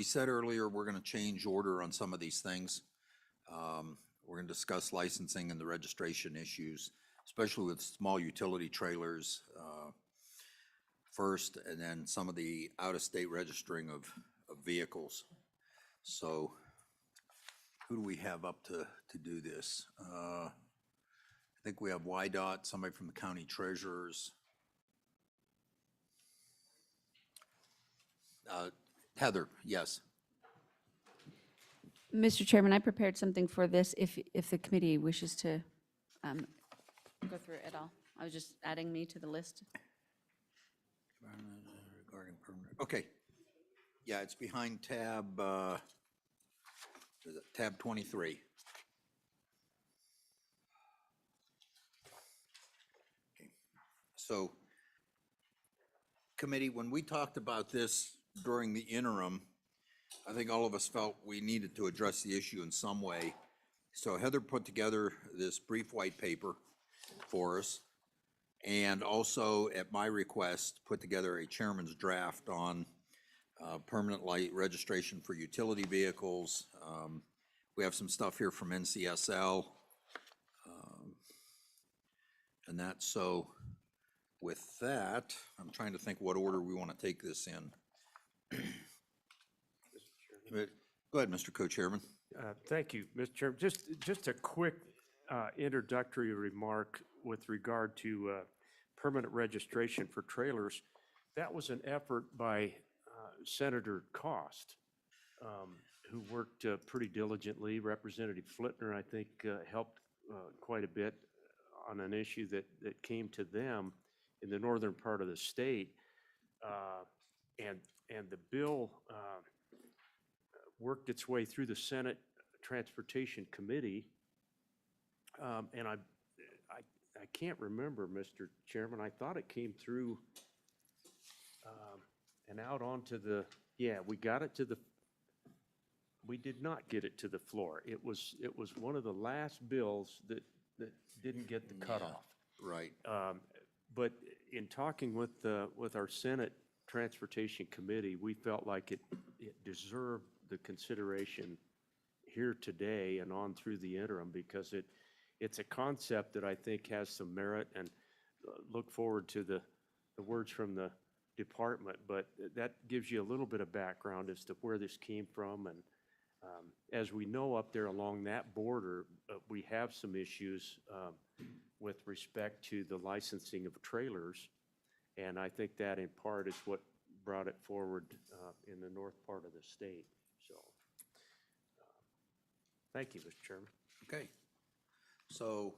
we said earlier, we're going to change order on some of these things. We're going to discuss licensing and the registration issues, especially with small utility trailers first, and then some of the out-of-state registering of vehicles. So who do we have up to do this? I think we have YDOT, somebody from the county treasurers. Heather, yes. Mr. Chairman, I prepared something for this if the committee wishes to go through it at all. I was just adding me to the list. Regarding permanent, okay. Yeah, it's behind tab, tab 23. Okay. So, committee, when we talked about this during the interim, I think all of us felt we needed to address the issue in some way. So Heather put together this brief white paper for us, and also at my request, put together a chairman's draft on permanent light registration for utility vehicles. We have some stuff here from NCSL. And that's so with that, I'm trying to think what order we want to take this in. Go ahead, Mr. Co-Chairman. Thank you, Mr. Chairman. Just a quick introductory remark with regard to permanent registration for trailers. That was an effort by Senator Cost, who worked pretty diligently. Representative Flitner, I think, helped quite a bit on an issue that came to them in the northern part of the state. And the bill worked its way through the Senate Transportation Committee. And I can't remember, Mr. Chairman, I thought it came through and out onto the, yeah, we got it to the, we did not get it to the floor. It was one of the last bills that didn't get the cutoff. Right. But in talking with our Senate Transportation Committee, we felt like it deserved the consideration here today and on through the interim, because it's a concept that I think has some merit, and look forward to the words from the department. But that gives you a little bit of background as to where this came from. And as we know, up there along that border, we have some issues with respect to the licensing of trailers. And I think that in part is what brought it forward in the north part of the state. So thank you, Mr. Chairman. Okay. So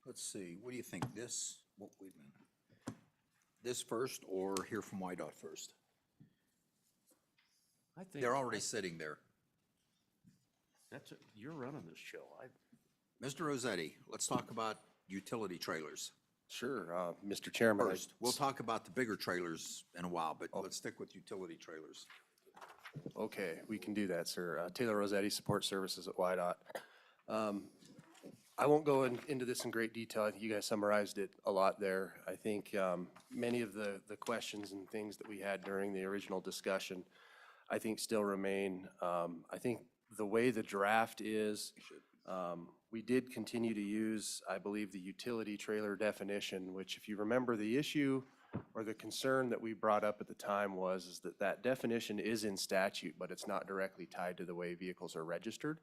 let's see, what do you think? This, wait a minute. This first or hear from YDOT first? I think They're already sitting there. You're running this show. Mr. Rossetti, let's talk about utility trailers. Sure, Mr. Chairman. First, we'll talk about the bigger trailers in a while, but let's stick with utility trailers. Okay, we can do that, sir. Taylor Rossetti, Support Services at YDOT. I won't go into this in great detail. I think you guys summarized it a lot there. I think many of the questions and things that we had during the original discussion, I think still remain. I think the way the draft is, we did continue to use, I believe, the utility trailer definition, which, if you remember, the issue or the concern that we brought up at the time was that that definition is in statute, but it's not directly tied to the way vehicles are registered.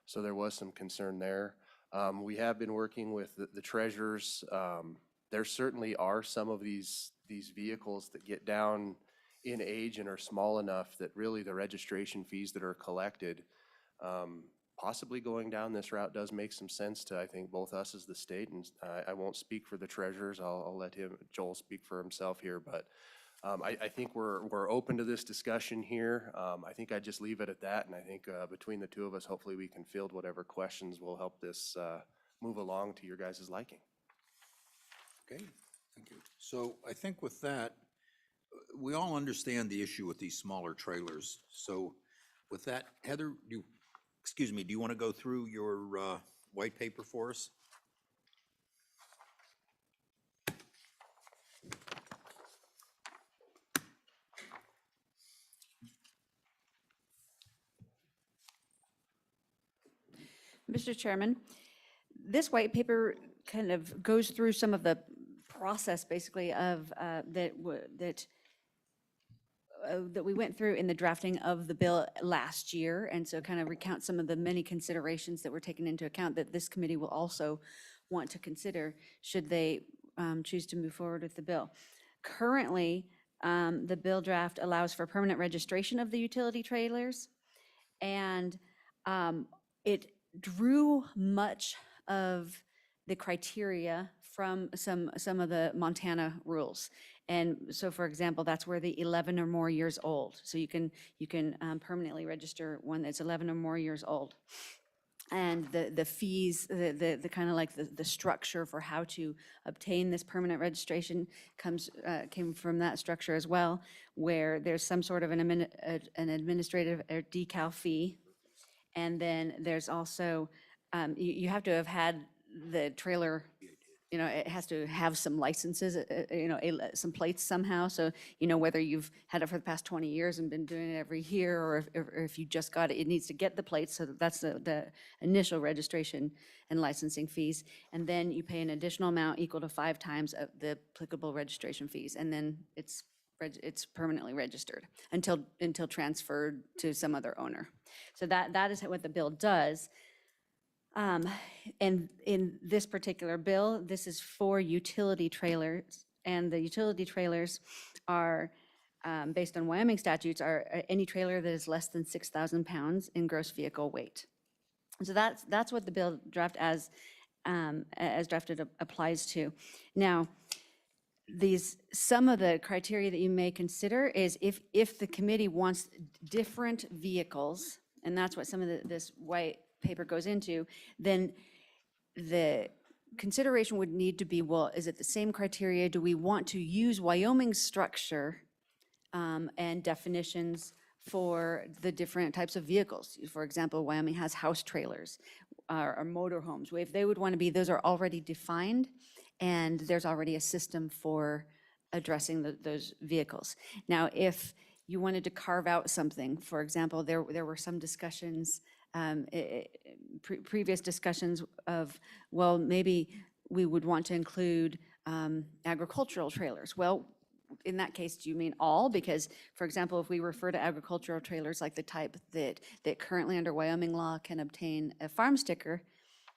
So there was some concern there. We have been working with the treasurers. There certainly are some of these vehicles that get down in age and are small enough that really the registration fees that are collected, possibly going down this route does make some sense to, I think, both us as the state, and I won't speak for the treasurers. I'll let Joel speak for himself here, but I think we're open to this discussion here. I think I'd just leave it at that, and I think between the two of us, hopefully we can field whatever questions will help this move along to your guys' liking. Okay, thank you. So I think with that, we all understand the issue with these smaller trailers. So with that, Heather, do you want to go through your white paper for us? Mr. Chairman, this white paper kind of goes through some of the process, basically, of, that we went through in the drafting of the bill last year, and so kind of recount some of the many considerations that were taken into account that this committee will also want to consider should they choose to move forward with the bill. Currently, the bill draft allows for permanent registration of the utility trailers, and it drew much of the criteria from some of the Montana rules. And so, for example, that's where the 11 or more years old. So you can permanently register one that's 11 or more years old. And the fees, the kind of like the structure for how to obtain this permanent registration came from that structure as well, where there's some sort of an administrative or decal fee. And then there's also, you have to have had the trailer, it has to have some licenses, some plates somehow. So, whether you've had it for the past 20 years and been doing it every year, or if you just got it, it needs to get the plates. So that's the initial registration and licensing fees. And then you pay an additional amount equal to 5 times of the applicable registration fees. And then it's permanently registered until transferred to some other owner. So that is what the bill does. And in this particular bill, this is for utility trailers, and the utility trailers are, based on Wyoming statutes, are any trailer that is less than 6,000 pounds in gross vehicle weight. So that's what the bill draft as drafted applies to. Now, some of the criteria that you may consider is if the committee wants different vehicles, and that's what some of this white paper goes into, then the consideration would need to be, well, is it the same criteria? Do we want to use Wyoming's structure and definitions for the different types of vehicles? For example, Wyoming has house trailers or motorhomes. If they would want to be, those are already defined, and there's already a system for addressing those vehicles. Now, if you wanted to carve out something, for example, there were some discussions, previous discussions of, well, maybe we would want to include agricultural trailers. Well, in that case, do you mean all? Because, for example, if we refer to agricultural trailers like the type that currently under Wyoming law can obtain a farm sticker,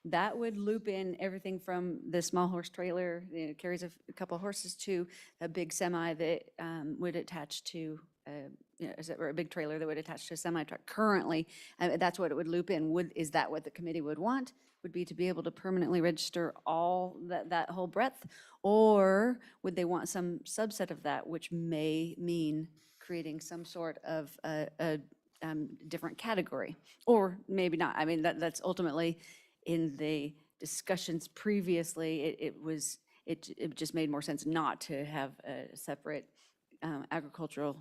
that would loop in everything from the small horse trailer, carries a couple horses, to a big semi that would attach to, or a big trailer that would attach to a semi truck. Currently, that's what it would loop in. Is that what the committee would want? Would be to be able to permanently register all that whole breadth? Or would they want some subset of that, which may mean creating some sort of a different category? Or maybe not. I mean, that's ultimately, in the discussions previously, it just made more sense not to have a separate agricultural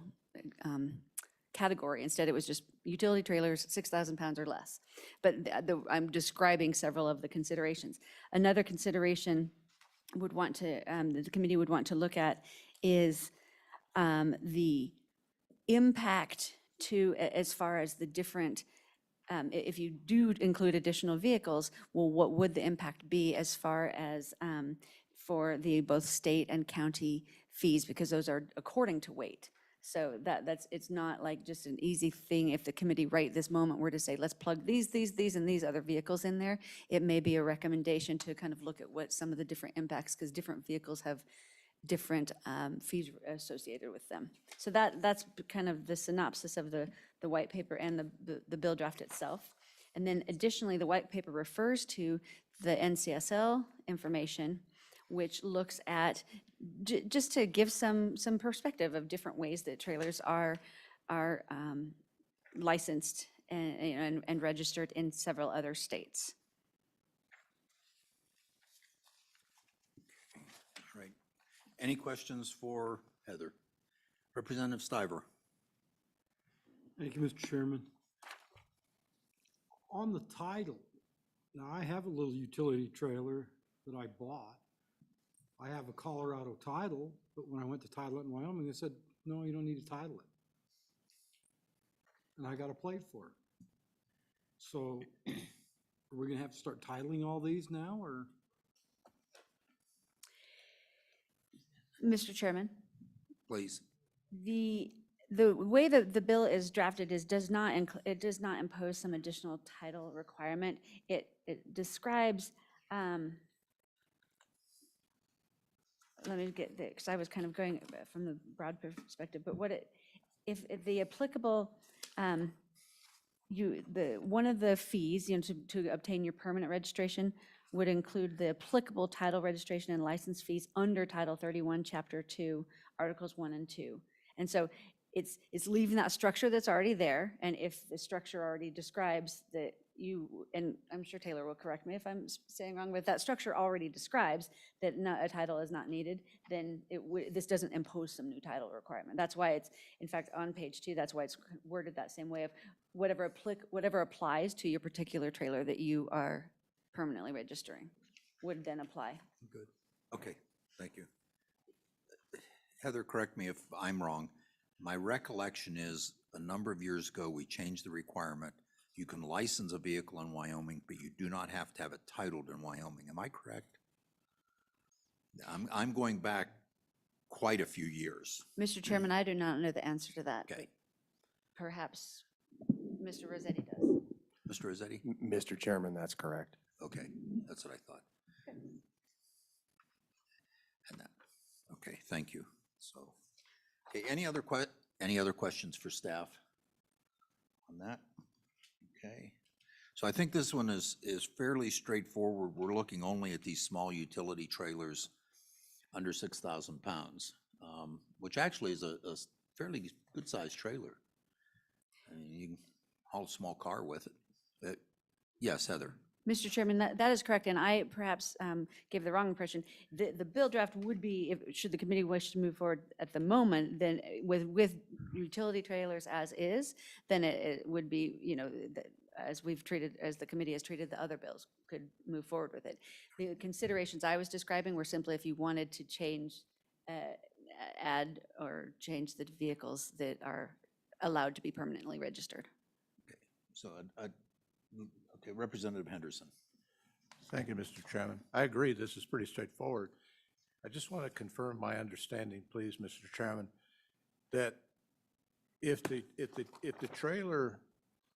category. Instead, it was just utility trailers, 6,000 pounds or less. But I'm describing several of the considerations. Another consideration the committee would want to look at is the impact as far as the different, if you do include additional vehicles, well, what would the impact be as far as for the both state and county fees, because those are according to weight. So it's not like just an easy thing. If the committee right this moment were to say, let's plug these, and these other vehicles in there, it may be a recommendation to kind of look at what some of the different impacts, because different vehicles have different fees associated with them. So that's kind of the synopsis of the white paper and the bill draft itself. And then additionally, the white paper refers to the NCSL information, which looks at, just to give some perspective of different ways that trailers are licensed and registered in several other states. All right. Any questions for Heather? Representative Stiver. Thank you, Mr. Chairman. On the title, now I have a little utility trailer that I bought. I have a Colorado title, but when I went to title it in Wyoming, they said, no, you don't need to title it. And I got a plate for it. So Are we gonna have to start titling all these now, or? Mr. Chairman, Please. the way that the bill is drafted is, it does not impose some additional title requirement. It describes, let me get there, because I was kind of going from the broad perspective, but if the applicable, one of the fees, to obtain your permanent registration would include the applicable title registration and license fees under Title 31, Chapter 2, Articles 1 and 2. And so it's leaving that structure that's already there, and if the structure already describes that and I'm sure Taylor will correct me if I'm saying wrong, but if that structure already describes that a title is not needed, then this doesn't impose some new title requirement. That's why it's, in fact, on page 2, that's why it's worded that same way of whatever applies to your particular trailer that you are permanently registering would then apply. Good. Okay, thank you. Heather, correct me if I'm wrong. My recollection is a number of years ago, we changed the requirement. You can license a vehicle in Wyoming, but you do not have to have it titled in Wyoming. Am I correct? I'm going back quite a few years. Mr. Chairman, I do not know the answer to that. Okay. Perhaps Mr. Rossetti does. Mr. Rossetti? Mr. Chairman, that's correct. Okay, that's what I thought. And that, okay, thank you. So, okay, any other questions for staff on that? Okay, so I think this one is fairly straightforward. We're looking only at these small utility trailers under 6,000 pounds, which actually is a fairly good-sized trailer. I mean, you can haul a small car with it. Yes, Heather? Mr. Chairman, that is correct, and I perhaps gave the wrong impression. The bill draft would be, should the committee wish to move forward at the moment, then with utility trailers as is, then it would be, as the committee has treated the other bills, could move forward with it. The considerations I was describing were simply if you wanted to change, add or change the vehicles that are allowed to be permanently registered. Okay, so okay, Representative Henderson. Thank you, Mr. Chairman. I agree, this is pretty straightforward. I just want to confirm my understanding, please, Mr. Chairman, that if the trailer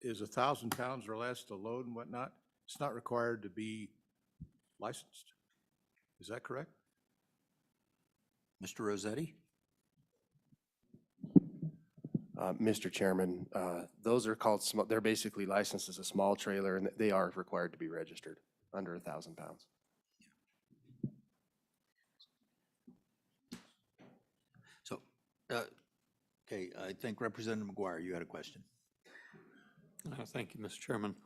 is 1,000 pounds or less to load and whatnot, it's not required to be licensed. Is that correct? Mr. Rossetti? Mr. Chairman, those are called, they're basically licensed as a small trailer, and they are required to be registered under 1,000 pounds. So, okay, I think Representative McGuire, you had a question. Thank you, Mr. Chairman.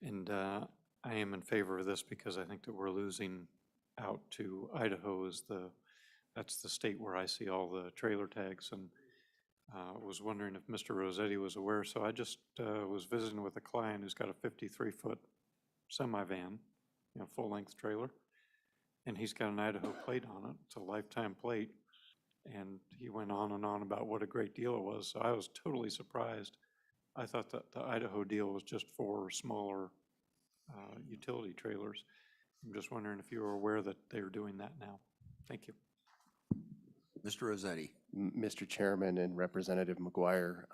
And I am in favor of this because I think that we're losing out to Idaho that's the state where I see all the trailer tags, and was wondering if Mr. Rossetti was aware. So I just was visiting with a client who's got a 53-foot semi-van, full-length trailer, and he's got an Idaho plate on it. It's a lifetime plate, and he went on and on about what a great deal it was. So I was totally surprised. I thought that the Idaho deal was just for smaller utility trailers. I'm just wondering if you were aware that they're doing that now. Thank you. Mr. Rossetti? Mr. Chairman and Representative McGuire,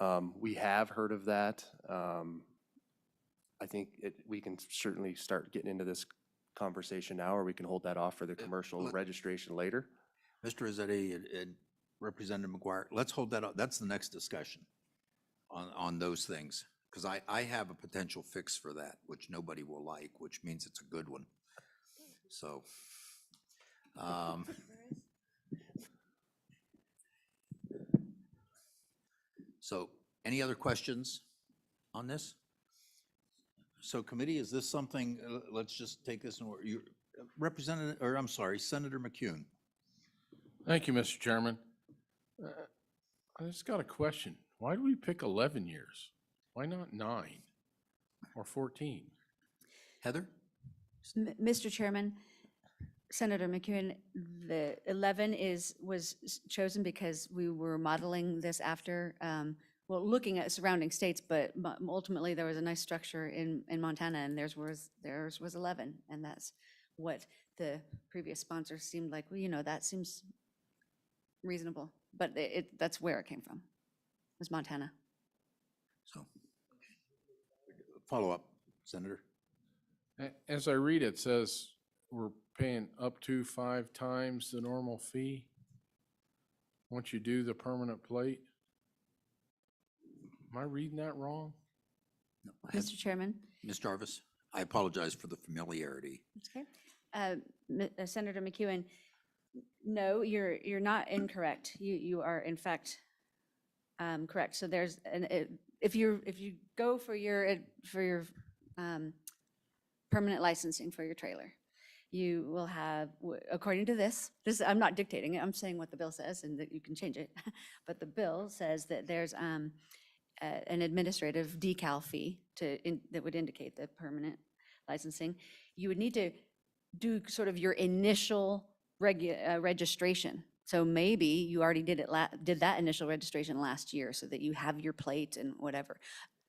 we have heard of that. I think we can certainly start getting into this conversation now, or we can hold that off for the commercial registration later. Mr. Rossetti and Representative McGuire, let's hold that up. That's the next discussion on those things, because I have a potential fix for that, which nobody will like, which means it's a good one. So, so any other questions on this? So committee, is this something, let's just take this in order. Senator McCune. Thank you, Mr. Chairman. I just got a question. Why do we pick 11 years? Why not 9 or 14? Heather? Mr. Chairman, Senator McEwen, the 11 was chosen because we were modeling this after well, looking at surrounding states, but ultimately there was a nice structure in Montana and theirs was 11. And that's what the previous sponsor seemed like, well, you know, that seems reasonable. But that's where it came from, was Montana. So, follow up, Senator. As I read, it says we're paying up to 5 times the normal fee once you do the permanent plate. Am I reading that wrong? No, I had- Mr. Chairman? Ms. Jarvis, I apologize for the familiarity. Okay. Senator McEwen, no, you're not incorrect. You are in fact correct. So there's if you go for your permanent licensing for your trailer, you will have, according to this, I'm not dictating it, I'm saying what the bill says and that you can change it. But the bill says that there's an administrative decal fee that would indicate the permanent licensing. You would need to do sort of your initial registration. So maybe you already did that initial registration last year so that you have your plate and whatever.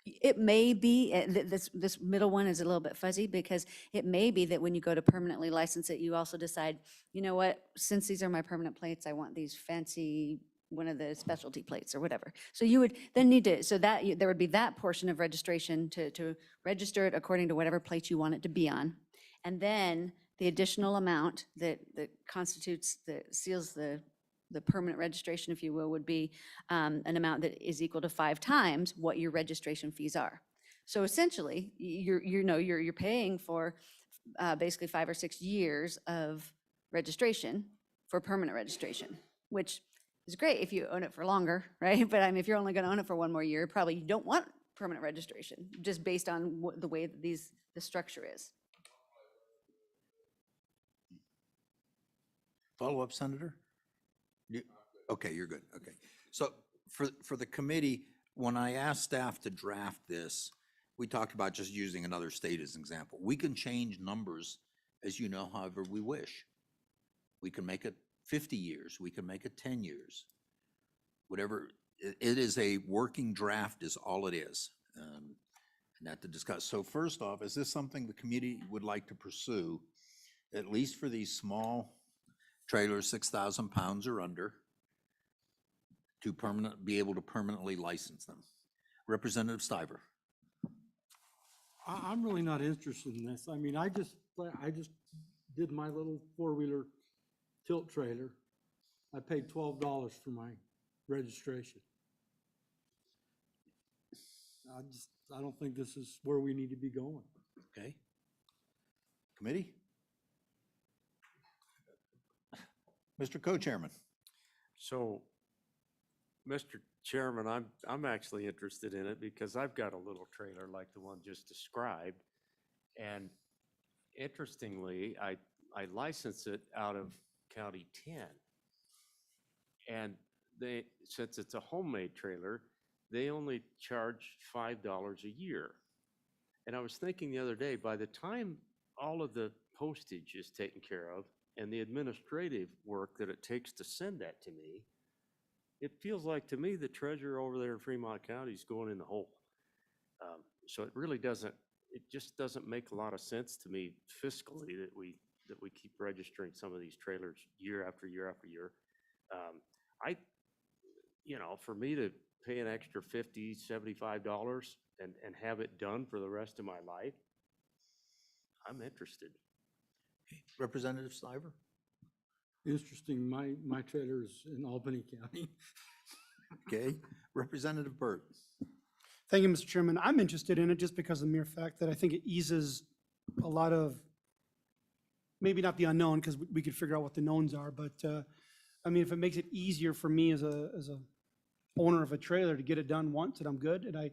It may be, this middle one is a little bit fuzzy because it may be that when you go to permanently license it, you also decide, you know what, since these are my permanent plates, I want these fancy, one of the specialty plates or whatever. So you would then need to, so that there would be that portion of registration to register it according to whatever plate you want it to be on. And then the additional amount that constitutes, that seals the permanent registration, if you will, would be an amount that is equal to 5 times what your registration fees are. So essentially, you're paying for basically 5 or 6 years of registration for permanent registration, which is great if you own it for longer, right? But I mean, if you're only going to own it for 1 more year, probably you don't want permanent registration, just based on the way that the structure is. Follow up, Senator? Okay, you're good, okay. So for the committee, when I asked staff to draft this, we talked about just using another state as an example. We can change numbers, as you know, however we wish. We can make it 50 years, we can make it 10 years. Whatever, it is a working draft is all it is, and that to discuss. So first off, is this something the committee would like to pursue, at least for these small trailers, 6,000 pounds or under, to be able to permanently license them? Representative Stiver. I'm really not interested in this. I mean, I just did my little 4-wheeler tilt trailer. I paid $12 for my registration. I don't think this is where we need to be going. Okay. Committee? Mr. Co-Chairman. So, Mr. Chairman, I'm actually interested in it because I've got a little trailer like the one just described. And interestingly, I license it out of County 10. And since it's a homemade trailer, they only charge $5 a year. And I was thinking the other day, by the time all of the postage is taken care of and the administrative work that it takes to send that to me, it feels like to me the treasurer over there in Fremont County is going in the hole. So it really doesn't, it just doesn't make a lot of sense to me fiscally that we keep registering some of these trailers year after year after year. For me to pay an extra $50, $75 and have it done for the rest of my life, I'm interested. Representative Stiver? Interesting, my trailer is in Albany County. Okay. Representative Burt? Thank you, Mr. Chairman. I'm interested in it just because of the mere fact that I think it eases a lot of, maybe not the unknown, because we could figure out what the knowns are, but I mean, if it makes it easier for me as a owner of a trailer to get it done once and I'm good, and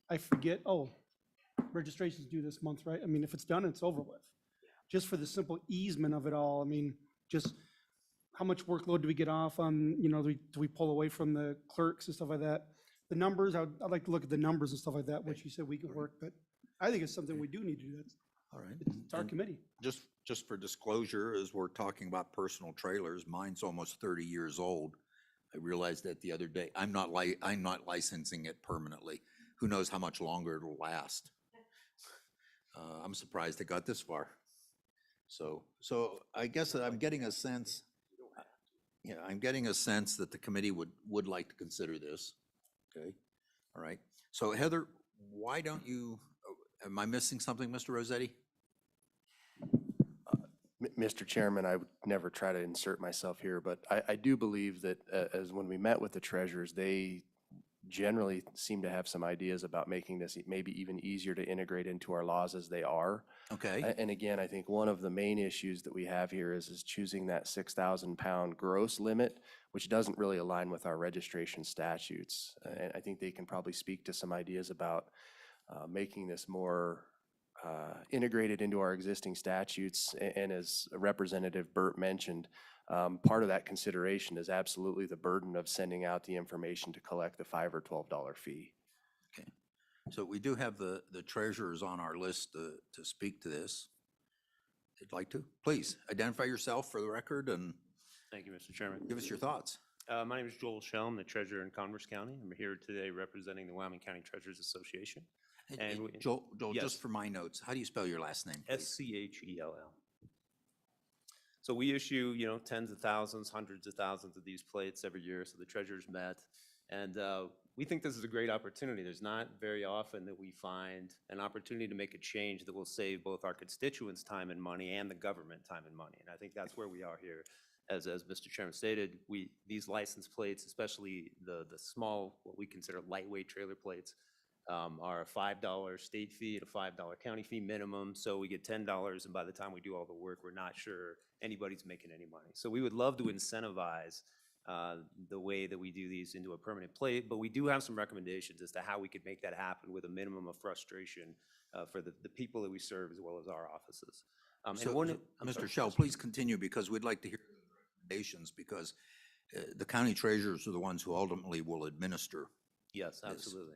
I forget, oh, registration's due this month, right? I mean, if it's done, it's over with. Just for the simple easement of it all, I mean, just how much workload do we get off on, do we pull away from the clerks and stuff like that? The numbers, I'd like to look at the numbers and stuff like that, which you said we could work, but I think it's something we do need to do. All right. It's our committee. Just for disclosure, as we're talking about personal trailers, mine's almost 30 years old. I realized that the other day. I'm not licensing it permanently. Who knows how much longer it'll last? I'm surprised it got this far. So I guess that I'm getting a sense, yeah, I'm getting a sense that the committee would like to consider this. Okay, all right. So Heather, why don't you, am I missing something, Mr. Rossetti? Mr. Chairman, I would never try to insert myself here, but I do believe that as when we met with the treasurers, they generally seem to have some ideas about making this maybe even easier to integrate into our laws as they are. Okay, And again, I think one of the main issues that we have here is choosing that 6,000 pound gross limit, which doesn't really align with our registration statutes. And I think they can probably speak to some ideas about making this more integrated into our existing statutes. And as Representative Burt mentioned, part of that consideration is absolutely the burden of sending out the information to collect the $5 or $12 fee. okay. So we do have the treasurers on our list to speak to this. If you'd like to, please identify yourself for the record and Thank you, Mr. Chairman. give us your thoughts. My name is Joel Shelm, the treasurer in Converse County. I'm here today representing the Wyoming County Treasurers Association. And we- Joel, Yes. just for my notes, how do you spell your last name, please? SCHELL. So we issue, tens of thousands, hundreds of thousands of these plates every year, so the treasurers met. And we think this is a great opportunity. There's not very often that we find an opportunity to make a change that will save both our constituents time and money and the government time and money. And I think that's where we are here. As Mr. Chairman stated, these license plates, especially the small, what we consider lightweight trailer plates, are a $5 state fee and a $5 county fee minimum. So we get $10, and by the time we do all the work, we're not sure anybody's making any money. So we would love to incentivize the way that we do these into a permanent plate, but we do have some recommendations as to how we could make that happen with a minimum of frustration for the people that we serve as well as our offices. And So, one, I'm Mr. sorry. Shell, please continue because we'd like to hear the recommendations because the county treasurers are the ones who ultimately will administer. Yes, absolutely.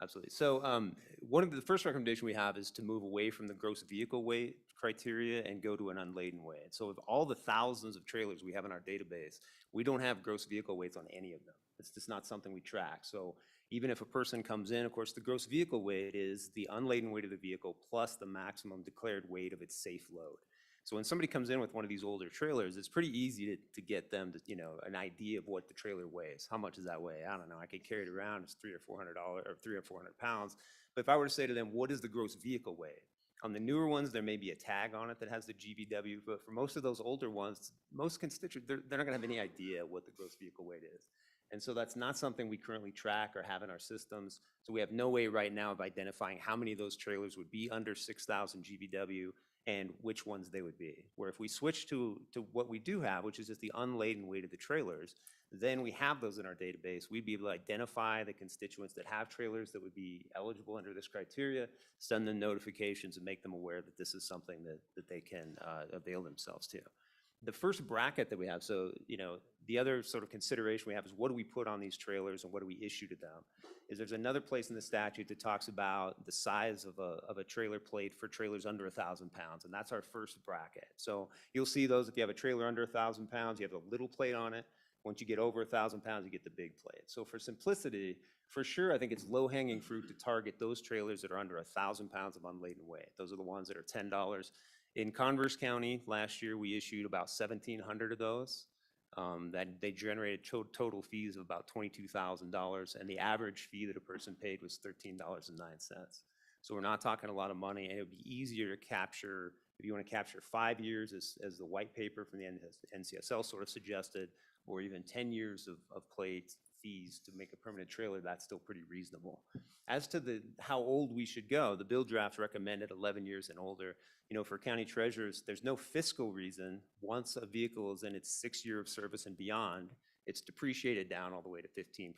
Absolutely. So one of the first recommendation we have is to move away from the gross vehicle weight criteria and go to an unladen weight. So of all the thousands of trailers we have in our database, we don't have gross vehicle weights on any of them. It's just not something we track. So even if a person comes in, of course, the gross vehicle weight is the unladen weight of the vehicle plus the maximum declared weight of its safe load. So when somebody comes in with one of these older trailers, it's pretty easy to get them to, an idea of what the trailer weighs. How much does that weigh? I don't know. I can carry it around. It's $300 or $400 or 300 or 400 pounds. But if I were to say to them, what is the gross vehicle weight? On the newer ones, there may be a tag on it that has the GVW, but for most of those older ones, most constituents, they're not gonna have any idea what the gross vehicle weight is. And so that's not something we currently track or have in our systems. So we have no way right now of identifying how many of those trailers would be under 6,000 GVW and which ones they would be. Where if we switch to what we do have, which is just the unladen weight of the trailers, then we have those in our database. We'd be able to identify the constituents that have trailers that would be eligible under this criteria, send them notifications and make them aware that this is something that they can avail themselves to. The first bracket that we have, so the other sort of consideration we have is what do we put on these trailers and what do we issue to them? Is there's another place in the statute that talks about the size of a trailer plate for trailers under 1,000 pounds, and that's our first bracket. So you'll see those if you have a trailer under 1,000 pounds, you have a little plate on it. Once you get over 1,000 pounds, you get the big plate. So for simplicity, for sure, I think it's low-hanging fruit to target those trailers that are under 1,000 pounds of unladen weight. Those are the ones that are $10. In Converse County, last year, we issued about 1,700 of those. That they generated total fees of about $22,000, and the average fee that a person paid was $13.09. So we're not talking a lot of money, and it would be easier to capture, if you want to capture 5 years as the white paper from the NCSL sort of suggested, or even 10 years of plate fees to make a permanent trailer, that's still pretty reasonable. As to how old we should go, the bill draft recommended 11 years and older. For county treasurers, there's no fiscal reason. Once a vehicle is in its 6th year of service and beyond, it's depreciated down all the way to 15%.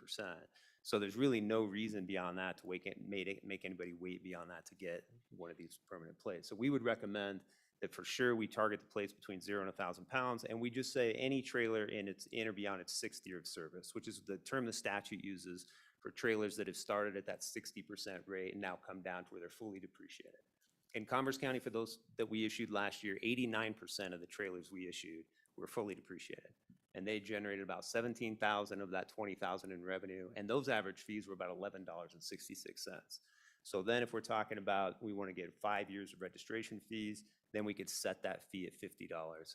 So there's really no reason beyond that to make anybody wait beyond that to get one of these permanent plates. So we would recommend that for sure we target the plates between 0 and 1,000 pounds, and we just say any trailer in or beyond its 6th year of service, which is the term the statute uses for trailers that have started at that 60% rate and now come down to where they're fully depreciated. In Converse County, for those that we issued last year, 89% of the trailers we issued were fully depreciated. and they generated about 17,000 of that 20,000 in revenue, and those average fees were about $11.66. So then if we're talking about, we want to get 5 years of registration fees, then we could set that fee at $50.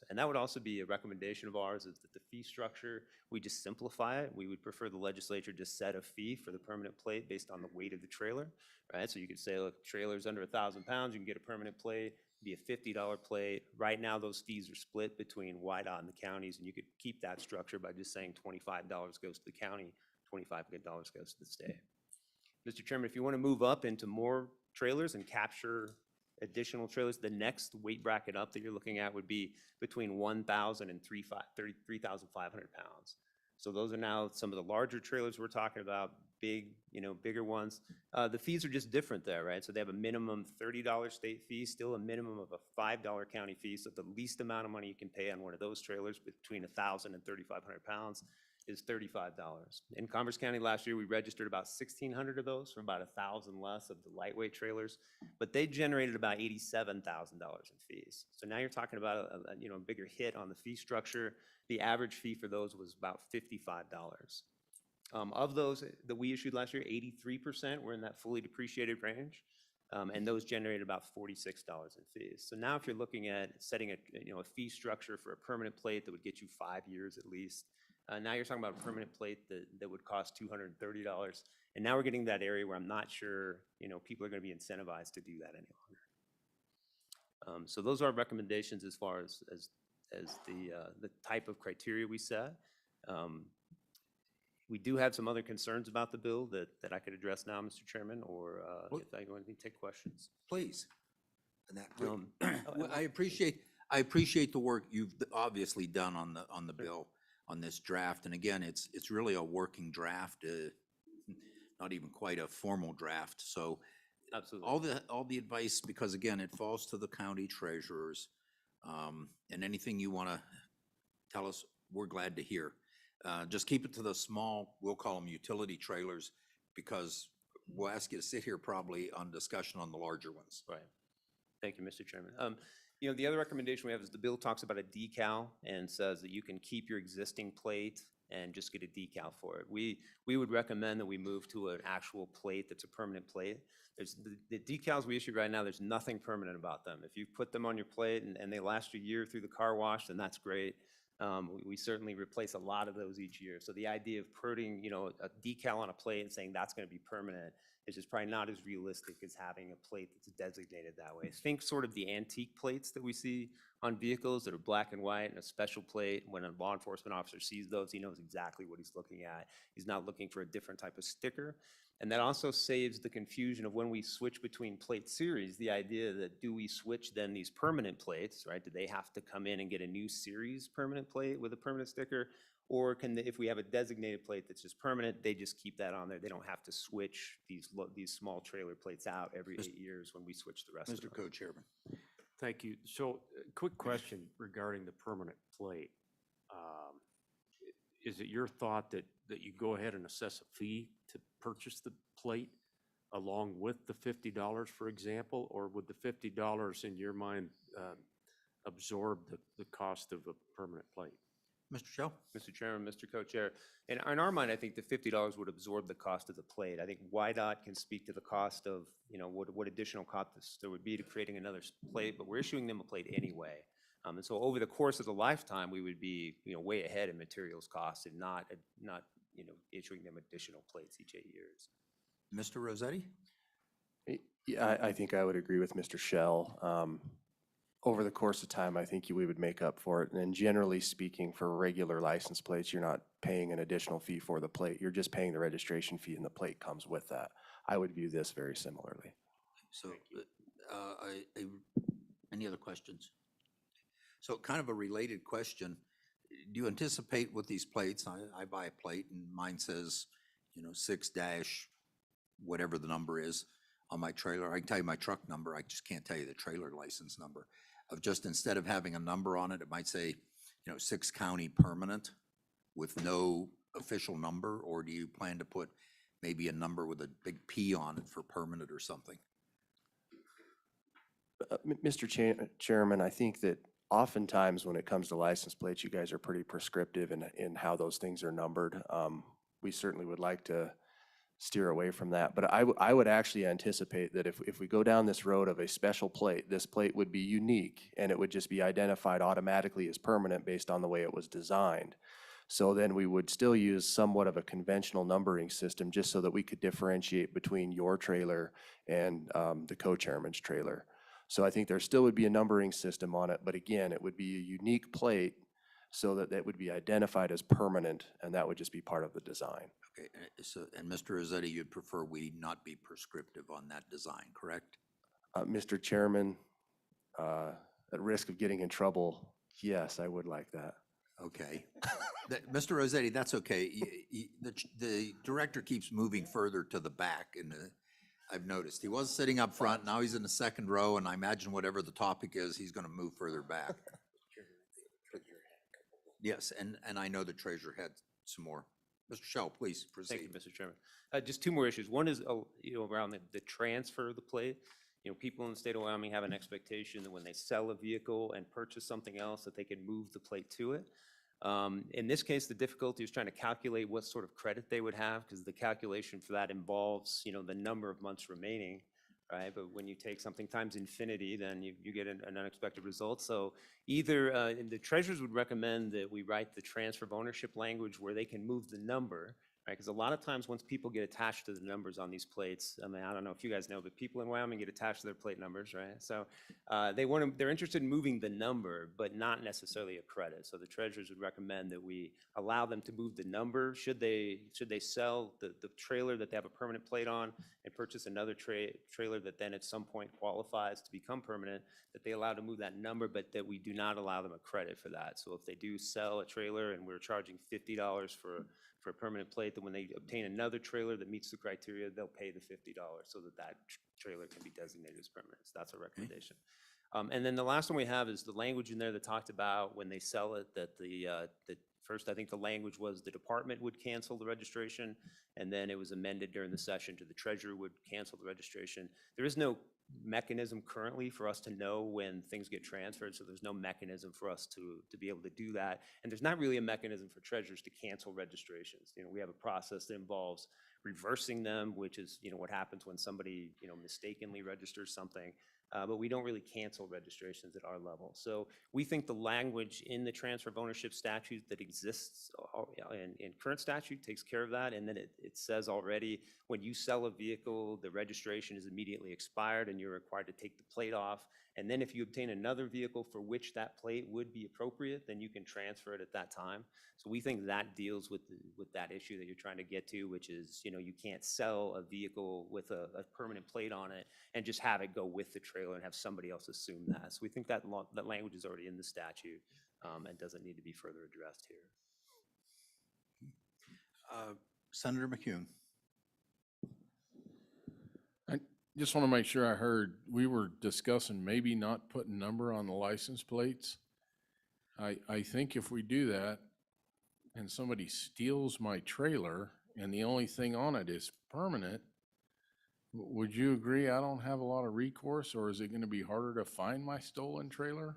And that would also be a recommendation of ours, is that the fee structure, we just simplify it. We would prefer the legislature just set a fee for the permanent plate based on the weight of the trailer, right? So you could say, look, trailer's under 1,000 pounds, you can get a permanent plate, be a $50 plate. Right now, those fees are split between YDOT and the counties, and you could keep that structure by just saying $25 goes to the county, $25 goes to the state. Mr. Chairman, if you want to move up into more trailers and capture additional trailers, the next weight bracket up that you're looking at would be between 1,000 and 3,500 pounds. So those are now some of the larger trailers we're talking about, big, bigger ones. The fees are just different there, right? So they have a minimum $30 state fee, still a minimum of a $5 county fee. So the least amount of money you can pay on one of those trailers between 1,000 and 3,500 pounds is $35. In Commerce County last year, we registered about 1,600 of those for about 1,000 less of the lightweight trailers, but they generated about $87,000 in fees. So now you're talking about a bigger hit on the fee structure. The average fee for those was about $55. Of those that we issued last year, 83% were in that fully depreciated range, and those generated about $46 in fees. So now if you're looking at setting a fee structure for a permanent plate that would get you 5 years at least, now you're talking about a permanent plate that would cost $230. And now we're getting that area where I'm not sure, people are going to be incentivized to do that any longer. So those are our recommendations as far as the type of criteria we set. We do have some other concerns about the bill that I could address now, Mr. Chairman, or if I want to take questions. Please. And that, well, I appreciate the work you've obviously done on the bill, on this draft. And again, it's really a working draft, not even quite a formal draft. So Absolutely. all the advice, because again, it falls to the county treasurers, and anything you want to tell us, we're glad to hear. Just keep it to the small, we'll call them utility trailers, because we'll ask you to sit here probably on discussion on the larger ones. Right. Thank you, Mr. Chairman. The other recommendation we have is the bill talks about a decal and says that you can keep your existing plate and just get a decal for it. We would recommend that we move to an actual plate that's a permanent plate. There's the decals we issue right now, there's nothing permanent about them. If you put them on your plate and they last a year through the car wash, then that's great. We certainly replace a lot of those each year. So the idea of putting, a decal on a plate and saying that's going to be permanent is just probably not as realistic as having a plate that's designated that way. Think sort of the antique plates that we see on vehicles that are black and white and a special plate. When a law enforcement officer sees those, he knows exactly what he's looking at. He's not looking for a different type of sticker. And that also saves the confusion of when we switch between plate series, the idea that do we switch then these permanent plates, right? Do they have to come in and get a new series permanent plate with a permanent sticker? Or if we have a designated plate that's just permanent, they just keep that on there. They don't have to switch these small trailer plates out every 8 years when we switch the rest of them. Mr. Co-Chairman. Thank you. So, quick question regarding the permanent plate. Is it your thought that you go ahead and assess a fee to purchase the plate along with the $50, for example? Or would the $50 in your mind absorb the cost of a permanent plate? Mr. Shell? Mr. Chairman, Mr. Co-Chair, in our mind, I think the $50 would absorb the cost of the plate. I think YDOT can speak to the cost of, what additional cost there would be to creating another plate, but we're issuing them a plate anyway. And so over the course of the lifetime, we would be, way ahead in materials costs and not issuing them additional plates each 8 years. Mr. Rossetti? Yeah, I think I would agree with Mr. Shell. Over the course of time, I think we would make up for it. And generally speaking, for regular license plates, you're not paying an additional fee for the plate. You're just paying the registration fee and the plate comes with that. I would view this very similarly. So, any other questions? So kind of a related question. Do you anticipate with these plates, I buy a plate and mine says, 6 dash, whatever the number is on my trailer. I can tell you my truck number. I just can't tell you the trailer license number. Of just instead of having a number on it, it might say, 6 county permanent with no official number, or do you plan to put maybe a number with a big P on it for permanent or something? Mr. Chairman, I think that Oftentimes, when it comes to license plates, you guys are pretty prescriptive in how those things are numbered. We certainly would like to steer away from that, but I would actually anticipate that if we go down this road of a special plate, this plate would be unique, and it would just be identified automatically as permanent based on the way it was designed. So then we would still use somewhat of a conventional numbering system, just so that we could differentiate between your trailer and the co-chairman's trailer. So I think there still would be a numbering system on it, but again, it would be a unique plate so that that would be identified as permanent, and that would just be part of the design. Okay, so, and Mr. Rossetti, you'd prefer we not be prescriptive on that design, correct? Mr. Chairman, at risk of getting in trouble, yes, I would like that. Okay. Mr. Rossetti, that's okay. The director keeps moving further to the back, and I've noticed. He was sitting up front, now he's in the second row, and I imagine whatever the topic is, he's gonna move further back. Yes, and I know the treasurer had some more. Mr. Shell, please Thank you, proceed. Mr. Chairman. Just two more issues. One is, around the transfer of the plate. People in the state of Wyoming have an expectation that when they sell a vehicle and purchase something else, that they can move the plate to it. In this case, the difficulty is trying to calculate what sort of credit they would have, because the calculation for that involves, the number of months remaining, right? But when you take something times infinity, then you get an unexpected result. So either, and the treasurers would recommend that we write the transfer of ownership language where they can move the number, right? Because a lot of times once people get attached to the numbers on these plates, I mean, I don't know if you guys know, but people in Wyoming get attached to their plate numbers, right? So they're interested in moving the number, but not necessarily a credit. So the treasurers would recommend that we allow them to move the number. Should they sell the trailer that they have a permanent plate on and purchase another trailer that then at some point qualifies to become permanent, that they allow to move that number, but that we do not allow them a credit for that. So if they do sell a trailer and we're charging $50 for a permanent plate, that when they obtain another trailer that meets the criteria, they'll pay the $50 so that trailer can be designated as permanent. So that's a recommendation. And then the last one we have is the language in there that talked about when they sell it, that first, I think the language was the department would cancel the registration, and then it was amended during the session to the treasurer would cancel the registration. There is no mechanism currently for us to know when things get transferred, so there's no mechanism for us to be able to do that. And there's not really a mechanism for treasurers to cancel registrations. We have a process that involves reversing them, which is, what happens when somebody, mistakenly registers something. But we don't really cancel registrations at our level. So we think the language in the transfer of ownership statute that exists in current statute takes care of that. And then it says already, when you sell a vehicle, the registration is immediately expired and you're required to take the plate off. And then if you obtain another vehicle for which that plate would be appropriate, then you can transfer it at that time. So we think that deals with that issue that you're trying to get to, which is, you can't sell a vehicle with a permanent plate on it and just have it go with the trailer and have somebody else assume that. So we think that language is already in the statute and doesn't need to be further addressed here. Senator McCune. I just want to make sure I heard, we were discussing maybe not putting number on the license plates. I think if we do that and somebody steals my trailer and the only thing on it is permanent, would you agree I don't have a lot of recourse, or is it going to be harder to find my stolen trailer?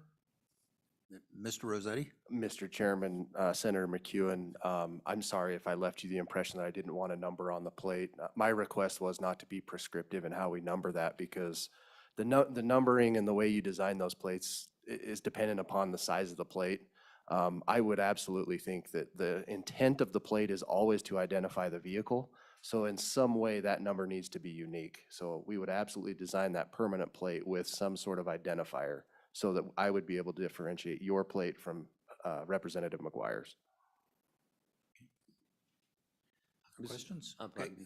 Mr. Rossetti? Mr. Chairman, Senator McEwen, I'm sorry if I left you the impression that I didn't want a number on the plate. My request was not to be prescriptive in how we number that, because the numbering and the way you design those plates is dependent upon the size of the plate. I would absolutely think that the intent of the plate is always to identify the vehicle. So in some way, that number needs to be unique. So we would absolutely design that permanent plate with some sort of identifier so that I would be able to differentiate your plate from Representative McGuire's. Questions?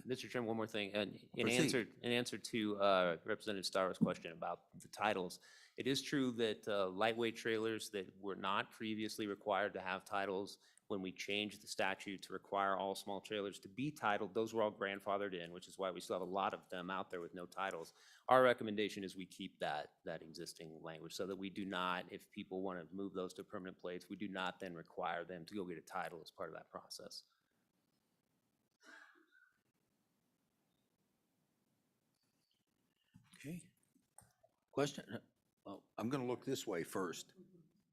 Mr. Chairman, one more thing. In Proceed. answer to Representative Starr's question about the titles, it is true that lightweight trailers that were not previously required to have titles, when we changed the statute to require all small trailers to be titled, those were all grandfathered in, which is why we still have a lot of them out there with no titles. Our recommendation is we keep that existing language so that we do not, if people want to move those to permanent plates, we do not then require them to go get a title as part of that process. Okay. Question? Well, I'm going to look this way first.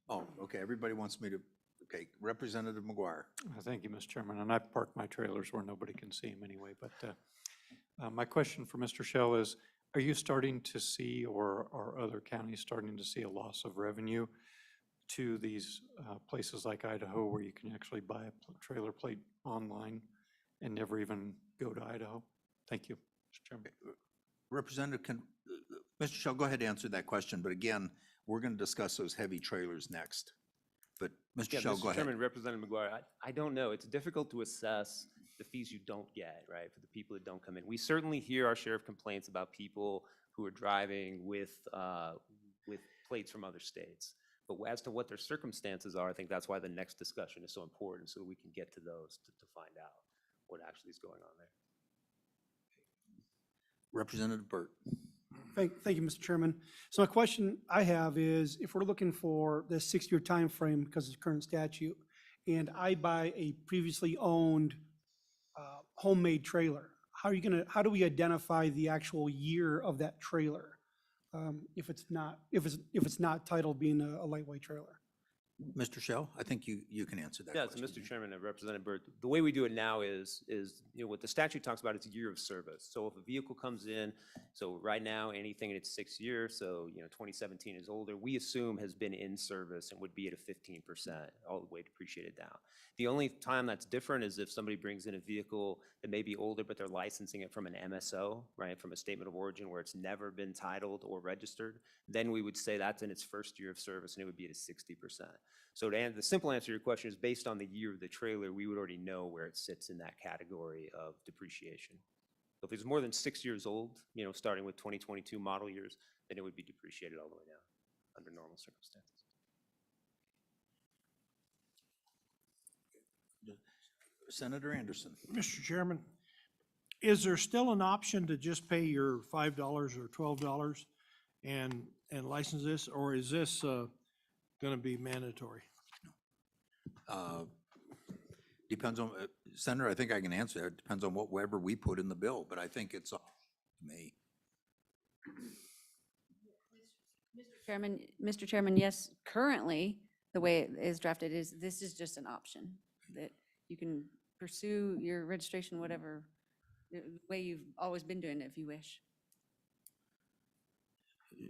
Oh, okay, everybody wants me to, okay, Representative McGuire. Thank you, Mr. Chairman, and I've parked my trailers where nobody can see them anyway, but my question for Mr. Shell is, are you starting to see, or are other counties starting to see a loss of revenue to these places like Idaho where you can actually buy a trailer plate online and never even go to Idaho? Thank you, Mr. Chairman. Representative, Mr. Shell, go ahead and answer that question, but again, we're going to discuss those heavy trailers next. But Mr. Yeah, Shell, go Mr. ahead. Chairman, Representative McGuire, I don't know. It's difficult to assess the fees you don't get, right, for the people that don't come in. We certainly hear our share of complaints about people who are driving with plates from other states. But as to what their circumstances are, I think that's why the next discussion is so important, so we can get to those to find out what actually is going on there. Representative Burt. Thank you, Mr. Chairman. So my question I have is, if we're looking for the 6-year time frame because of the current statute, and I buy a previously owned homemade trailer, how do we identify the actual year of that trailer if it's not titled being a lightweight trailer? Mr. Shell, I think you can answer that Yeah, question. so Mr. Chairman and Representative Burt, the way we do it now is, what the statute talks about is a year of service. So if a vehicle comes in, so right now, anything in its 6th year, so, 2017 is older, we assume has been in service and would be at a 15%, all the way depreciated down. The only time that's different is if somebody brings in a vehicle that may be older, but they're licensing it from an MSO, right, from a statement of origin where it's never been titled or registered, then we would say that's in its 1st year of service and it would be at a 60%. So the simple answer to your question is based on the year of the trailer, we would already know where it sits in that category of depreciation. So if it's more than 6 years old, starting with 2022 model years, then it would be depreciated all the way down under normal circumstances. Senator Anderson. Mr. Chairman, is there still an option to just pay your $5 or $12 and license this, or is this going to be mandatory? Depends on, Senator, I think I can answer that. It depends on whatever we put in the bill, but I think it's up to me. Mr. Chairman, yes, currently, the way it is drafted is, this is just an option, that you can pursue your registration, whatever, the way you've always been doing it if you wish.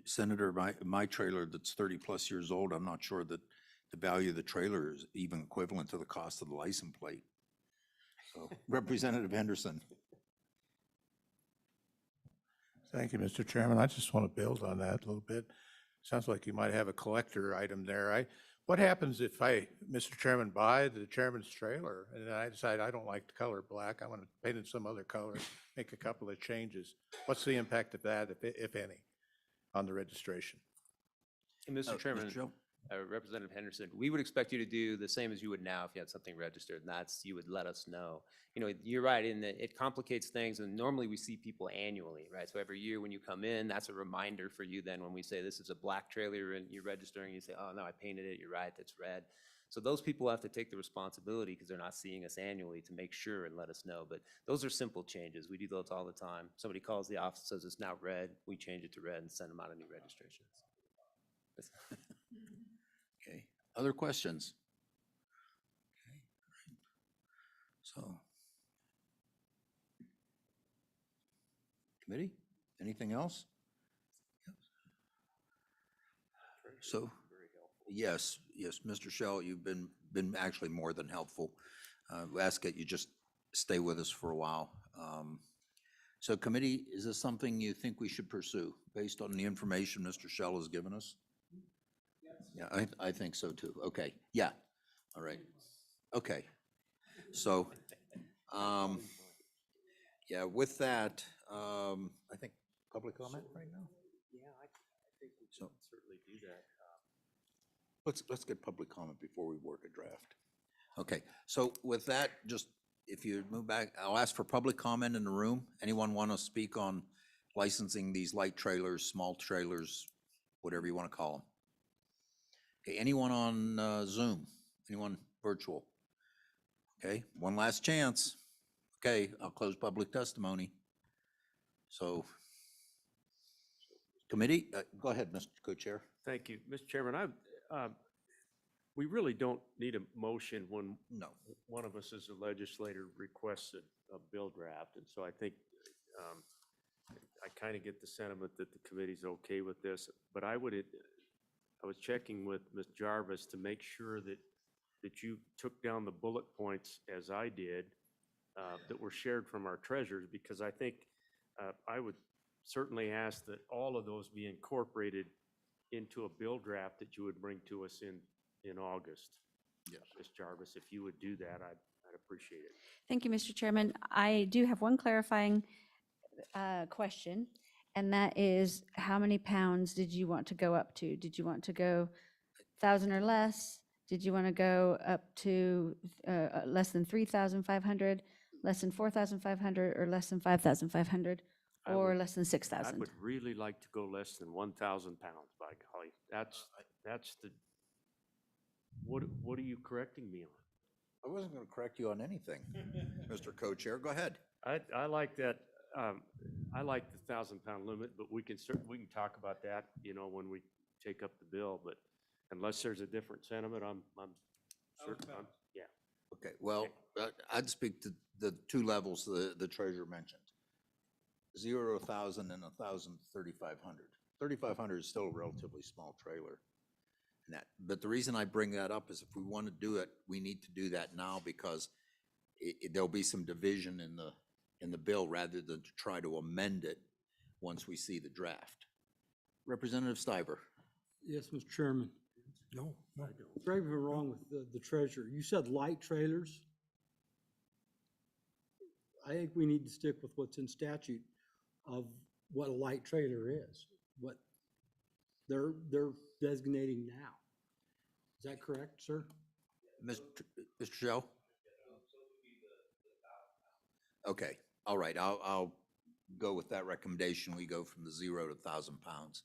Senator, my trailer that's 30-plus years old, I'm not sure that the value of the trailer is even equivalent to the cost of the license plate. So, Representative Henderson. Thank you, Mr. Chairman. I just want to build on that a little bit. Sounds like you might have a collector item there. What happens if I, Mr. Chairman, buy the chairman's trailer and then I decide I don't like the color black, I want to paint it some other color, make a couple of changes? What's the impact of that, if any, on the registration? And Mr. Chairman, Mr. Joe? Representative Henderson, we would expect you to do the same as you would now if you had something registered, and that's, you would let us know. You're right in that it complicates things, and normally we see people annually, right? So every year when you come in, that's a reminder for you then when we say this is a black trailer and you're registering, you say, oh, no, I painted it, you're right, that's red. So those people have to take the responsibility because they're not seeing us annually to make sure and let us know. But those are simple changes. We do those all the time. Somebody calls the office, says it's now red, we change it to red and send them out a new registration. Okay, other questions? Okay, so. Committee, anything else? So, yes, Mr. Shell, you've been actually more than helpful. We ask that you just stay with us for a while. So committee, is this something you think we should pursue based on the information Mr. Shell has given us? Yeah, I think so too. Okay, yeah, all right. Okay, so, yeah, with that, I think public comment right now? Yeah, I think we So- can certainly do that. Let's get public comment before we work a draft. Okay, so with that, just if you move back, I'll ask for public comment in the room. Anyone want to speak on licensing these light trailers, small trailers, whatever you want to call them? Okay, anyone on Zoom? Anyone virtual? Okay, one last chance. Okay, I'll close public testimony. So, committee, go ahead, Mr. Co-Chair. Thank you, Mr. Chairman. we really don't need a motion when No. one of us as a legislator requests a bill draft. And so I think I kind of get the sentiment that the committee's okay with this, but I was checking with Ms. Jarvis to make sure that you took down the bullet points as I did, that were shared from our treasurers, because I think I would certainly ask that all of those be incorporated into a bill draft that you would bring to us in August. Yes. Ms. Jarvis, if you would do that, I'd appreciate it. Thank you, Mr. Chairman. I do have one clarifying question, and that is, how many pounds did you want to go up to? Did you want to go 1,000 or less? Did you want to go up to less than 3,500, less than 4,500, or less than 5,500, I or would- less than I 6,000? would really like to go less than 1,000 pounds, by golly. That's what are you correcting me on? I wasn't going to correct you on anything, Mr. Co-Chair. Go ahead. I like that, I like the 1,000-pound limit, but we can talk about that, when we take up the bill, but unless there's a different sentiment, I'm certain, yeah. Okay, well, I'd speak to the two levels the treasurer mentioned. 0 to 1,000 and 1,000 to 3,500. 3,500 is still a relatively small trailer. But the reason I bring that up is if we want to do it, we need to do that now, because there'll be some division in the bill rather than to try to amend it once we see the draft. Representative Stiver. Yes, Mr. Chairman. No, no. Correct me if I'm wrong with the treasurer. You said light trailers. I think we need to stick with what's in statute of what a light trailer is, what they're designating now. Is that correct, sir? Mr. Shell? Okay, all right, I'll go with that recommendation. We go from the 0 to 1,000 pounds.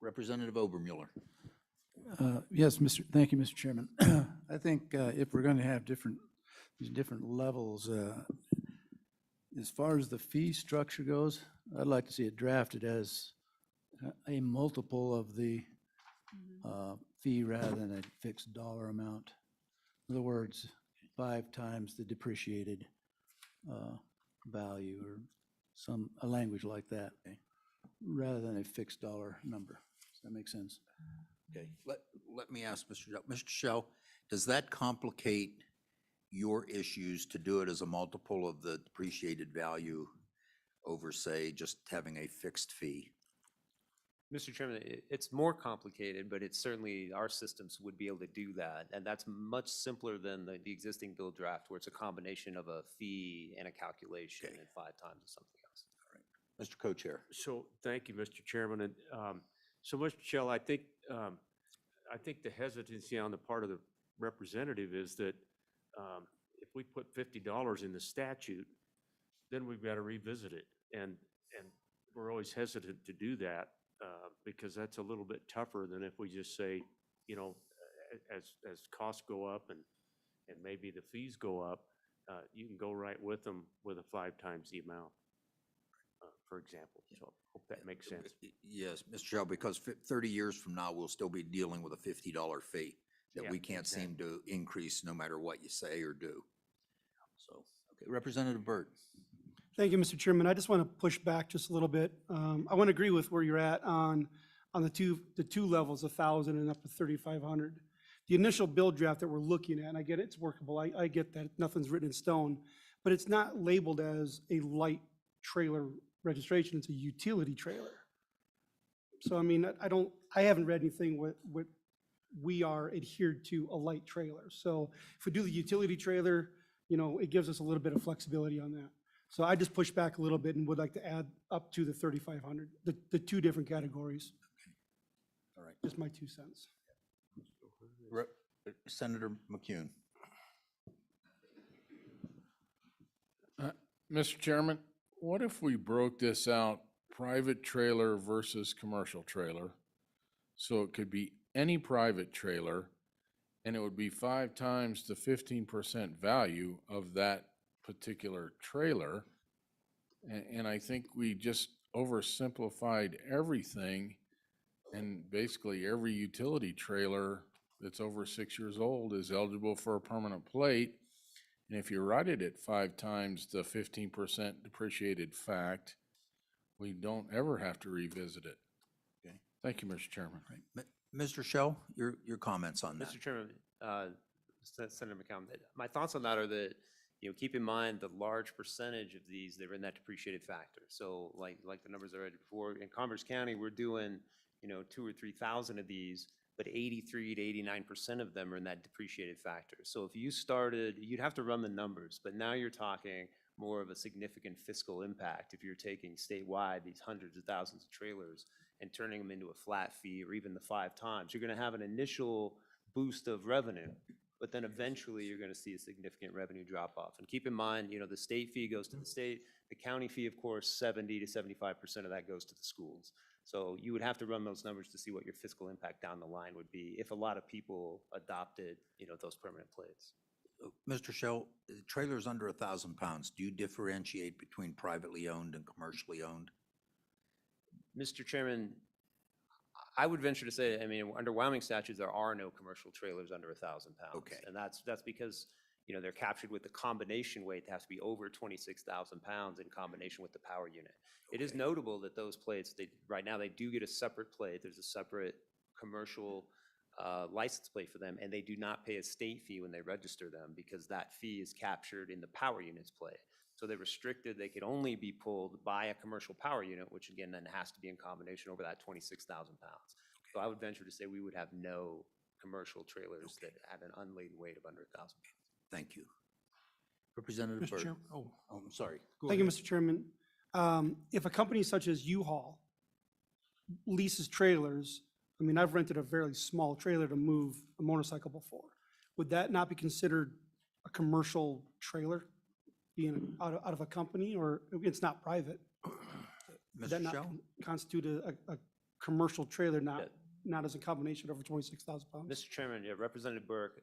Representative Obermuller. Yes, thank you, Mr. Chairman. I think if we're going to have these different levels, as far as the fee structure goes, I'd like to see it drafted as a multiple of the fee rather than a fixed dollar amount. In other words, 5 times the depreciated value, or a language like that, rather than a fixed dollar number. Does that make sense? Okay, let me ask Mr. Shell. Mr. Shell, does that complicate your issues to do it as a multiple of the depreciated value over, say, just having a fixed fee? Mr. Chairman, it's more complicated, but it's certainly, our systems would be able to do that. And that's much simpler than the existing bill draft, where it's a combination of a fee and a calculation and 5 times or something else. Mr. Co-Chair. So, thank you, Mr. Chairman. And so, Mr. Shell, I think the hesitancy on the part of the representative is that if we put $50 in the statute, then we've got to revisit it. And we're always hesitant to do that because that's a little bit tougher than if we just say, as costs go up and maybe the fees go up, you can go right with them with a 5 times the amount, for example. So hope that makes sense. Yes, Mr. Shell, because 30 years from now, we'll still be dealing with a $50 fee that Yeah, we can't seem to increase no matter what you say or do. So, okay, Representative Burt. Thank you, Mr. Chairman. I just want to push back just a little bit. I want to agree with where you're at on the two levels, 1,000 and up to 3,500. The initial bill draft that we're looking at, and I get it's workable, I get that, nothing's written in stone, but it's not labeled as a light trailer registration, it's a utility trailer. So, I mean, I haven't read anything what we are adhered to a light trailer. So if we do the utility trailer, it gives us a little bit of flexibility on that. So I just pushed back a little bit and would like to add up to the 3,500, the 2 different categories. All right. Just my 2 cents. Senator McCune. Mr. Chairman, what if we broke this out, private trailer versus commercial trailer? So it could be any private trailer, and it would be 5 times the 15% value of that particular trailer. And I think we just oversimplified everything, and basically every utility trailer that's over 6 years old is eligible for a permanent plate. And if you write it at 5 times the 15% depreciated fact, we don't ever have to revisit it. Okay. Thank you, Mr. Chairman. Mr. Shell, your comments on that? Mr. Chairman, Senator McCollum, my thoughts on that are that, keep in mind the large percentage of these that are in that depreciated factor. So like the numbers I read before, in Commerce County, we're doing, 2,000 or 3,000 of these, but 83 to 89% of them are in that depreciated factor. So if you started, you'd have to run the numbers, but now you're talking more of a significant fiscal impact if you're taking statewide these hundreds of thousands of trailers and turning them into a flat fee or even the 5 times. You're going to have an initial boost of revenue, but then eventually you're going to see a significant revenue drop off. And keep in mind, the state fee goes to the state, the county fee, of course, 70 to 75% of that goes to the schools. So you would have to run those numbers to see what your fiscal impact down the line would be if a lot of people adopted, those permanent plates. Mr. Shell, trailers under 1,000 pounds, do you differentiate between privately owned and commercially owned? Mr. Chairman, I would venture to say, under Wyoming statutes, there are no commercial trailers under 1,000 pounds. Okay. And that's because, they're captured with the combination weight. It has to be over 26,000 pounds in combination with the power unit. It is notable that those plates, right now, they do get a separate plate. There's a separate commercial license plate for them, and they do not pay a state fee when they register them because that fee is captured in the power unit's plate. So they're restricted. They could only be pulled by a commercial power unit, which again then has to be in combination over that 26,000 pounds. So I would venture to say we would have no commercial trailers that have an unladen weight of under 1,000 pounds. Thank you. Representative Mr. Byrd. Chairman, I'm sorry. Go Thank you, ahead. Mr. Chairman. If a company such as U-Haul leases trailers, I've rented a very small trailer to move a motorcycle before. Would that not be considered a commercial trailer being out of a company, or it's not private? Would that Mr. not Shell? constitute a commercial trailer, not as a combination over 26,000 pounds? Mr. Chairman, yeah, Representative Burke,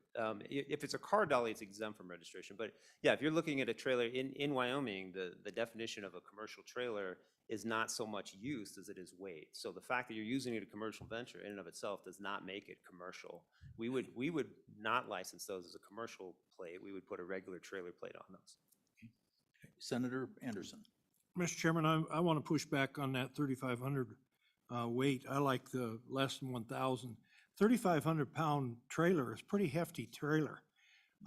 if it's a car dolly, it's exempt from registration. But yeah, if you're looking at a trailer in Wyoming, the definition of a commercial trailer is not so much use as it is weight. So the fact that you're using it a commercial venture in and of itself does not make it commercial. We would not license those as a commercial plate. We would put a regular trailer plate on those. Senator Anderson. Mr. Chairman, I want to push back on that 3,500 weight. I like the less than 1,000. 3,500-pound trailer is pretty hefty trailer.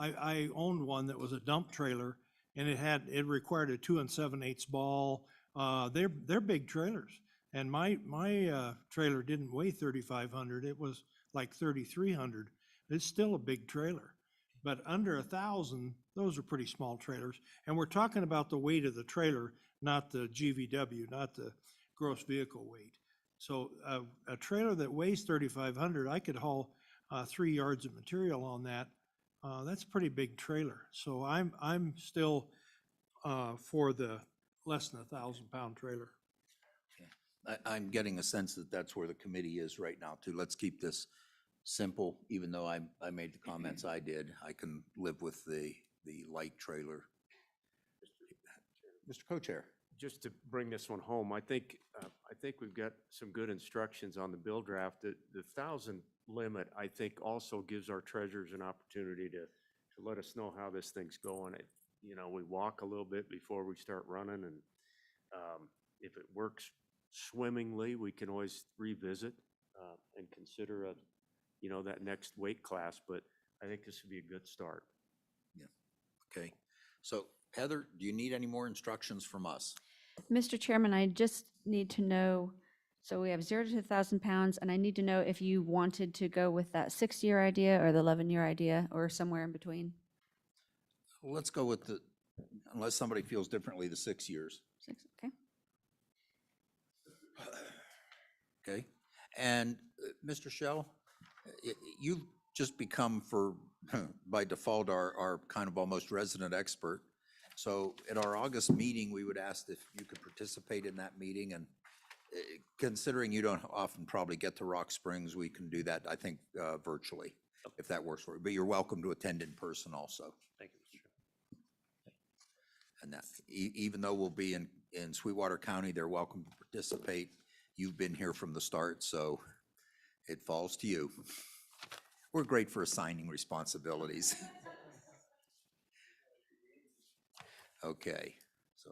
I owned one that was a dump trailer, and it required a 2 7/8 ball. They're big trailers, and my trailer didn't weigh 3,500. It was like 3,300. It's still a big trailer, but under 1,000, those are pretty small trailers. And we're talking about the weight of the trailer, not the GVW, not the gross vehicle weight. So a trailer that weighs 3,500, I could haul 3 yards of material on that. That's a pretty big trailer. So I'm still for the less than 1,000-pound trailer. I'm getting a sense that that's where the committee is right now too. Let's keep this simple, even though I made the comments I did. I can live with the light trailer. Mr. Co-Chair. Just to bring this one home, I think we've got some good instructions on the bill draft. The 1,000 limit, I think, also gives our treasurers an opportunity to let us know how this thing's going. We walk a little bit before we start running, and if it works swimmingly, we can always revisit and consider that next weight class. But I think this would be a good start. Yeah. Okay. So Heather, do you need any more instructions from us? Mr. Chairman, I just need to know, so we have 0 to 1,000 pounds, and I need to know if you wanted to go with that 6-year idea or the 11-year idea or somewhere in between. Let's go with unless somebody feels differently, the 6 years. 6, okay. Okay. And Mr. Shell, you've just become by default, our kind of almost resident expert. So at our August meeting, we would ask if you could participate in that meeting, and considering you don't often probably get to Rock Springs, we can do that, I think, virtually, if that works for you. But you're welcome to attend in person also. Thank you, Mr. Chairman. And that, even though we'll be in Sweetwater County, they're welcome to participate. You've been here from the start, so it falls to you. We're great for assigning responsibilities. Okay, so,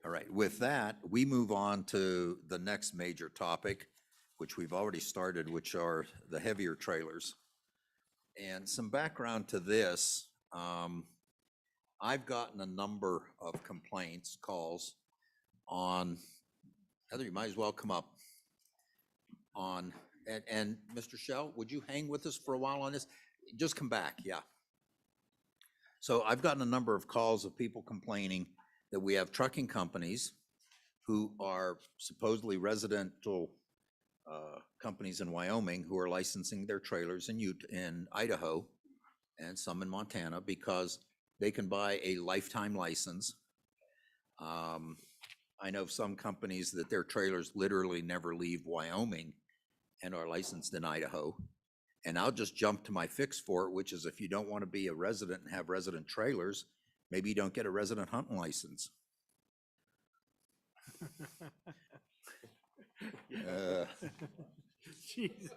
all right, with that, we move on to the next major topic, which we've already started, which are the heavier trailers. And some background to this, I've gotten a number of complaints, calls on, Heather, you might as well come up on, and Mr. Shell, would you hang with us for a while on this? Just come back, yeah. So I've gotten a number of calls of people complaining that we have trucking companies who are supposedly residential companies in Wyoming who are licensing their trailers in Idaho and some in Montana because they can buy a lifetime license. I know of some companies that their trailers literally never leave Wyoming and are licensed in Idaho. And I'll just jump to my fix for it, which is if you don't want to be a resident and have resident trailers, maybe you don't get a resident hunting license. Jeez.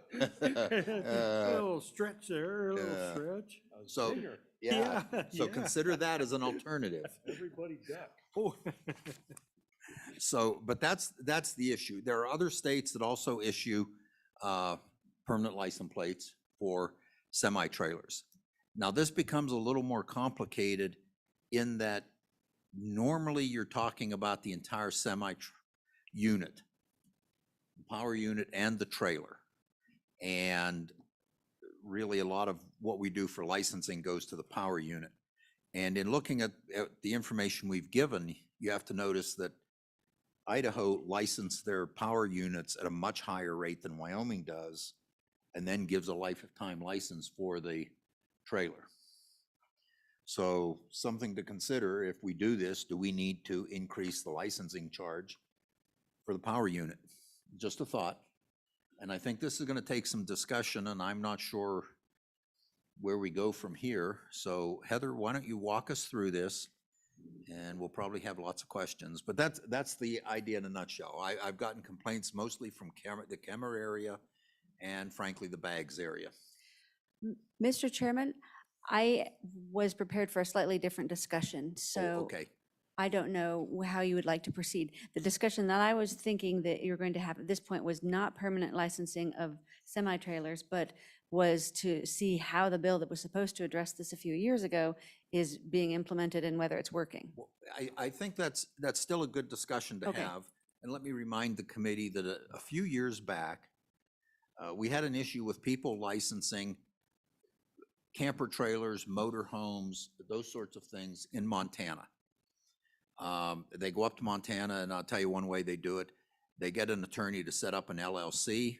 A little stretch there, a little stretch. So, yeah, so yeah. consider that as an alternative. Everybody duck. Oh. So, but that's the issue. There are other states that also issue permanent license plates for semi-trailers. Now, this becomes a little more complicated in that normally you're talking about the entire unit, power unit and the trailer. And really a lot of what we do for licensing goes to the power unit. And in looking at the information we've given, you have to notice that Idaho licensed their power units at a much higher rate than Wyoming does, and then gives a lifetime license for the trailer. So something to consider if we do this, do we need to increase the licensing charge for the power unit? Just a thought. And I think this is going to take some discussion, and I'm not sure where we go from here. So Heather, why don't you walk us through this? And we'll probably have lots of questions, but that's the idea in a nutshell. I've gotten complaints mostly from the Kemmer area and frankly, the Bags area. Mr. Chairman, I was prepared for a slightly different discussion, Oh, so okay, I don't know how you would like to proceed. The discussion that I was thinking that you're going to have at this point was not permanent licensing of semi-trailers, but was to see how the bill that was supposed to address this a few years ago is being implemented and whether it's working. well, I think that's still a good discussion to Okay. have. And let me remind the committee that a few years back, we had an issue with people licensing camper trailers, motor homes, those sorts of things in Montana. They go up to Montana, and I'll tell you one way they do it. They get an attorney to set up an LLC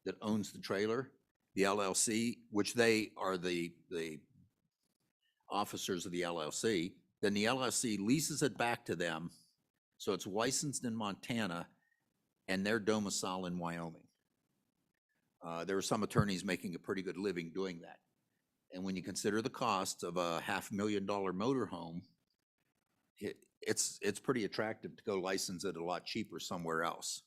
that owns the trailer. The LLC, which they are the officers of the LLC, then the LLC leases it back to them. So it's licensed in Montana and their domicile in Wyoming. There are some attorneys making a pretty good living doing that. And when you consider the cost of a $500,000 motorhome, it's pretty attractive to go license it a lot cheaper somewhere else.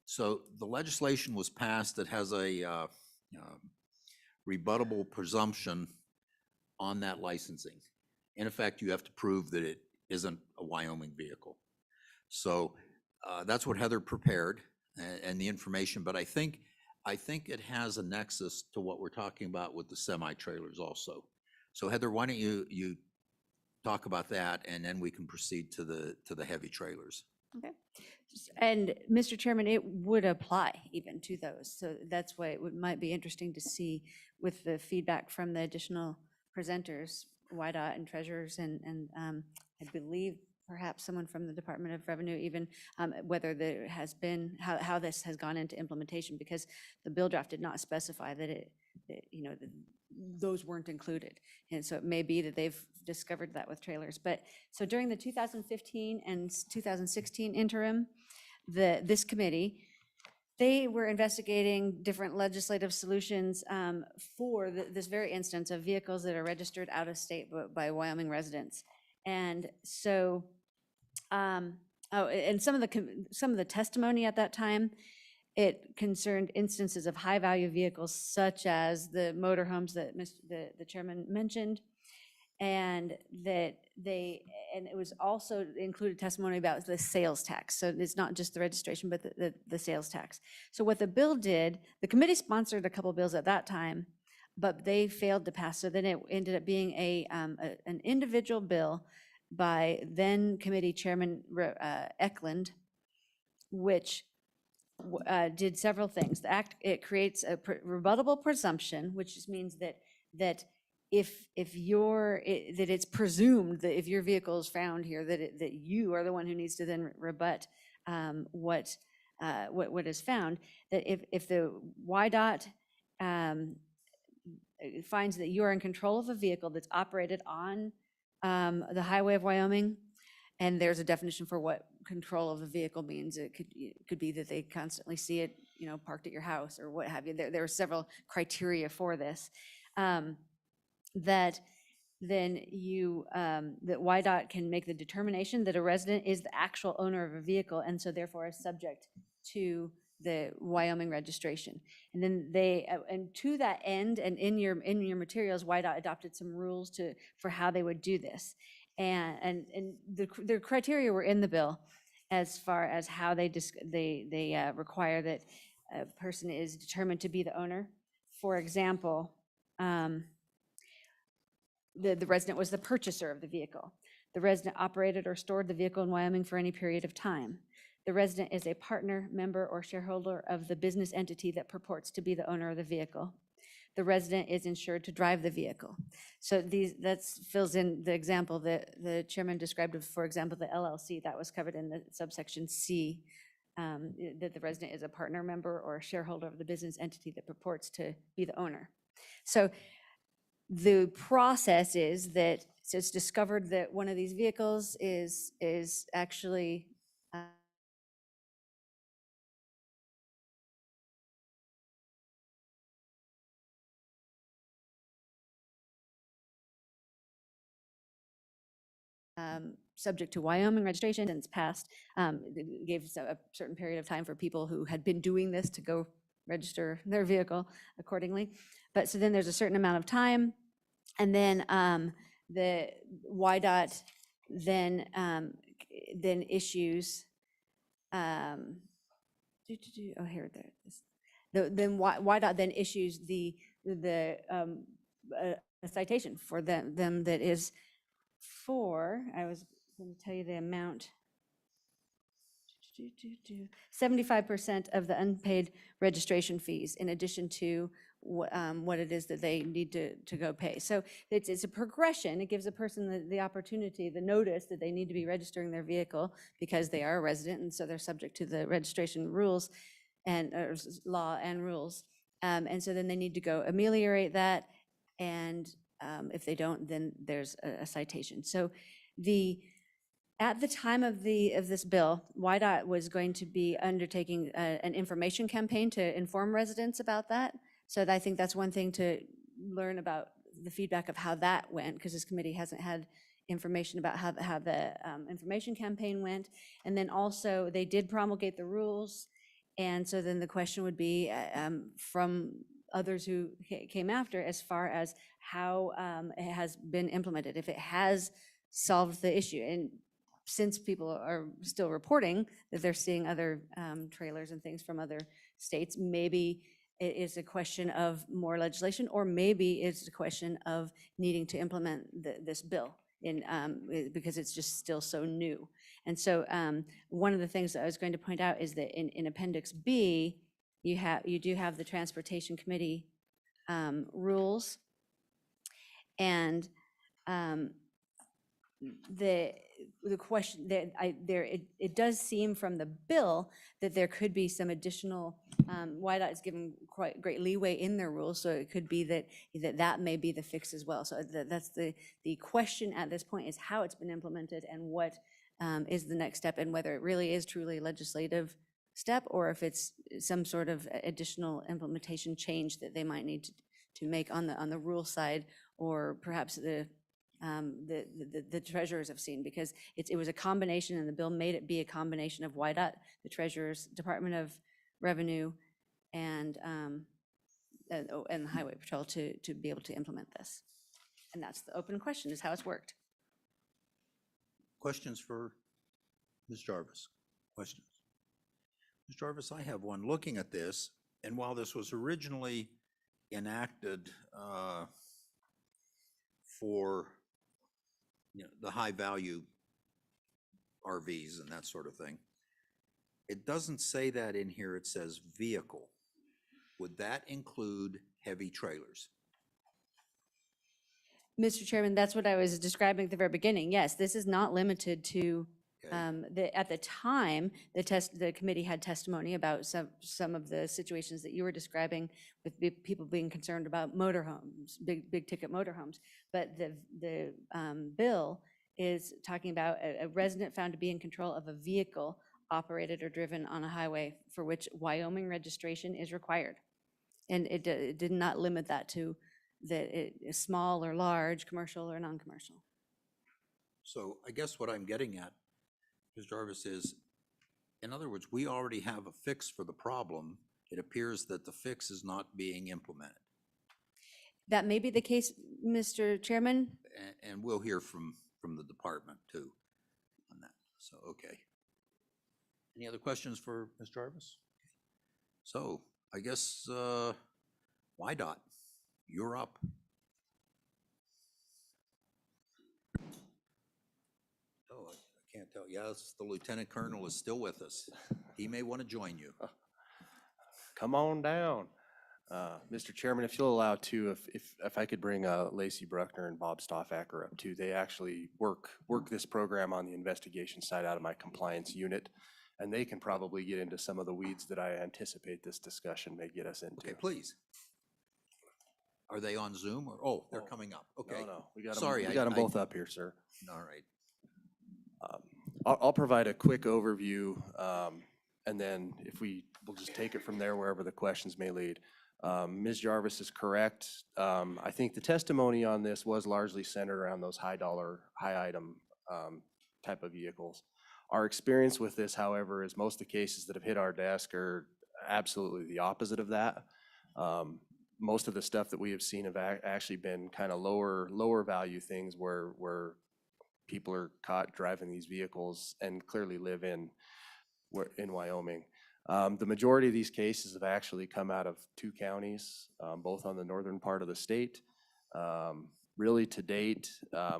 So the legislation was passed that has a rebuttable presumption on that licensing. In effect, you have to prove that it isn't a Wyoming vehicle. So that's what Heather prepared and the information, but I think it has a nexus to what we're talking about with the semi-trailers also. So Heather, why don't you talk about that, and then we can proceed to the heavy trailers. Okay. And Mr. Chairman, it would apply even to those. So that's why might be interesting to see with the feedback from the additional presenters, YDOT and treasurers, and I believe perhaps someone from the Department of Revenue even, whether there has been, how this has gone into implementation, because the bill draft did not specify that those weren't included. And so it may be that they've discovered that with trailers. But so during the 2015 and 2016 interim, this committee, they were investigating different legislative solutions for this very instance of vehicles that are registered out of state by Wyoming residents. And so, and some of the testimony at that time it concerned instances of high-value vehicles such as the motorhomes that the chairman mentioned, and that and it was also included testimony about the sales tax. So it's not just the registration, but the sales tax. So what the bill did, the committee sponsored a couple bills at that time, but they failed to pass. So then it ended up being an individual bill by then committee chairman Eklund, which did several things. The act, it creates a rebuttable presumption, which just means that if that it's presumed that if your vehicle is found here, that you are the one who needs to then rebut what is found. That if the YDOT finds that you are in control of a vehicle that's operated on the highway of Wyoming, and there's a definition for what control of a vehicle means. It could be that they constantly see it, parked at your house or what have you. There are several criteria for this. That then that YDOT can make the determination that a resident is the actual owner of a vehicle, and so therefore is subject to the Wyoming registration. And then and to that end, and in your materials, YDOT adopted some rules for how they would do this. And the criteria were in the bill as far as how they require that a person is determined to be the owner. For example, the resident was the purchaser of the vehicle. The resident operated or stored the vehicle in Wyoming for any period of time. The resident is a partner, member, or shareholder of the business entity that purports to be the owner of the vehicle. The resident is insured to drive the vehicle. So that fills in the example that the chairman described of, for example, the LLC that was covered in the subsection C, that the resident is a partner, member, or a shareholder of the business entity that purports to be the owner. So the process is that so it's discovered that one of these vehicles is actually subject to Wyoming registration since passed. It gave us a certain period of time for people who had been doing this to go register their vehicle accordingly. But so then there's a certain amount of time, and then the YDOT then issues. Oh, here there. Then YDOT then issues a citation for them that is for, I was going to tell you the amount, 75% of the unpaid registration fees, in addition to what it is that they need to go pay. So it's a progression. It gives a person the opportunity, the notice that they need to be registering their vehicle because they are a resident, and so they're subject to the registration rules and law and rules. And so then they need to go ameliorate that, and if they don't, then there's a citation. So at the time of this bill, YDOT was going to be undertaking an information campaign to inform residents about that. So I think that's one thing to learn about the feedback of how that went, because this committee hasn't had information about how the information campaign went. And then also they did promulgate the rules. And so then the question would be from others who came after, as far as how it has been implemented, if it has solved the issue. And since people are still reporting that they're seeing other trailers and things from other states, maybe it is a question of more legislation, or maybe it's a question of needing to implement this bill because it's just still so new. And so one of the things that I was going to point out is that in Appendix B, you do have the Transportation Committee rules, and the question that it does seem from the bill that there could be some additional, YDOT is given quite great leeway in their rules, so it could be that may be the fix as well. So that's the question at this point, is how it's been implemented and what is the next step, and whether it really is truly a legislative step, or if it's some sort of additional implementation change that they might need to make on the rule side, or perhaps the treasurers have seen, because it was a combination, and the bill made it be a combination of YDOT, the treasurer's Department of Revenue and, and the Highway Patrol to be able to implement this. And that's the open question, is how it's worked. Questions for Ms. Jarvis? Questions? Ms. Jarvis, I have one. Looking at this, and while this was originally enacted for, the high-value RVs and that sort of thing, it doesn't say that in here. It says vehicle. Would that include heavy trailers? Mr. Chairman, that's what I was describing at the very beginning. Yes, this is not limited to, Okay. at the time, the committee had testimony about some of the situations that you were describing with people being concerned about motorhomes, big ticket motorhomes. But the bill is talking about a resident found to be in control of a vehicle operated or driven on a highway for which Wyoming registration is required. And it did not limit that to small or large, commercial or non-commercial. So I guess what I'm getting at, Ms. Jarvis, is, in other words, we already have a fix for the problem. It appears that the fix is not being implemented. That may be the case, Mr. Chairman. And we'll hear from the department too on that. So, okay. Any other questions for Ms. Jarvis? So I guess, YDOT, you're up. Oh, I can't tell. Yes, the Lieutenant Colonel is still with us. He may want to join you. Come on down. Mr. Chairman, if you'll allow too, if I could bring Lacey Bruckner and Bob Stoffacker up too. They actually work this program on the investigation side out of my compliance unit, and they can probably get into some of the weeds that I anticipate this discussion may get us into. Okay, please. Are they on Zoom or, oh, they're coming up. Okay. No, we got them. Sorry, We got them both up here, sir. All right. I'll provide a quick overview, and then we'll just take it from there wherever the questions may lead. Ms. Jarvis is correct. I think the testimony on this was largely centered around those high item type of vehicles. Our experience with this, however, is most of the cases that have hit our desk are absolutely the opposite of that. Most of the stuff that we have seen have actually been kind of lower value things where people are caught driving these vehicles and clearly live in Wyoming. The majority of these cases have actually come out of two counties, both on the northern part of the state. Really to date,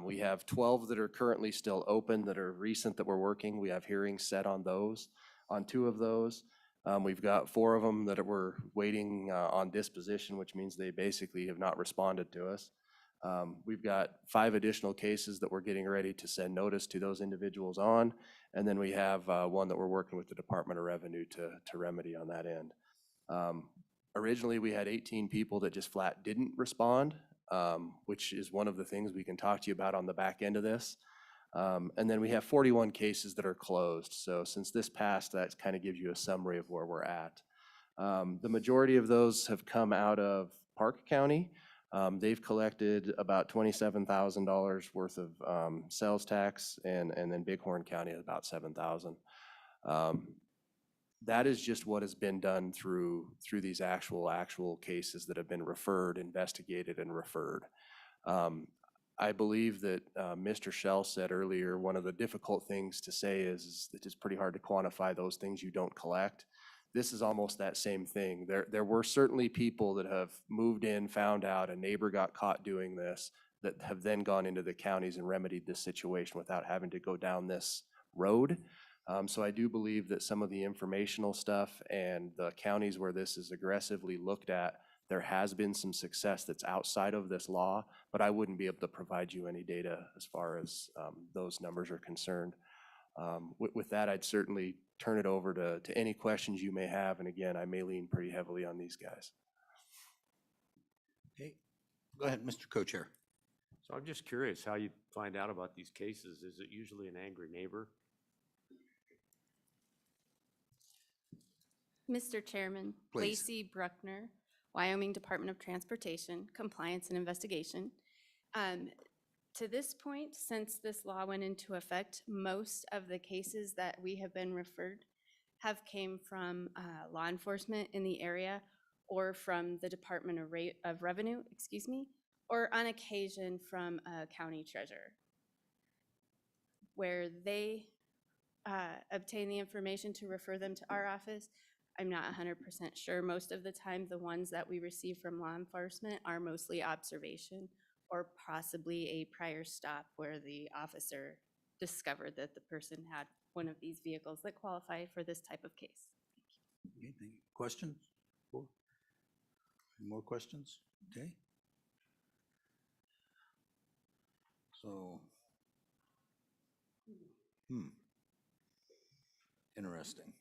we have 12 that are currently still open that are recent that we're working. We have hearings set on those, on 2 of those. We've got 4 of them that we're waiting on disposition, which means they basically have not responded to us. We've got 5 additional cases that we're getting ready to send notice to those individuals on. And then we have 1 that we're working with the Department of Revenue to remedy on that end. Originally, we had 18 people that just flat didn't respond, which is one of the things we can talk to you about on the back end of this. And then we have 41 cases that are closed. So since this passed, that kind of gives you a summary of where we're at. The majority of those have come out of Park County. They've collected about $27,000 worth of sales tax, and then Bighorn County at about $7,000. That is just what has been done through these actual cases that have been referred, investigated, and referred. I believe that Mr. Shell said earlier, one of the difficult things to say is that it's pretty hard to quantify those things you don't collect. This is almost that same thing. There were certainly people that have moved in, found out a neighbor got caught doing this, that have then gone into the counties and remedied this situation without having to go down this road. So I do believe that some of the informational stuff and the counties where this is aggressively looked at, there has been some success that's outside of this law, but I wouldn't be able to provide you any data as far as those numbers are concerned. With that, I'd certainly turn it over to any questions you may have. And again, I may lean pretty heavily on these guys. Okay. Go ahead, Mr. Co-Chair. So I'm just curious how you find out about these cases. Is it usually an angry neighbor? Mr. Chairman, Please. Lacey Bruckner, Wyoming Department of Transportation, Compliance and Investigation. To this point, since this law went into effect, most of the cases that we have been referred have came from law enforcement in the area or from the Department of Revenue, excuse me, or on occasion from a county treasurer, where they obtain the information to refer them to our office. I'm not 100% sure. Most of the time, the ones that we receive from law enforcement are mostly observation or possibly a prior stop where the officer discovered that the person had one of these vehicles that qualify for this type of case. Okay, thank you. Questions? Any more questions? Okay. So, interesting.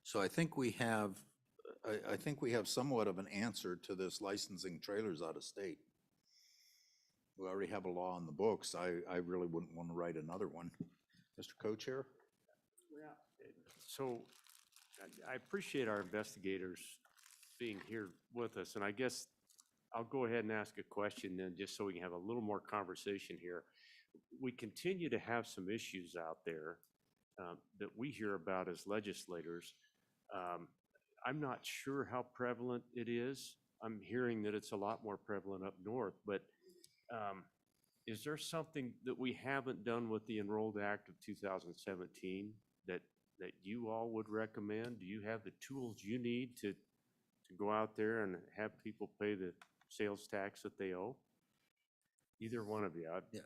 So I think we have, I think we have somewhat of an answer to this licensing trailers out of state. We already have a law in the books. I really wouldn't want to write another one. Mr. Co-Chair? So I appreciate our investigators being here with us, and I guess I'll go ahead and ask a question then, just so we can have a little more conversation here. We continue to have some issues out there that we hear about as legislators. I'm not sure how prevalent it is. I'm hearing that it's a lot more prevalent up north, but is there something that we haven't done with the Enrolled Act of 2017 that you all would recommend? Do you have the tools you need to go out there and have people pay the sales tax that they owe? Either one of you. Yeah.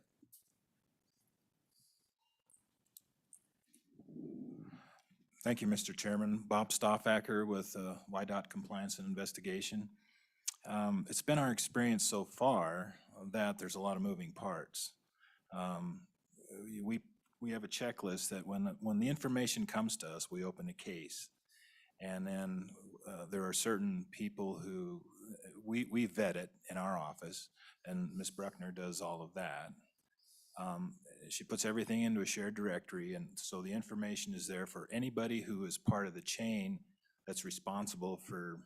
Thank you, Mr. Chairman. Bob Stoffacker with YDOT Compliance and Investigation. It's been our experience so far that there's a lot of moving parts. We have a checklist that when the information comes to us, we open a case. And then there are certain people who we vet it in our office, and Ms. Bruckner does all of that. She puts everything into a shared directory, and so the information is there for anybody who is part of the chain that's responsible for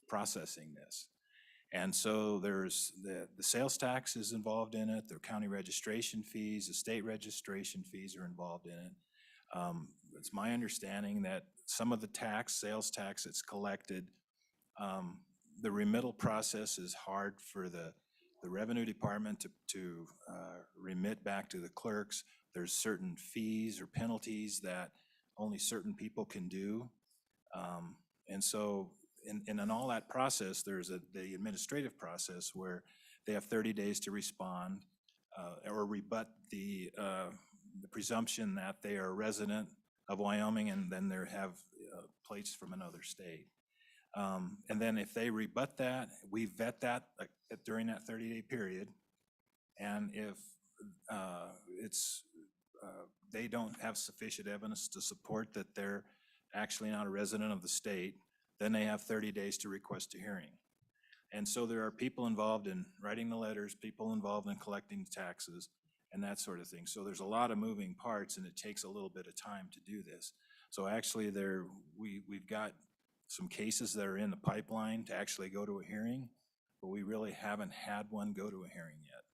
processing this. And so there's the sales tax is involved in it, the county registration fees, the state registration fees are involved in it. It's my understanding that some of the sales tax that's collected, the remittal process is hard for the revenue department to remit back to the clerks. There's certain fees or penalties that only certain people can do. And so in all that process, there's the administrative process where they have 30 days to respond or rebut the presumption that they are a resident of Wyoming, and then they have plates from another state. And then if they rebut that, we vet that during that 30-day period. And if they don't have sufficient evidence to support that they're actually not a resident of the state, then they have 30 days to request a hearing. And so there are people involved in writing the letters, people involved in collecting taxes, and that sort of thing. So there's a lot of moving parts, and it takes a little bit of time to do this. So actually we've got some cases that are in the pipeline to actually go to a hearing, but we really haven't had one go to a hearing yet.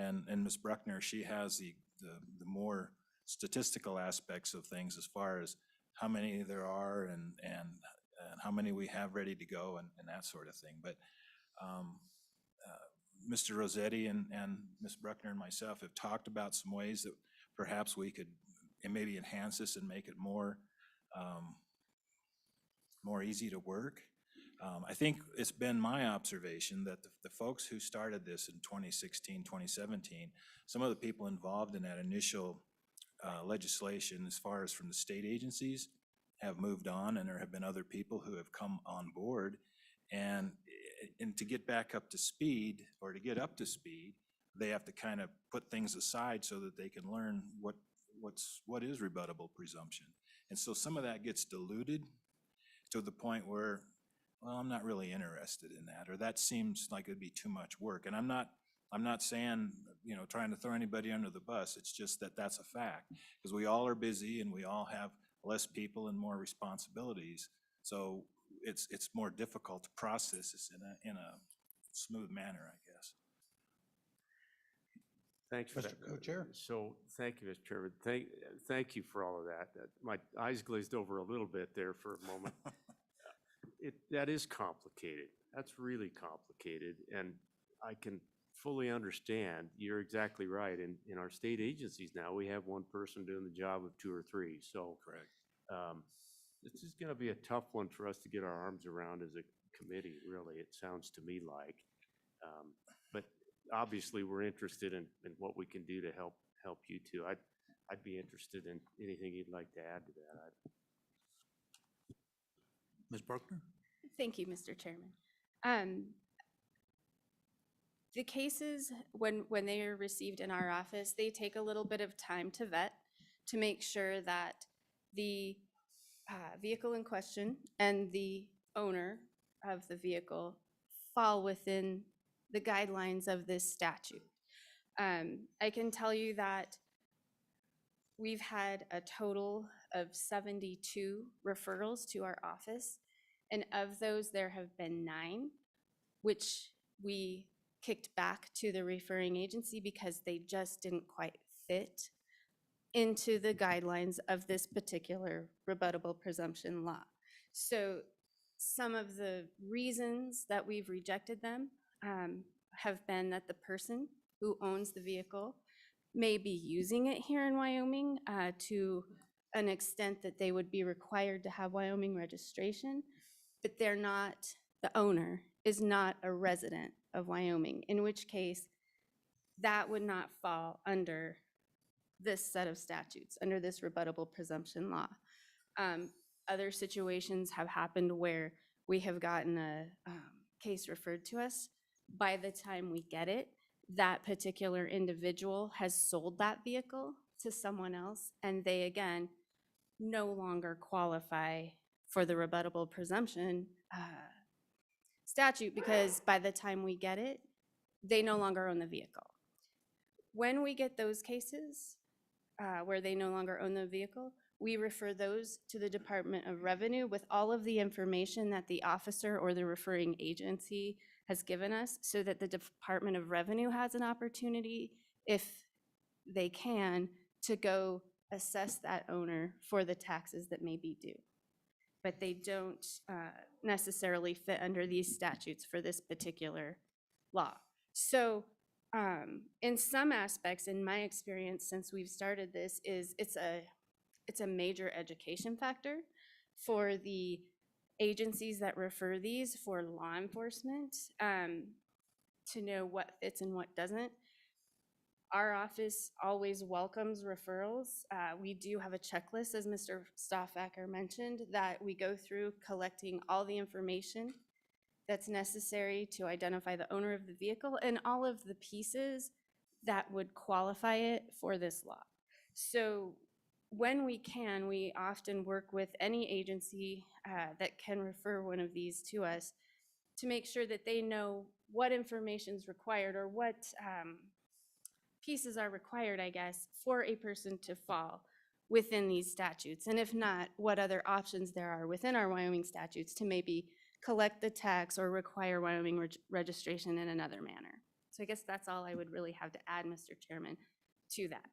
And Ms. Bruckner, she has the more statistical aspects of things as far as how many there are and how many we have ready to go and that sort of thing. But Mr. Rossetti and Ms. Bruckner and myself have talked about some ways that perhaps we could maybe enhance this and make it more easy to work. I think it's been my observation that the folks who started this in 2016, 2017, some of the people involved in that initial legislation as far as from the state agencies have moved on, and there have been other people who have come on board. And to get back up to speed, or to get up to speed, they have to kind of put things aside so that they can learn what is rebuttable presumption. And so some of that gets diluted to the point where, well, I'm not really interested in that, or that seems like it'd be too much work. And I'm not saying, trying to throw anybody under the bus. It's just that that's a fact, because we all are busy and we all have less people and more responsibilities. So it's more difficult to process this in a smooth manner, I guess. Thanks for Mr. that. Co-Chair? So, thank you, Mr. Chairman. Thank you for all of that. My eyes glazed over a little bit there for a moment. That is complicated. That's really complicated, and I can fully understand. You're exactly right. In our state agencies now, we have one person doing the job of two or three, so. Correct. This is gonna be a tough one for us to get our arms around as a committee, really, it sounds to me like. But obviously, we're interested in what we can do to help you too. I'd be interested in anything you'd like to add to that. Ms. Bruckner? Thank you, Mr. Chairman. The cases, when they are received in our office, they take a little bit of time to vet to make sure that the vehicle in question and the owner of the vehicle fall within the guidelines of this statute. I can tell you that we've had a total of 72 referrals to our office, and of those, there have been 9, which we kicked back to the referring agency because they just didn't quite fit into the guidelines of this particular rebuttable presumption law. So some of the reasons that we've rejected them have been that the person who owns the vehicle may be using it here in Wyoming to an extent that they would be required to have Wyoming registration, but they're not, the owner is not a resident of Wyoming, in which case that would not fall under this set of statutes, under this rebuttable presumption law. Other situations have happened where we have gotten a case referred to us. By the time we get it, that particular individual has sold that vehicle to someone else, and they, again, no longer qualify for the rebuttable presumption statute because by the time we get it, they no longer own the vehicle. When we get those cases where they no longer own the vehicle, we refer those to the Department of Revenue with all of the information that the officer or the referring agency has given us so that the Department of Revenue has an opportunity, if they can, to go assess that owner for the taxes that may be due. But they don't necessarily fit under these statutes for this particular law. So in some aspects, in my experience since we've started this, is it's a major education factor for the agencies that refer these for law enforcement to know what fits and what doesn't. Our office always welcomes referrals. We do have a checklist, as Mr. Stoffacker mentioned, that we go through collecting all the information that's necessary to identify the owner of the vehicle and all of the pieces that would qualify it for this law. So when we can, we often work with any agency that can refer one of these to us to make sure that they know what information is required or what pieces are required, I guess, for a person to fall within these statutes. And if not, what other options there are within our Wyoming statutes to maybe collect the tax or require Wyoming registration in another manner. So I guess that's all I would really have to add, Mr. Chairman, to that.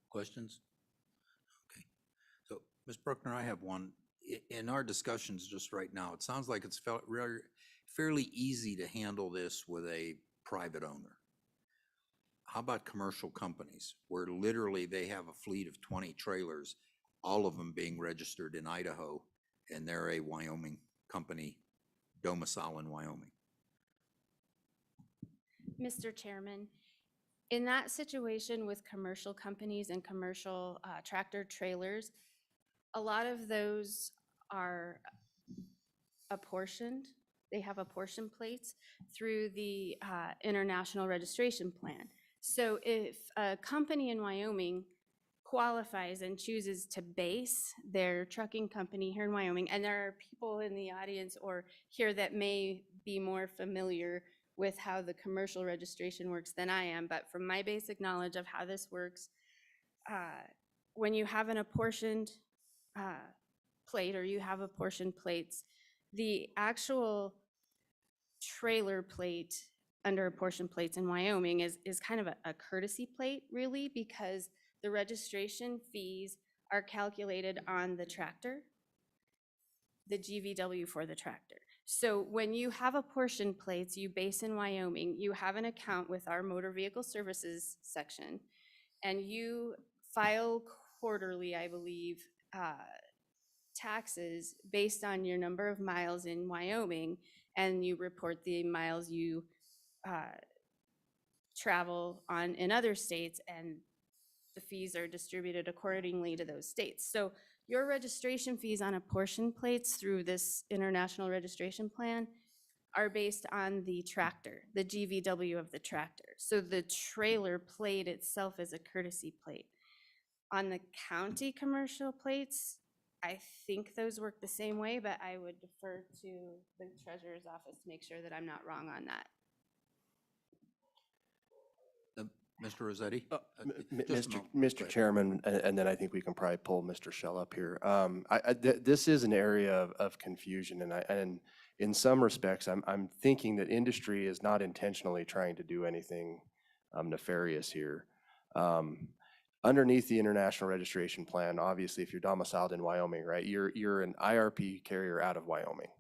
Questions? Okay. So, Ms. Bruckner, I have one. In our discussions just right now, it sounds like it's fairly easy to handle this with a private owner. How about commercial companies where literally they have a fleet of 20 trailers, all of them being registered in Idaho, and they're a Wyoming company, domicile in Wyoming? Mr. Chairman, in that situation with commercial companies and commercial tractor trailers, a lot of those are apportioned. They have apportion plates through the International Registration Plan. So if a company in Wyoming qualifies and chooses to base their trucking company here in Wyoming, and there are people in the audience or here that may be more familiar with how the commercial registration works than I am, but from my basic knowledge of how this works, when you have an apportioned plate or you have apportioned plates, the actual trailer plate under apportioned plates in Wyoming is kind of a courtesy plate, really, because the registration fees are calculated on the tractor, the GVW for the tractor. So when you have apportioned plates, you base in Wyoming, you have an account with our motor vehicle services section, and you file quarterly, I believe, taxes based on your number of miles in Wyoming, and you report the miles you travel on in other states, and the fees are distributed accordingly to those states. So your registration fees on apportion plates through this international registration plan are based on the tractor, the GVW of the tractor. So the trailer plate itself is a courtesy plate. On the county commercial plates, I think those work the same way, but I would defer to the treasurer's office to make sure that I'm not wrong on that. Mr. Rossetti? Just a moment. Go Mr. ahead. Chairman, and then I think we can probably pull Mr. Shell up here. This is an area of confusion, and in some respects, I'm thinking that industry is not intentionally trying to do anything nefarious here. Underneath the international registration plan, obviously, if you're domiciled in Wyoming, right, you're an IRP carrier out of Wyoming.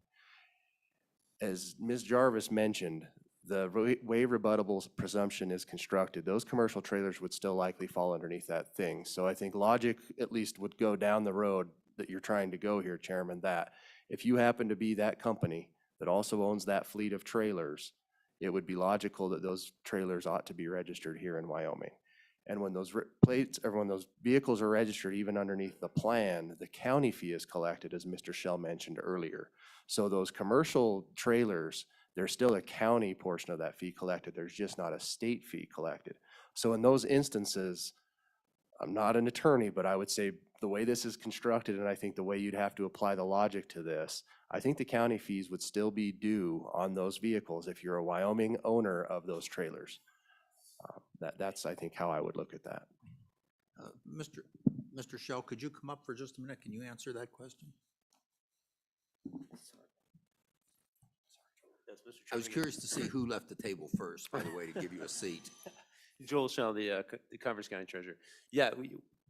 As Ms. Jarvis mentioned, the way rebuttable presumption is constructed, those commercial trailers would still likely fall underneath that thing. So I think logic at least would go down the road that you're trying to go here, Chairman, that if you happen to be that company that also owns that fleet of trailers, it would be logical that those trailers ought to be registered here in Wyoming. And when those plates, or when those vehicles are registered, even underneath the plan, the county fee is collected, as Mr. Shell mentioned earlier. So those commercial trailers, there's still a county portion of that fee collected. There's just not a state fee collected. So in those instances, I'm not an attorney, but I would say the way this is constructed, and I think the way you'd have to apply the logic to this, I think the county fees would still be due on those vehicles if you're a Wyoming owner of those trailers. That's, I think, how I would look at that. Mr. Shell, could you come up for just a minute? Can you answer that question? I was curious to see who left the table first, by the way, to give you a seat. Joel Shell, the Converse County Treasurer. Yeah,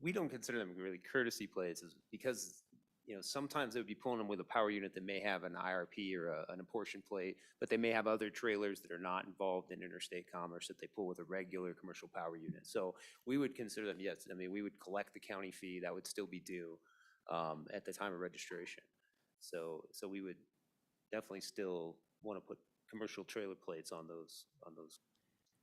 we don't consider them really courtesy plates because, you know, sometimes they would be pulling them with a power unit that may have an IRP or an apportion plate, but they may have other trailers that are not involved in interstate commerce that they pull with a regular commercial power unit. So we would consider them, yes, I mean, we would collect the county fee that would still be due at the time of registration. So we would definitely still want to put commercial trailer plates on those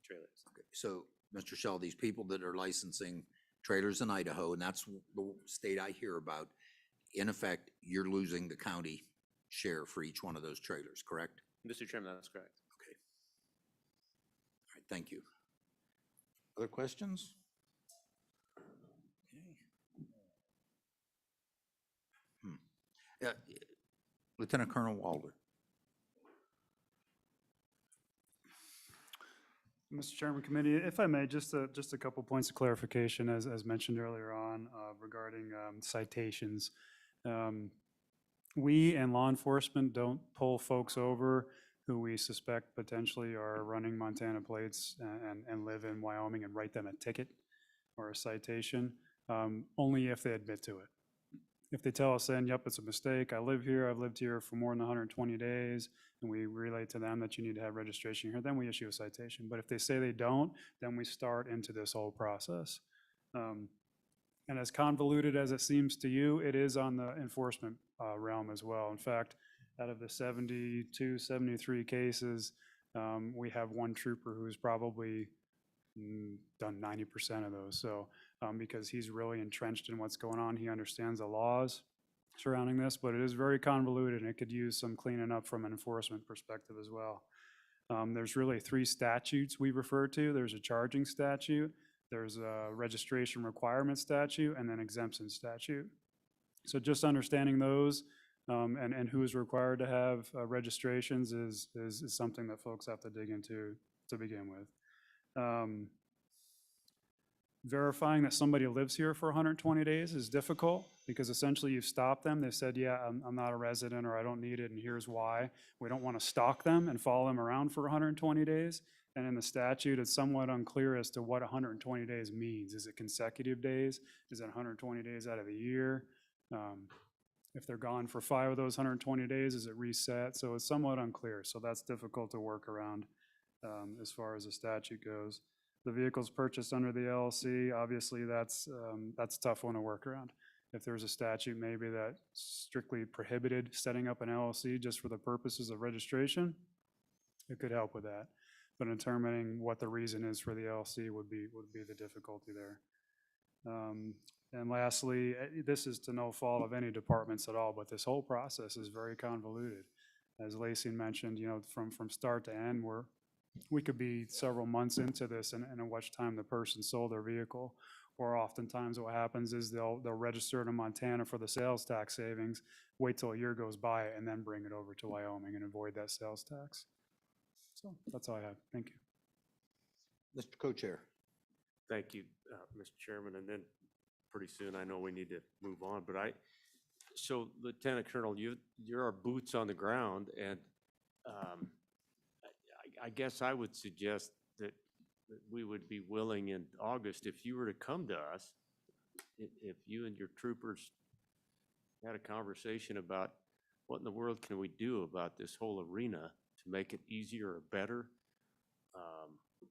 trailers. Okay, so, Mr. Shell, these people that are licensing trailers in Idaho, and that's the state I hear about, in effect, you're losing the county share for each one of those trailers, correct? Mr. Chairman, that's correct. Okay. All right, thank you. Other questions? Okay. Yeah, Lieutenant Colonel Walder. Mr. Chairman, Committee, if I may, just a couple points of clarification as mentioned earlier on regarding citations. We and law enforcement don't pull folks over who we suspect potentially are running Montana plates and live in Wyoming and write them a ticket or a citation, only if they admit to it. If they tell us then, yep, it's a mistake, I live here, I've lived here for more than 120 days, and we relay to them that you need to have registration here, then we issue a citation. But if they say they don't, then we start into this whole process. And as convoluted as it seems to you, it is on the enforcement realm as well. In fact, out of the 72, 73 cases, we have one trooper who's probably done 90% of those. So because he's really entrenched in what's going on, he understands the laws surrounding this, but it is very convoluted and it could use some cleaning up from an enforcement perspective as well. There's really 3 statutes we refer to. There's a charging statute, there's a registration requirement statute, and then exemption statute. So just understanding those and who is required to have registrations is something that folks have to dig into to begin with. Verifying that somebody lives here for 120 days is difficult because essentially you've stopped them. They've said, yeah, I'm not a resident or I don't need it and here's why. We don't want to stalk them and follow them around for 120 days. And in the statute, it's somewhat unclear as to what 120 days means. Is it consecutive days? Is it 120 days out of the year? If they're gone for 5 of those 120 days, is it reset? So it's somewhat unclear. So that's difficult to work around as far as the statute goes. The vehicles purchased under the LLC, obviously that's a tough one to work around. If there's a statute maybe that strictly prohibited setting up an LLC just for the purposes of registration, it could help with that. But determining what the reason is for the LLC would be the difficulty there. And lastly, this is to no fault of any departments at all, but this whole process is very convoluted. As Lacey mentioned, from start to end, we could be several months into this and in which time the person sold their vehicle. Or oftentimes what happens is they'll register it in Montana for the sales tax savings, wait till a year goes by and then bring it over to Wyoming and avoid that sales tax. So that's all I have. Thank you. Mr. Co-Chair. Thank you, Mr. Chairman. And then pretty soon, I know we need to move on, but so Lieutenant Colonel, you're our boots on the ground, and I guess I would suggest that we would be willing in August, if you were to come to us, if you and your troopers had a conversation about what in the world can we do about this whole arena to make it easier or better,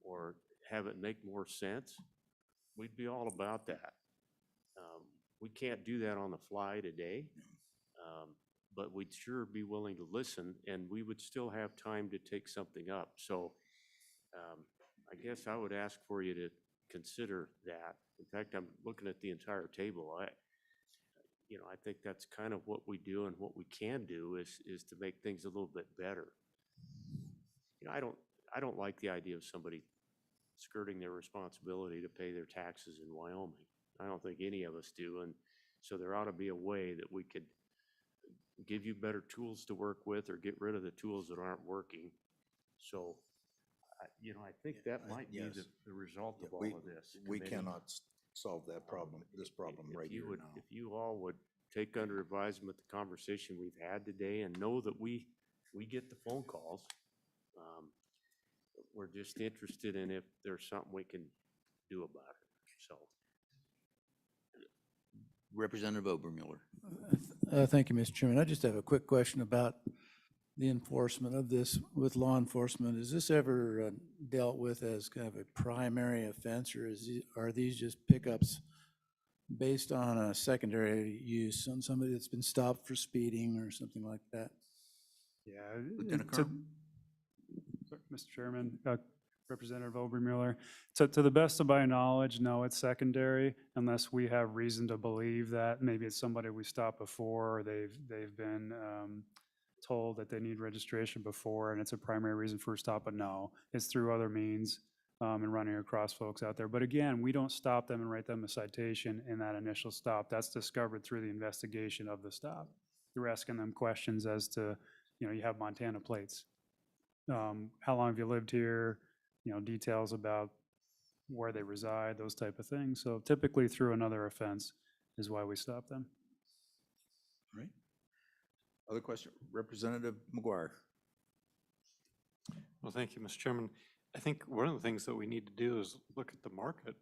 or have it make more sense, we'd be all about that. We can't do that on the fly today, but we'd sure be willing to listen, and we would still have time to take something up. So I guess I would ask for you to consider that. In fact, I'm looking at the entire table. I think that's kind of what we do, and what we can do is to make things a little bit better. I don't like the idea of somebody skirting their responsibility to pay their taxes in Wyoming. I don't think any of us do, and so there ought to be a way that we could give you better tools to work with or get rid of the tools that aren't working. So, I think that might be yes. the result of all of this. We committee. cannot solve that problem, this problem right here now. If you all would take under advisement the conversation we've had today and know that we get the phone calls, we're just interested in if there's something we can do about it. So, Representative Obermuller. Thank you, Mr. Chairman. I just have a quick question about the enforcement of this with law enforcement. Is this ever dealt with as kind of a primary offense, or are these just pickups based on a secondary use on somebody that's been stopped for speeding or something like that? Yeah. Lieutenant Colonel? Mr. Chairman, Representative Obermuller, to the best of my knowledge, no, it's secondary unless we have reason to believe that maybe it's somebody we stopped before, or they've been told that they need registration before, and it's a primary reason for a stop. But no, it's through other means and running across folks out there. But again, we don't stop them and write them a citation in that initial stop. That's discovered through the investigation of the stop. You're asking them questions as to, you have Montana plates. How long have you lived here? Details about where they reside, those type of things. So typically through another offense is why we stop them. All right. Other question? Representative McGuire. Well, thank you, Mr. Chairman. I think one of the things that we need to do is look at the market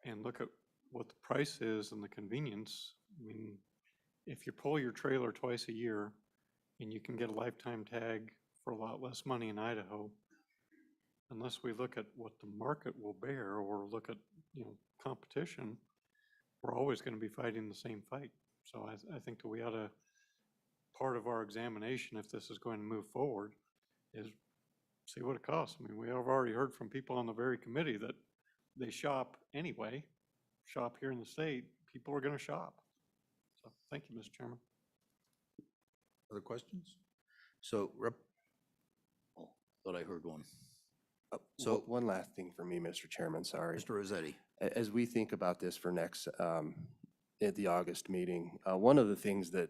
and look at what the price is and the convenience. I mean, if you pull your trailer twice a year and you can get a lifetime tag for a lot less money in Idaho, unless we look at what the market will bear or look at, competition, we're always going to be fighting the same fight. So I think that we ought to, part of our examination, if this is going to move forward, is see what it costs. I mean, we have already heard from people on the very committee that they shop anyway, shop here in the state, people are going to shop. So thank you, Mr. Chairman. Other questions? So, thought I heard one. So one last thing for me, Mr. Chairman, sorry. Mr. Rossetti. As we think about this for next, at the August meeting, one of the things that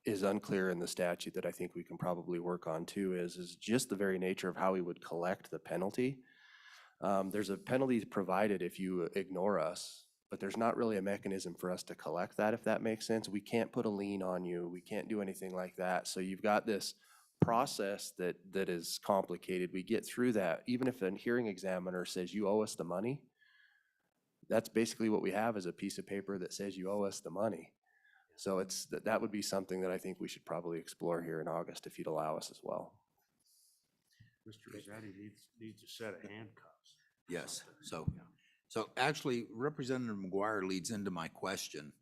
is unclear in the statute that I think we can probably work on too is just the very nature of how we would collect the penalty. There's a penalty provided if you ignore us, but there's not really a mechanism for us to collect that, if that makes sense. We can't put a lien on you. We can't do anything like that. So you've got this process that is complicated. We get through that. Even if a hearing examiner says you owe us the money, that's basically what we have, is a piece of paper that says you owe us the money. So that would be something that I think we should probably explore here in August, if you'd allow us as well. Mr. Rossetti needs a set of handcuffs. Yes, so actually Representative McGuire leads into my question,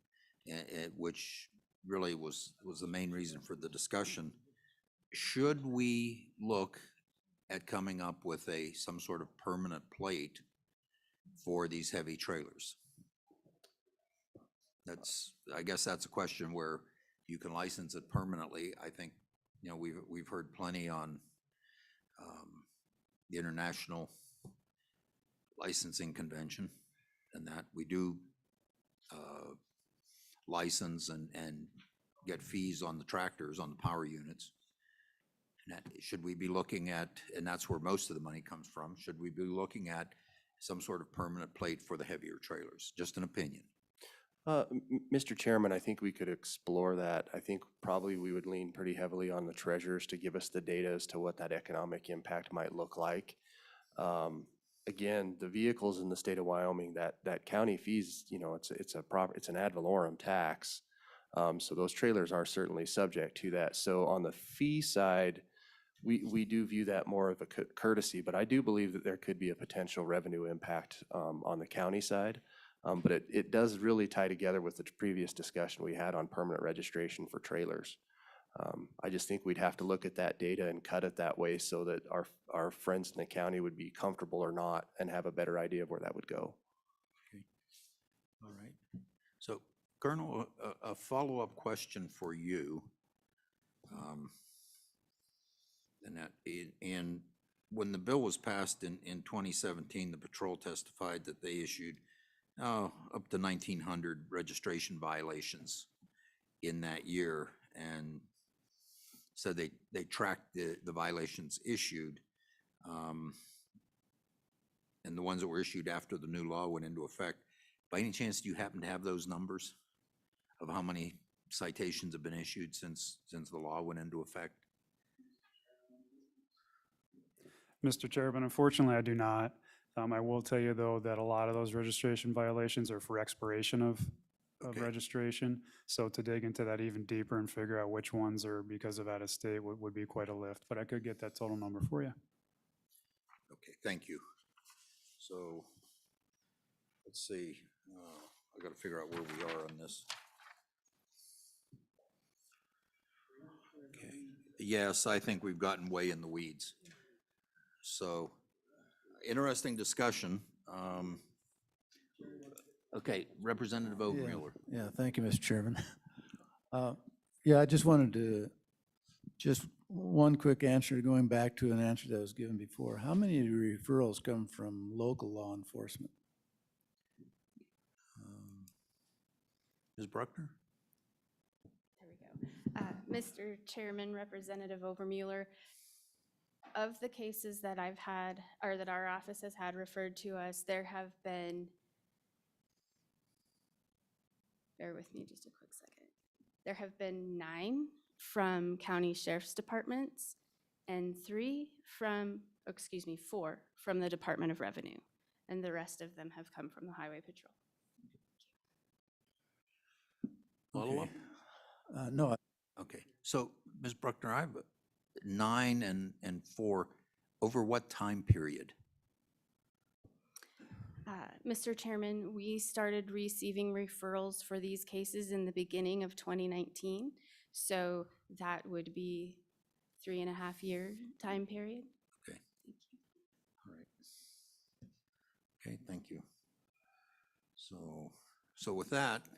which really was the main reason for the discussion. Should we look at coming up with some sort of permanent plate for these heavy trailers? I guess that's a question where you can license it permanently. I think, we've heard plenty on the International Licensing Convention, and that we do license and get fees on the tractors, on the power units. And should we be looking at, and that's where most of the money comes from, should we be looking at some sort of permanent plate for the heavier trailers? Just an opinion. Mr. Chairman, I think we could explore that. I think probably we would lean pretty heavily on the treasurers to give us the data as to what that economic impact might look like. Again, the vehicles in the state of Wyoming, that county fees, it's an ad valorem tax. So those trailers are certainly subject to that. So on the fee side, we do view that more of a courtesy, but I do believe that there could be a potential revenue impact on the county side. But it does really tie together with the previous discussion we had on permanent registration for trailers. I just think we'd have to look at that data and cut it that way so that our friends in the county would be comfortable or not and have a better idea of where that would go. Okay. All right. So, Colonel, a follow-up question for you. And when the bill was passed in 2017, the patrol testified that they issued up to 1,900 registration violations in that year, and said they tracked the violations issued, and the ones that were issued after the new law went into effect. By any chance, do you happen to have those numbers of how many citations have been issued since the law went into effect? Mr. Chairman, unfortunately, I do not. I will tell you, though, that a lot of those registration violations are for expiration of registration. So to dig into that even deeper and figure out which ones are because of out of state would be quite a lift, but I could get that total number for you. Okay, thank you. So, let's see, I gotta figure out where we are on this. Okay, yes, I think we've gotten way in the weeds. So, interesting discussion. Okay, Representative Overmuller. Yeah, thank you, Mr. Chairman. Yeah, I just wanted to, just one quick answer, going back to an answer that was given before. How many referrals come from local law enforcement? Ms. Bruckner? There we go. Mr. Chairman, Representative Overmuller, of the cases that I've had, or that our office has had referred to us, there have been, bear with me just a quick second. There have been 9 from county sheriff's departments and 4 from the Department of Revenue. And the rest of them have come from the Highway Patrol. Follow-up? No. Okay, so, Ms. Bruckner, I have 9 and 4, over what time period? Mr. Chairman, we started receiving referrals for these cases in the beginning of 2019. So that would be 3.5-year time period. Okay. Thank you. All right. Okay, thank you. So with that,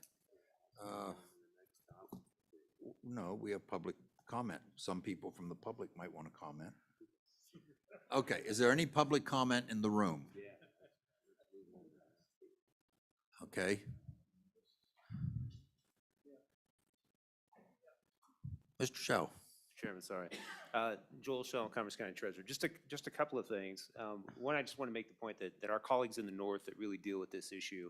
no, we have public comment. Some people from the public might want to comment. Okay, is there any public comment in the room? Okay. Mr. Shao. Chairman, sorry. Joel Shell, Commerce County Treasurer. Just a couple of things. One, I just want to make the point that our colleagues in the north that really deal with this issue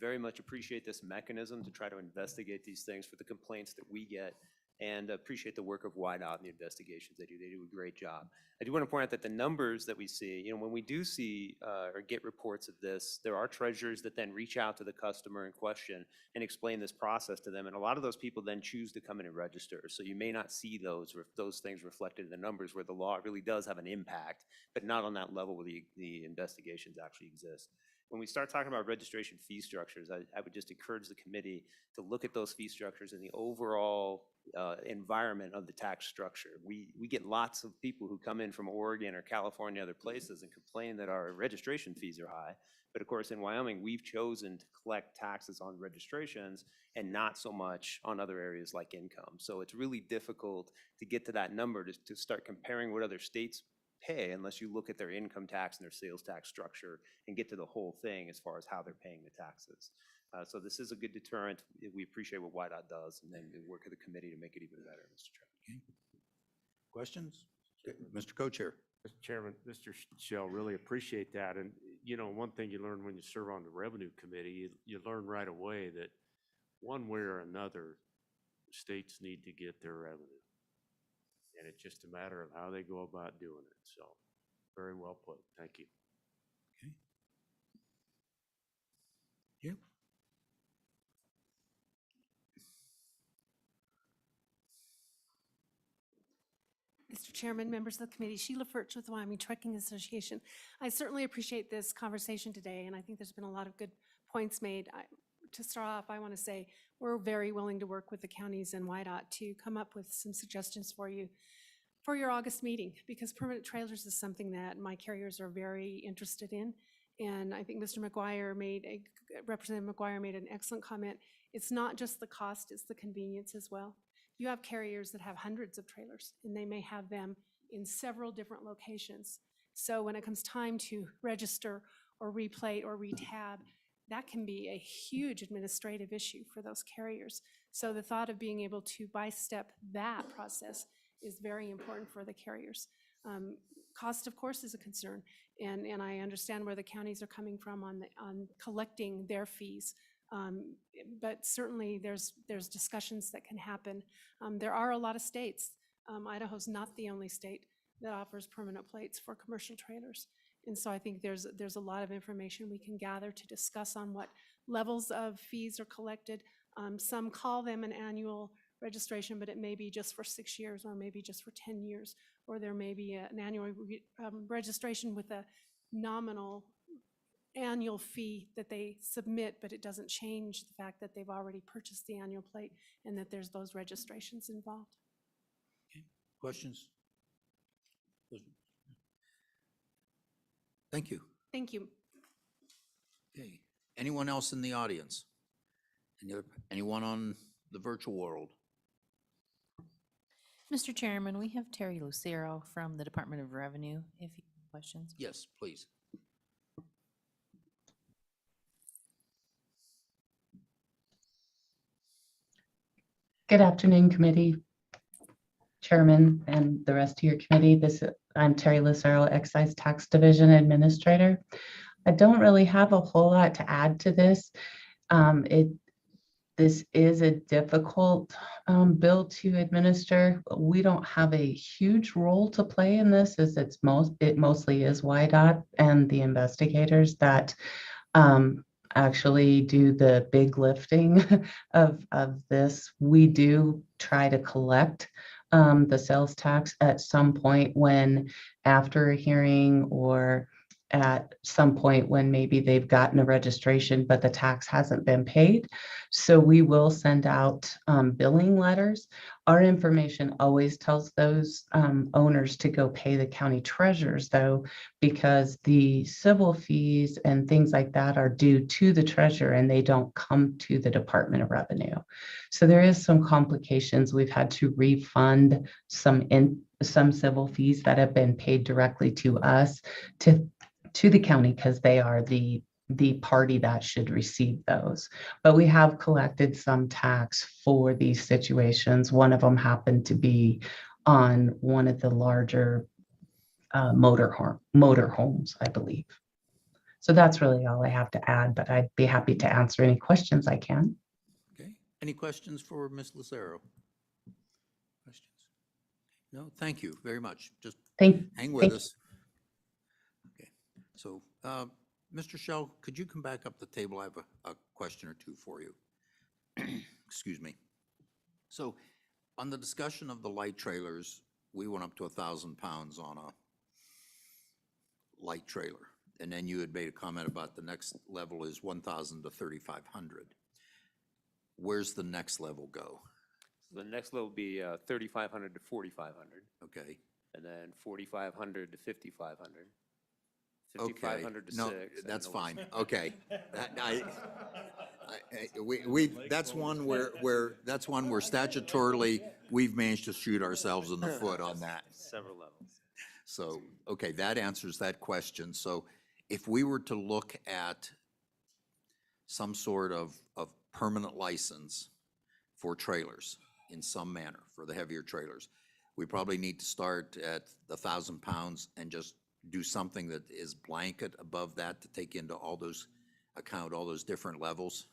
very much appreciate this mechanism to try to investigate these things for the complaints that we get, and appreciate the work of YDOT and the investigations they do. They do a great job. I do want to point out that the numbers that we see, you know, when we do see or get reports of this, there are treasurers that then reach out to the customer in question and explain this process to them. And a lot of those people then choose to come in and register. So you may not see those things reflected in the numbers where the law really does have an impact, but not on that level where the investigations actually exist. When we start talking about registration fee structures, I would just encourage the committee to look at those fee structures and the overall environment of the tax structure. We get lots of people who come in from Oregon or California, other places, and complain that our registration fees are high. But of course, in Wyoming, we've chosen to collect taxes on registrations and not so much on other areas like income. So it's really difficult to get to that number to start comparing what other states pay unless you look at their income tax and their sales tax structure and get to the whole thing as far as how they're paying the taxes. So this is a good deterrent. We appreciate what YDOT does, and then we work with the committee to make it even better, Mr. Chairman. Okay. Questions? Mr. Co-Chair. Mr. Chairman, Mr. Shell, really appreciate that. And, you know, one thing you learn when you serve on the Revenue Committee, you learn right away that one way or another, states need to get their revenue. And it's just a matter of how they go about doing it. So, very well put. Thank you. Okay. Yep. Mr. Chairman, members of the committee, Sheila Furch with the Wyoming Trucking Association. I certainly appreciate this conversation today, and I think there's been a lot of good points made. To start off, I want to say we're very willing to work with the counties and YDOT to come up with some suggestions for you for your August meeting, because permanent trailers is something that my carriers are very interested in. And I think Representative McGuire made an excellent comment. It's not just the cost, it's the convenience as well. You have carriers that have hundreds of trailers, and they may have them in several different locations. So when it comes time to register or replate or retab, that can be a huge administrative issue for those carriers. So the thought of being able to by-step that process is very important for the carriers. Cost, of course, is a concern, and I understand where the counties are coming from on collecting their fees. But certainly there's discussions that can happen. There are a lot of states. Idaho's not the only state that offers permanent plates for commercial trailers. And so I think there's a lot of information we can gather to discuss on what levels of fees are collected. Some call them an annual registration, but it may be just for 6 years or maybe just for 10 years, or there may be an annual registration with a nominal annual fee that they submit, but it doesn't change the fact that they've already purchased the annual plate and that there's those registrations involved. Okay. Questions? Thank you. Thank you. Okay. Anyone else in the audience? Anyone on the virtual world? Mr. Chairman, we have Terry Lucero from the Department of Revenue, if you have questions. Yes, please. Good afternoon, committee, chairman, and the rest of your committee. I'm Terry Lucero, Excise Tax Division Administrator. I don't really have a whole lot to add to this. This is a difficult bill to administer. We don't have a huge role to play in this, as it mostly is YDOT and the investigators that actually do the big lifting of this. We do try to collect the sales tax at some point when, after a hearing, or at some point when maybe they've gotten a registration, but the tax hasn't been paid. So we will send out billing letters. Our information always tells those owners to go pay the county treasurers, though, because the civil fees and things like that are due to the treasurer and they don't come to the Department of Revenue. So there is some complications. We've had to refund some civil fees that have been paid directly to us to the county, because they are the party that should receive those. But we have collected some tax for these situations. One of them happened to be on one of the larger motor homes, I believe. So that's really all I have to add, but I'd be happy to answer any questions I can. Okay, any questions for Ms. Lucero? Questions? No, thank you very much. Just hang with thank us. Okay, so, Mr. Shell, could you come back up the table? I have a question or two for you. Excuse me. So, on the discussion of the light trailers, we went up to 1,000 pounds on a light trailer. And then you had made a comment about the next level is 1,000 to 3,500. Where's the next level go? So the next level would be 3,500 to 4,500, Okay. and then 4,500 to 5,500. Okay. 5,500 to No, 6. and that's then fine. Okay. That's one where statutorily, we've managed to shoot ourselves in the foot on that. Several levels. So, okay, that answers that question. So if we were to look at some sort of permanent license for trailers in some manner, for the heavier trailers, we probably need to start at 1,000 pounds and just do something that is blanket above that to take into all those, account all those different levels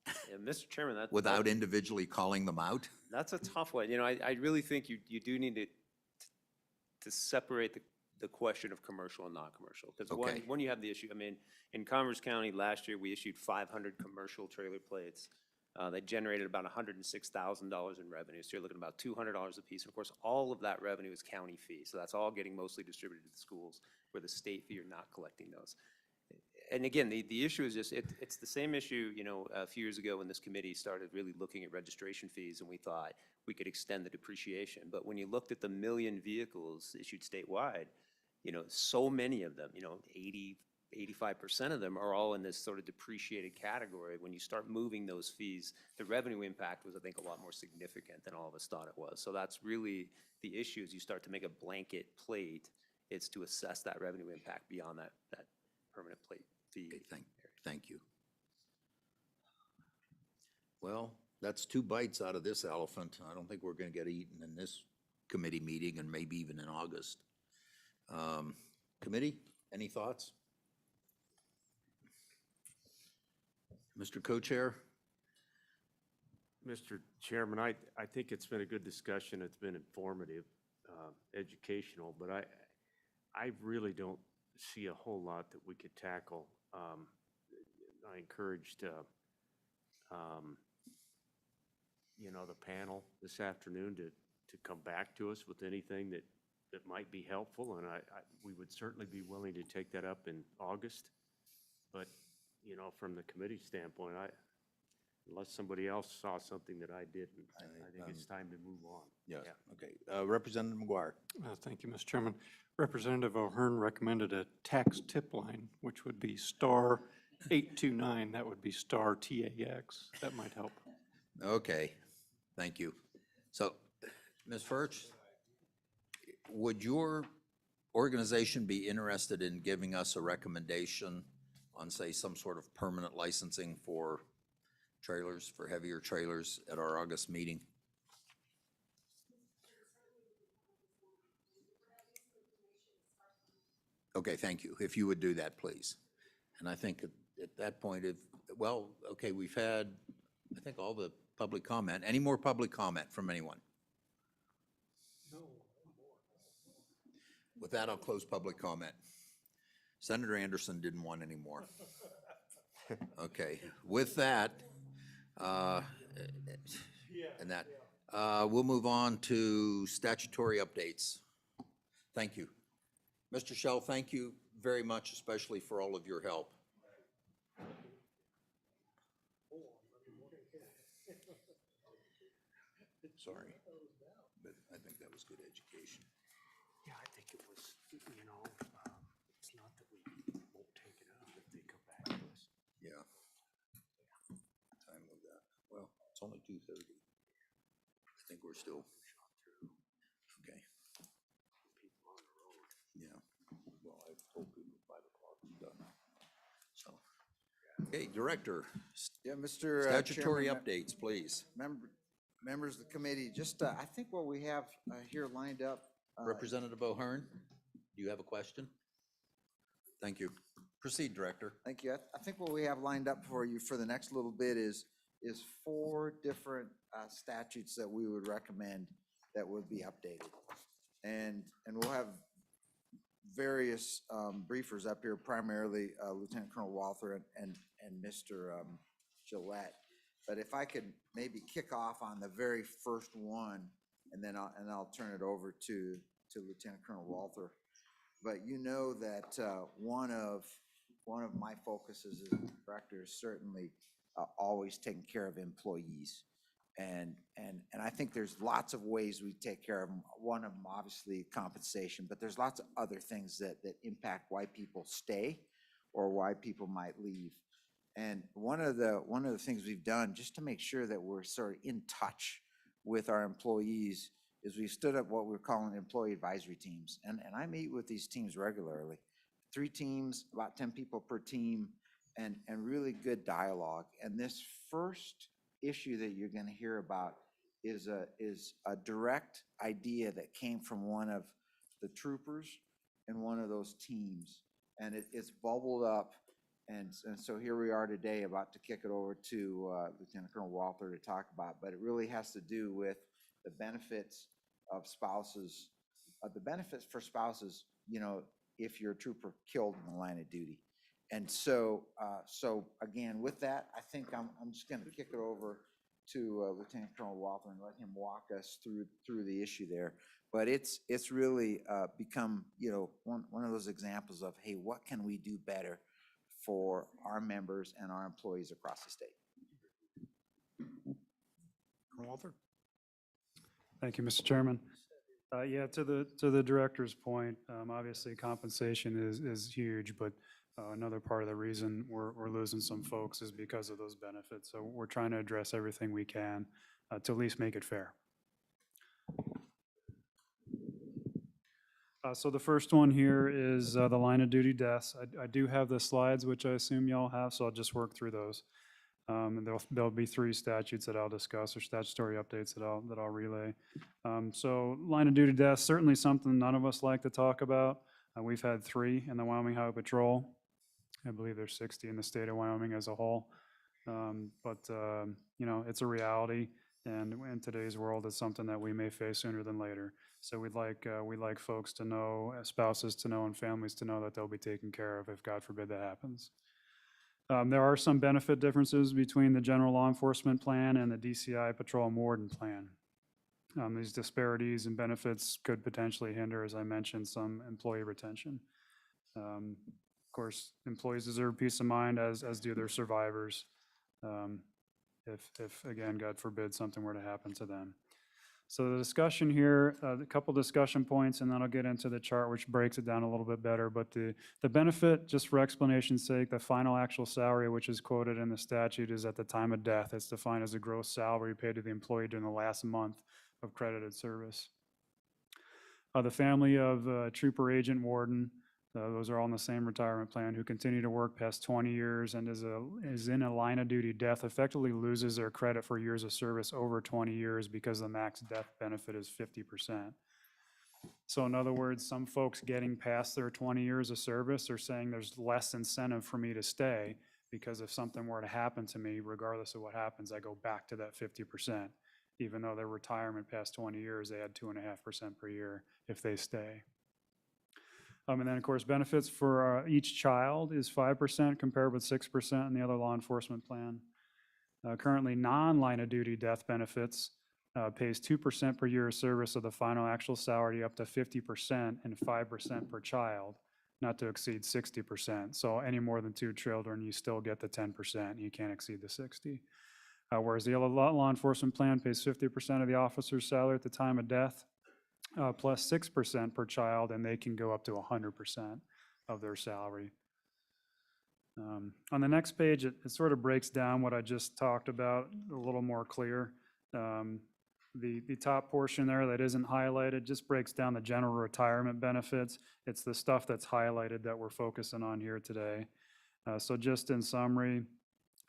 Yeah, Mr. Chairman, without individually calling them out? that's a tough one. You know, I really think you do need to separate the question of commercial and non-commercial. Because Okay. one, you have the issue, I mean, in Commerce County last year, we issued 500 commercial trailer plates. They generated about $106,000 in revenue. So you're looking at about $200 a piece. And of course, all of that revenue is county fee. So that's all getting mostly distributed to the schools where the state fee are not collecting those. And again, the issue is just, it's the same issue, you know, a few years ago when this committee started really looking at registration fees, and we thought we could extend the depreciation. But when you looked at the million vehicles issued statewide, you know, so many of them, you know, 85% of them are all in this sort of depreciated category. When you start moving those fees, the revenue impact was, I think, a lot more significant than all of us thought it was. So that's really the issue. Is you start to make a blanket plate, it's to assess that revenue impact beyond that permanent plate fee. Okay, thank you. Well, that's 2 bites out of this elephant. I don't think we're gonna get eaten in this committee meeting and maybe even in August. Committee, any thoughts? Mr. Co-Chair? Mr. Chairman, I think it's been a good discussion. It's been informative, educational, but I really don't see a whole lot that we could tackle. I encouraged, you know, the panel this afternoon to come back to us with anything that might be helpful, and we would certainly be willing to take that up in August. But, you know, from the committee standpoint, unless somebody else saw something that I didn't, I think it's time to move on. Yes, Yeah. okay. Representative McGuire. Thank you, Mr. Chairman. Representative O'Hearn recommended a tax tip line, which would be star 829. That would be star TAX. That might help. Okay, thank you. So, Ms. Furch, would your organization be interested in giving us a recommendation on, say, some sort of permanent licensing for trailers, for heavier trailers at our August meeting? Okay, thank you. If you would do that, please. And I think at that point, well, okay, we've had, I think, all the public comment. Any more public comment from anyone? With that, I'll close public comment. Senator Anderson didn't want any more. Okay, with that, we'll move on to statutory updates. Thank you. Mr. Shell, thank you very much, especially for all of your help. Sorry, but I think that was good education. Yeah, I think it was, you know, it's not that we won't take it up if they come back to us. Yeah. Time of that. Well, it's only 2:30. I think we're still, okay. People on the road. Yeah. Well, I've told people 5 o'clock is done. So, okay, Director. Yeah, Mr. Statutory Chairman, updates, please. Members of the committee, just, I think what we have here lined up. Representative O'Hearn, do you have a question? Thank you. Proceed, Director. Thank you. I think what we have lined up for you for the next little bit is 4 different statutes that we would recommend that would be updated. And we'll have various briefers up here, primarily Lieutenant Colonel Walther and Mr. Gillette. But if I could maybe kick off on the very first one, and then I'll turn it over to Lieutenant Colonel Walther. But you know that one of my focuses as a director is certainly always taking care of employees. And I think there's lots of ways we take care of them. One of them, obviously, compensation, but there's lots of other things that impact why people stay or why people might leave. And one of the things we've done just to make sure that we're sort of in touch with our employees is we stood up what we're calling employee advisory teams. And I meet with these teams regularly. 3 teams, about 10 people per team, and really good dialogue. And this first issue that you're going to hear about is a direct idea that came from one of the troopers in one of those teams. And it's bubbled up. And so here we are today about to kick it over to Lieutenant Colonel Walther to talk about, but it really has to do with the benefits of spouses, the benefits for spouses, you know, if you're a trooper killed in the line of duty. And so again, with that, I think I'm just going to kick it over to Lieutenant Colonel Walther and let him walk us through the issue there. But it's really become, you know, one of those examples of, hey, what can we do better for our members and our employees across the state? Colonel Walther? Thank you, Mr. Chairman. Yeah, to the director's point, obviously compensation is huge, but another part of the reason we're losing some folks is because of those benefits. So we're trying to address everything we can to at least make it fair. So the first one here is the line of duty deaths. I do have the slides, which I assume y'all have, so I'll just work through those. And there'll be 3 statutes that I'll discuss, or statutory updates that I'll relay. So line of duty deaths, certainly something none of us like to talk about. We've had 3 in the Wyoming Highway Patrol. I believe there's 60 in the state of Wyoming as a whole. But you know, it's a reality, and in today's world, it's something that we may face sooner than later. So we'd like folks to know, spouses to know, and families to know that they'll be taken care of if, God forbid, that happens. There are some benefit differences between the general law enforcement plan and the DCI patrol and warden plan. These disparities in benefits could potentially hinder, as I mentioned, some employee retention. Of course, employees deserve peace of mind, as do their survivors, if again, God forbid, something were to happen to them. So the discussion here, a couple discussion points, and then I'll get into the chart, which breaks it down a little bit better. But the benefit, just for explanation's sake, the final actual salary, which is quoted in the statute, is at the time of death. It's defined as a gross salary paid to the employee during the last month of credited service. The family of trooper, agent, warden, those are all in the same retirement plan, who continue to work past 20 years and is in a line of duty death, effectively loses their credit for years of service over 20 years because the max death benefit is 50%. So in other words, some folks getting past their 20 years of service are saying there's less incentive for me to stay, because if something were to happen to me, regardless of what happens, I go back to that 50%. Even though their retirement past 20 years, they had 2.5% per year if they stay. And then, of course, benefits for each child is 5%, compared with 6% in the other law enforcement plan. Currently, non-line of duty death benefits pays 2% per year of service of the final actual salary up to 50% and 5% per child, not to exceed 60%. So any more than 2 children, you still get the 10%. You can't exceed the 60. Whereas the other law enforcement plan pays 50% of the officer's salary at the time of death, plus 6% per child, and they can go up to 100% of their salary. On the next page, it sort of breaks down what I just talked about a little more clear. The top portion there that isn't highlighted just breaks down the general retirement benefits. It's the stuff that's highlighted that we're focusing on here today. So just in summary,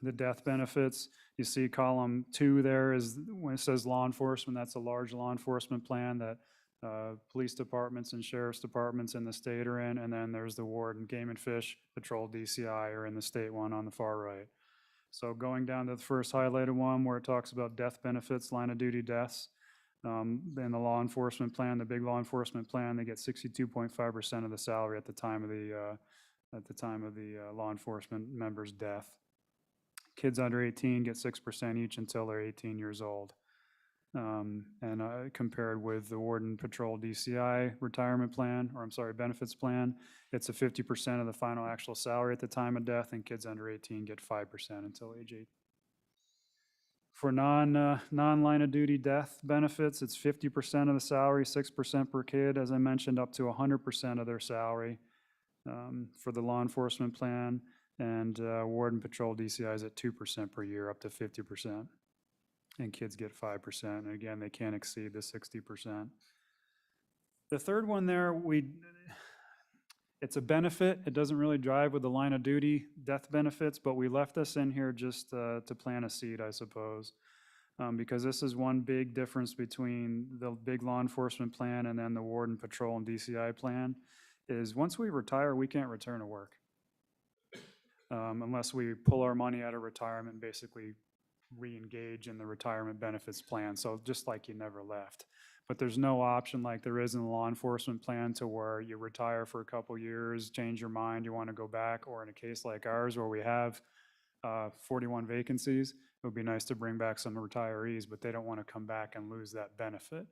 The death benefits, you see column 2 there is when it says law enforcement, that's a large law enforcement plan that police departments and sheriff's departments in the state are in, and then there's the ward and game and fish patrol DCI are in the state one on the far right. So going down to the first highlighted one where it talks about death benefits, line of duty deaths, in the law enforcement plan, the big law enforcement plan, they get 62.5% of the salary at the time of the law enforcement member's death. Kids under 18 get 6% each until they're 18 years old. Compared with the Warden Patrol DCI retirement plan, or I'm sorry, benefits plan, it's a 50% of the final actual salary at the time of death, and kids under 18 get 5% until age 8. For non-line of duty death benefits, it's 50% of the salary, 6% per kid, as I mentioned, up to 100% of their salary for the law enforcement plan. And Warden Patrol DCI is at 2% per year, up to 50%. And kids get 5%. And again, they can't exceed the 60%. The third one there, it's a benefit. It doesn't really drive with the line of duty death benefits, but we left this in here just to plant a seed, I suppose. Because this is one big difference between the big law enforcement plan and then the Warden Patrol and DCI plan, is once we retire, we can't return to work. Unless we pull our money out of retirement and basically re-engage in the retirement benefits plan. So just like you never left. But there's no option like there is in the law enforcement plan to where you retire for a couple years, change your mind, you want to go back, or in a case like ours where we have 41 vacancies, it would be nice to bring back some retirees, but they don't want to come back and lose that benefit.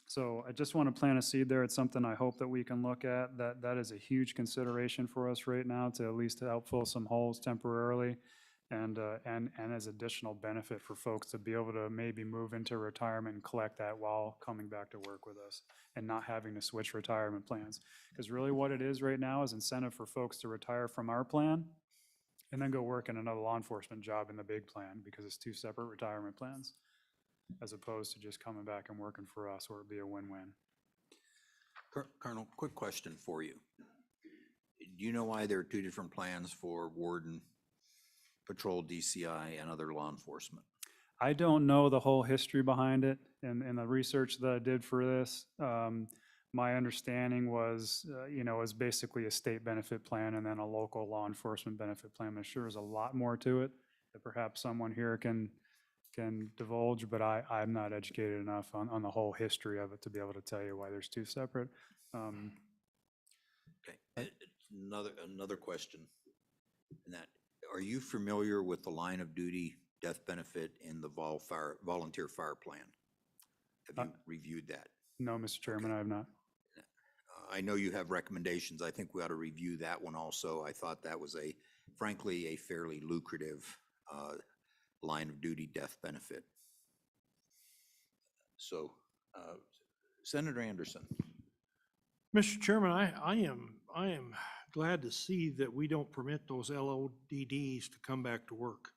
So I just want to plant a seed there. It's something I hope that we can look at. That is a huge consideration for us right now to at least help fill some holes temporarily and as additional benefit for folks to be able to maybe move into retirement and collect that while coming back to work with us and not having to switch retirement plans. Because really what it is right now is incentive for folks to retire from our plan and then go work in another law enforcement job in the big plan because it's two separate retirement plans, as opposed to just coming back and working for us, or it'd be a win-win. Colonel, quick question for you. Do you know why there are two different plans for Warden, Patrol, DCI, and other law enforcement? I don't know the whole history behind it, and the research that I did for this, my understanding was, it was basically a state benefit plan and then a local law enforcement benefit plan. I'm sure there's a lot more to it that perhaps someone here can divulge, but I'm not educated enough on the whole history of it to be able to tell you why there's two separate. Okay, another question. And that, are you familiar with the line of duty death benefit in the volunteer fire plan? Have you reviewed that? No, Mr. Chairman, I have not. I know you have recommendations. I think we ought to review that one also. I thought that was frankly, a fairly lucrative line of duty death benefit. So, Senator Anderson. Mr. Chairman, I am glad to see that we don't permit those LODDs to come back to work.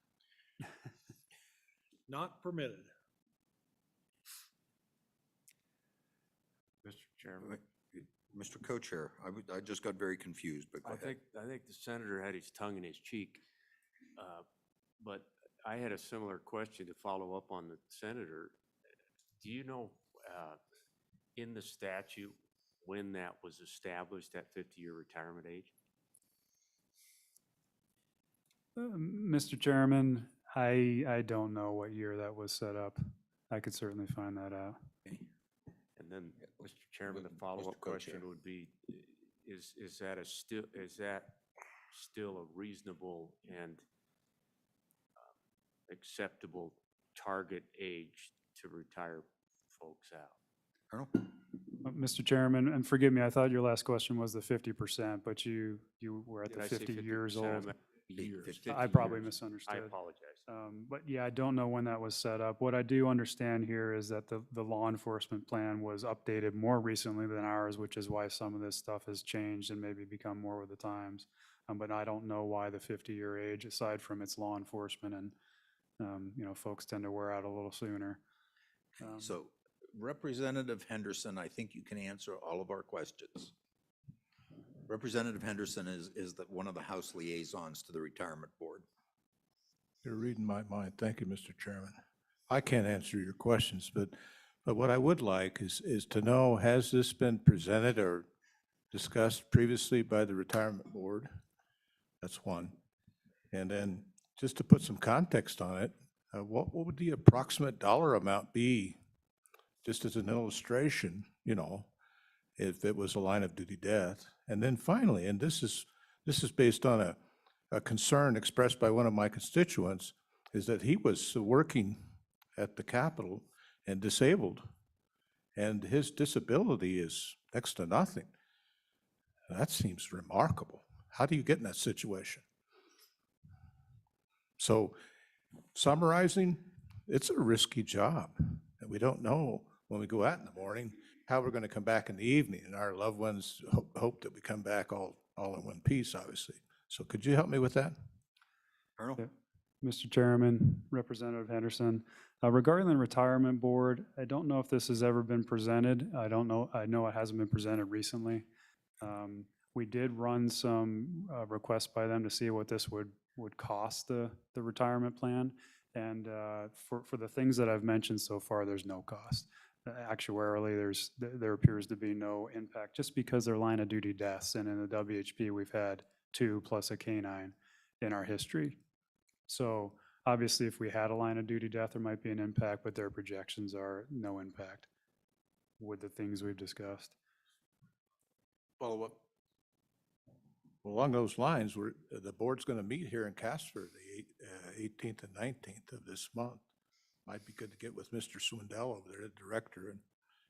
Not permitted. Mr. Chairman. Mr. Co-Chair, I just got very confused, but go ahead. I think the senator had his tongue in his cheek, but I had a similar question to follow up on the senator. Do you know in the statute when that was established, that 50-year retirement age? Mr. Chairman, I don't know what year that was set up. I could certainly find that out. And then, Mr. Chairman, the follow-up question would be, is that still a reasonable and acceptable target age to retire folks out? Colonel? Mr. Chairman, and forgive me, I thought your last question was the 50%, but you were at the 50 years old. I probably misunderstood. I apologize. But yeah, I don't know when that was set up. What I do understand here is that the law enforcement plan was updated more recently than ours, which is why some of this stuff has changed and maybe become more with the times. But I don't know why the 50-year age, aside from its law enforcement, and folks tend to wear out a little sooner. So Representative Henderson, I think you can answer all of our questions. Representative Henderson is one of the House liaisons to the Retirement Board. You're reading my mind. Thank you, Mr. Chairman. I can't answer your questions, but what I would like is to know, has this been presented or discussed previously by the retirement board? That's one. And then, just to put some context on it, what would the approximate dollar amount be, just as an illustration, you know, if it was a line of duty death? And then finally, and this is based on a concern expressed by one of my constituents, is that he was working at the Capitol and disabled, and his disability is next to nothing. That seems remarkable. How do you get in that situation? So, summarizing, it's a risky job, and we don't know when we go out in the morning how we're going to come back in the evening, and our loved ones hope that we come back all in one piece, obviously. So could you help me with that? Colonel? Yeah. Mr. Chairman, Representative Henderson, regarding the retirement board, I don't know if this has ever been presented. I know it hasn't been presented recently. We did run some requests by them to see what this would cost the retirement plan. And for the things that I've mentioned so far, there's no cost. Actuarially, there appears to be no impact, just because they're line of duty deaths. And in the WHP, we've had 2 plus a canine in our history. So obviously, if we had a line of duty death, there might be an impact, but their projections are no impact with the things we've discussed. Follow up. Well, along those lines, the board's going to meet here in Casper the 18th and 19th of this month. Might be good to get with Mr. Swindell over there, the director,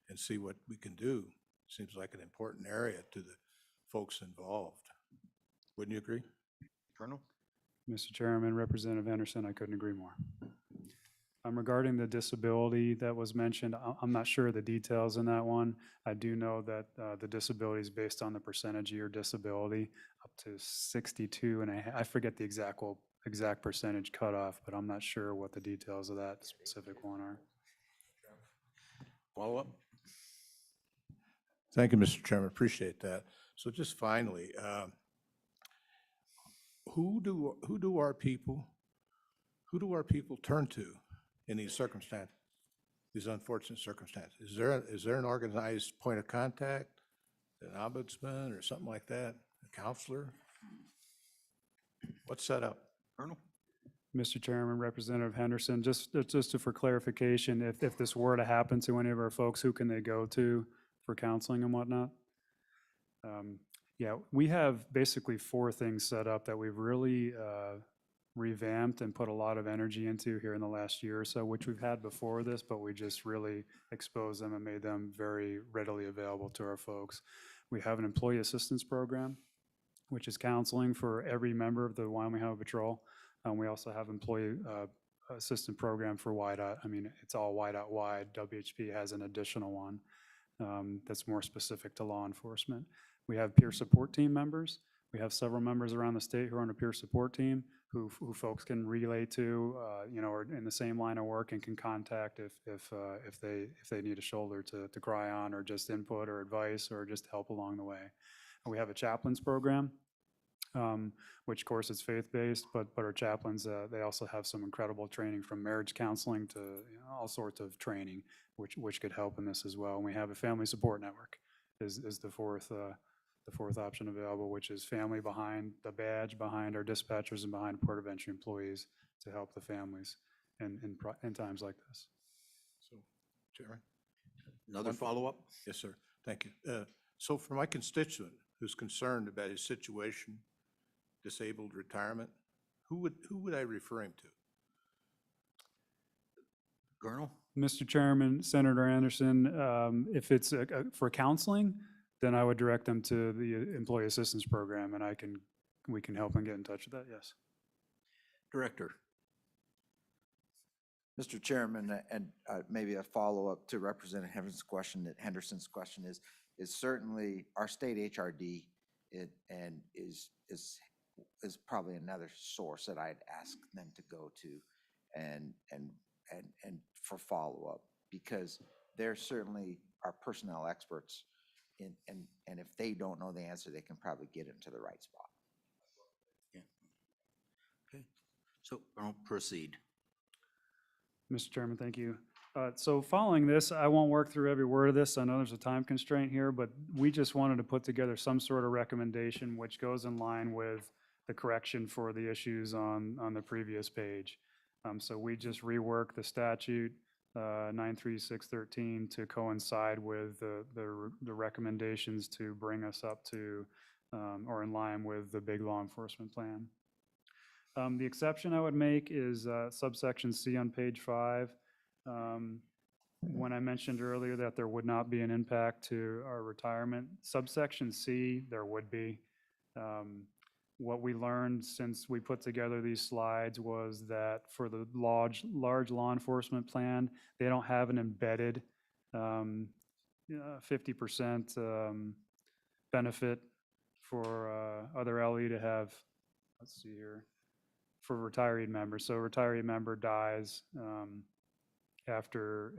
and see what we can do. Seems like an important area to the folks involved. Wouldn't you agree? Colonel? Mr. Chairman, Representative Henderson, I couldn't agree more. Regarding the disability that was mentioned, I'm not sure of the details in that one. I do know that the disability is based on the percentage of your disability, up to 62 and I forget the exact percentage cutoff, but I'm not sure what the details of that specific one are. Follow up? Thank you, Mr. Chairman. Appreciate that. So just finally, who do our people turn to in these circumstances, these unfortunate circumstances? Is there an organized point of contact, an ombudsman or something like that, a counselor? What's set up? Colonel? Mr. Chairman, Representative Henderson, just for clarification, if this were to happen to any of our folks, who can they go to for counseling and whatnot? Yeah, we have basically 4 things set up that we've really revamped and put a lot of energy into here in the last year or so, which we've had before this, but we just really exposed them and made them very readily available to our folks. We have an employee assistance program, which is counseling for every member of the Wyoming Highway Patrol. We also have employee assistant program for WIDOT. I mean, it's all WIDOT wide. WHP has an additional one that's more specific to law enforcement. We have peer support team members. We have several members around the state who are on a peer support team who folks can relay to, or in the same line of work and can contact if they need a shoulder to cry on, or just input or advice or just help along the way. And we have a chaplains program, which of course is faith-based, but our chaplains, they also have some incredible training, from marriage counseling to all sorts of training, which could help in this as well. And we have a family support network is the fourth option available, which is family behind the badge, behind our dispatchers, and behind port of entry employees to help the families in times like this. So, Chairman? Another follow-up? Yes, sir. Thank you. So for my constituent who's concerned about his situation, disabled retirement, who would I refer him to? Colonel? Mr. Chairman, Senator Anderson, if it's for counseling, then I would direct them to the employee assistance program, and we can help them get in touch with that, yes. Director? Mr. Chairman, and maybe a follow-up to Representative Henderson's question is certainly our state HRD and is probably another source that I'd ask them to go to and for follow-up, because they're certainly our personnel experts, and if they don't know the answer, they can probably get into the right spot. Yeah. Okay. So, I'll proceed. Mr. Chairman, thank you. So following this, I won't work through every word of this. I know there's a time constraint here, but we just wanted to put together some sort of recommendation which goes in line with the correction for the issues on the previous page. So we just reworked the statute 93613 to coincide with the recommendations to bring us up to or in line with the big law enforcement plan. The exception I would make is subsection C on page 5. When I mentioned earlier that there would not be an impact to our retirement, subsection C, there would be. What we learned since we put together these slides was that for the large law enforcement plan, they don't have an embedded 50% benefit for other LE to have, let's see here, for retiree members. So a retiree member dies after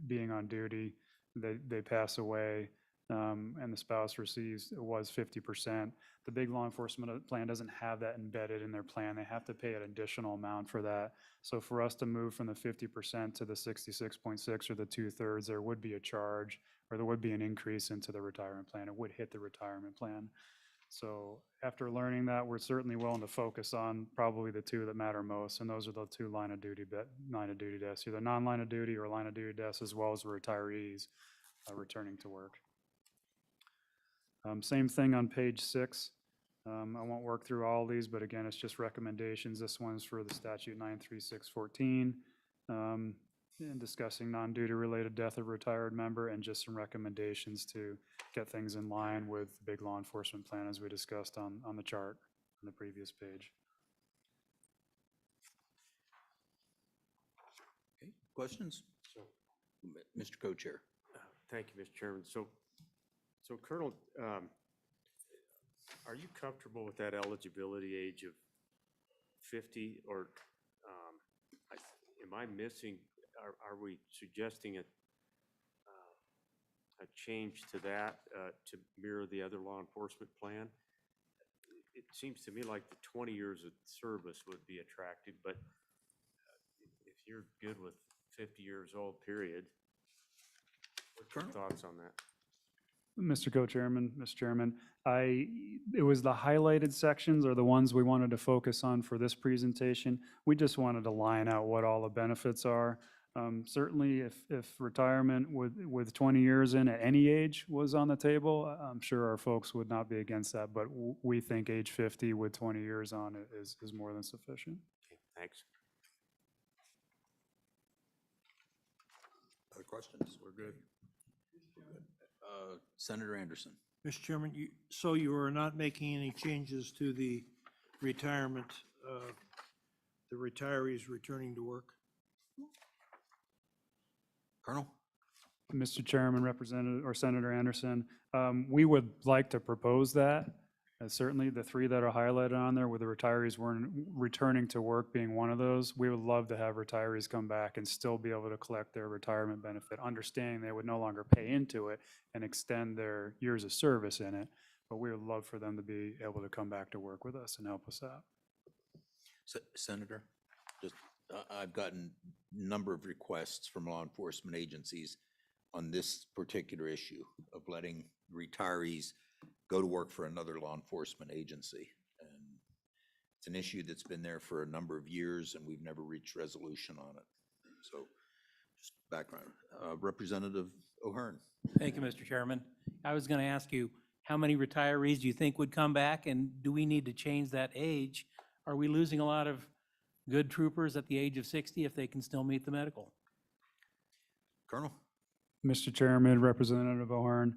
being on duty, they pass away, and the spouse receives, it was 50%. The big law enforcement plan doesn't have that embedded in their plan. They have to pay an additional amount for that. So for us to move from the 50% to the 66.6 or the 2/3, there would be a charge, or there would be an increase into the retirement plan. It would hit the retirement plan. So after learning that, we're certainly willing to focus on probably the two that matter most, and those are the two line of duty deaths, either non-line of duty or line of duty deaths, as well as the retirees returning to work. Same thing on page 6. I won't work through all these, but again, it's just recommendations. This one's for the statute 93614, and discussing non-duty related death of a retired member, and just some recommendations to get things in line with the big law enforcement plan as we discussed on the chart on the previous page. Okay, questions? Mr. Co-Chair. Thank you, Mr. Chairman. So Colonel, are you comfortable with that eligibility age of 50, or am I missing, are we suggesting a change to that to mirror the other law enforcement plan? It seems to me like the 20 years of service would be attractive, but if you're good with 50 years old, period, what's your thoughts on that? Mr. Co-Chairman, Mr. Chairman, it was the highlighted sections are the ones we wanted to focus on for this presentation. We just wanted to line out what all the benefits are. Certainly, if retirement with 20 years in at any age was on the table, I'm sure our folks would not be against that, but we think age 50 with 20 years on it is more than sufficient. Okay, thanks. Other questions? We're good. Senator Anderson. Mr. Chairman, so you are not making any changes to the retirement, the retirees returning to work? Colonel? Mr. Chairman, Representative or Senator Anderson, we would like to propose that. Certainly, the three that are highlighted on there with the retirees weren't returning to work being one of those, we would love to have retirees come back and still be able to collect their retirement benefit, understanding they would no longer pay into it and extend their years of service in it. But we would love for them to be able to come back to work with us and help us out. Senator, just I've gotten a number of requests from law enforcement agencies on this particular issue of letting retirees go to work for another law enforcement agency. And it's an issue that's been there for a number of years, and we've never reached resolution on it. So just background. Representative O'Hearn. Thank you, Mr. Chairman. I was going to ask you, how many retirees do you think would come back, and do we need to change that age? Are we losing a lot of good troopers at the age of 60 if they can still meet the medical? Colonel? Mr. Chairman, Representative O'Hearn,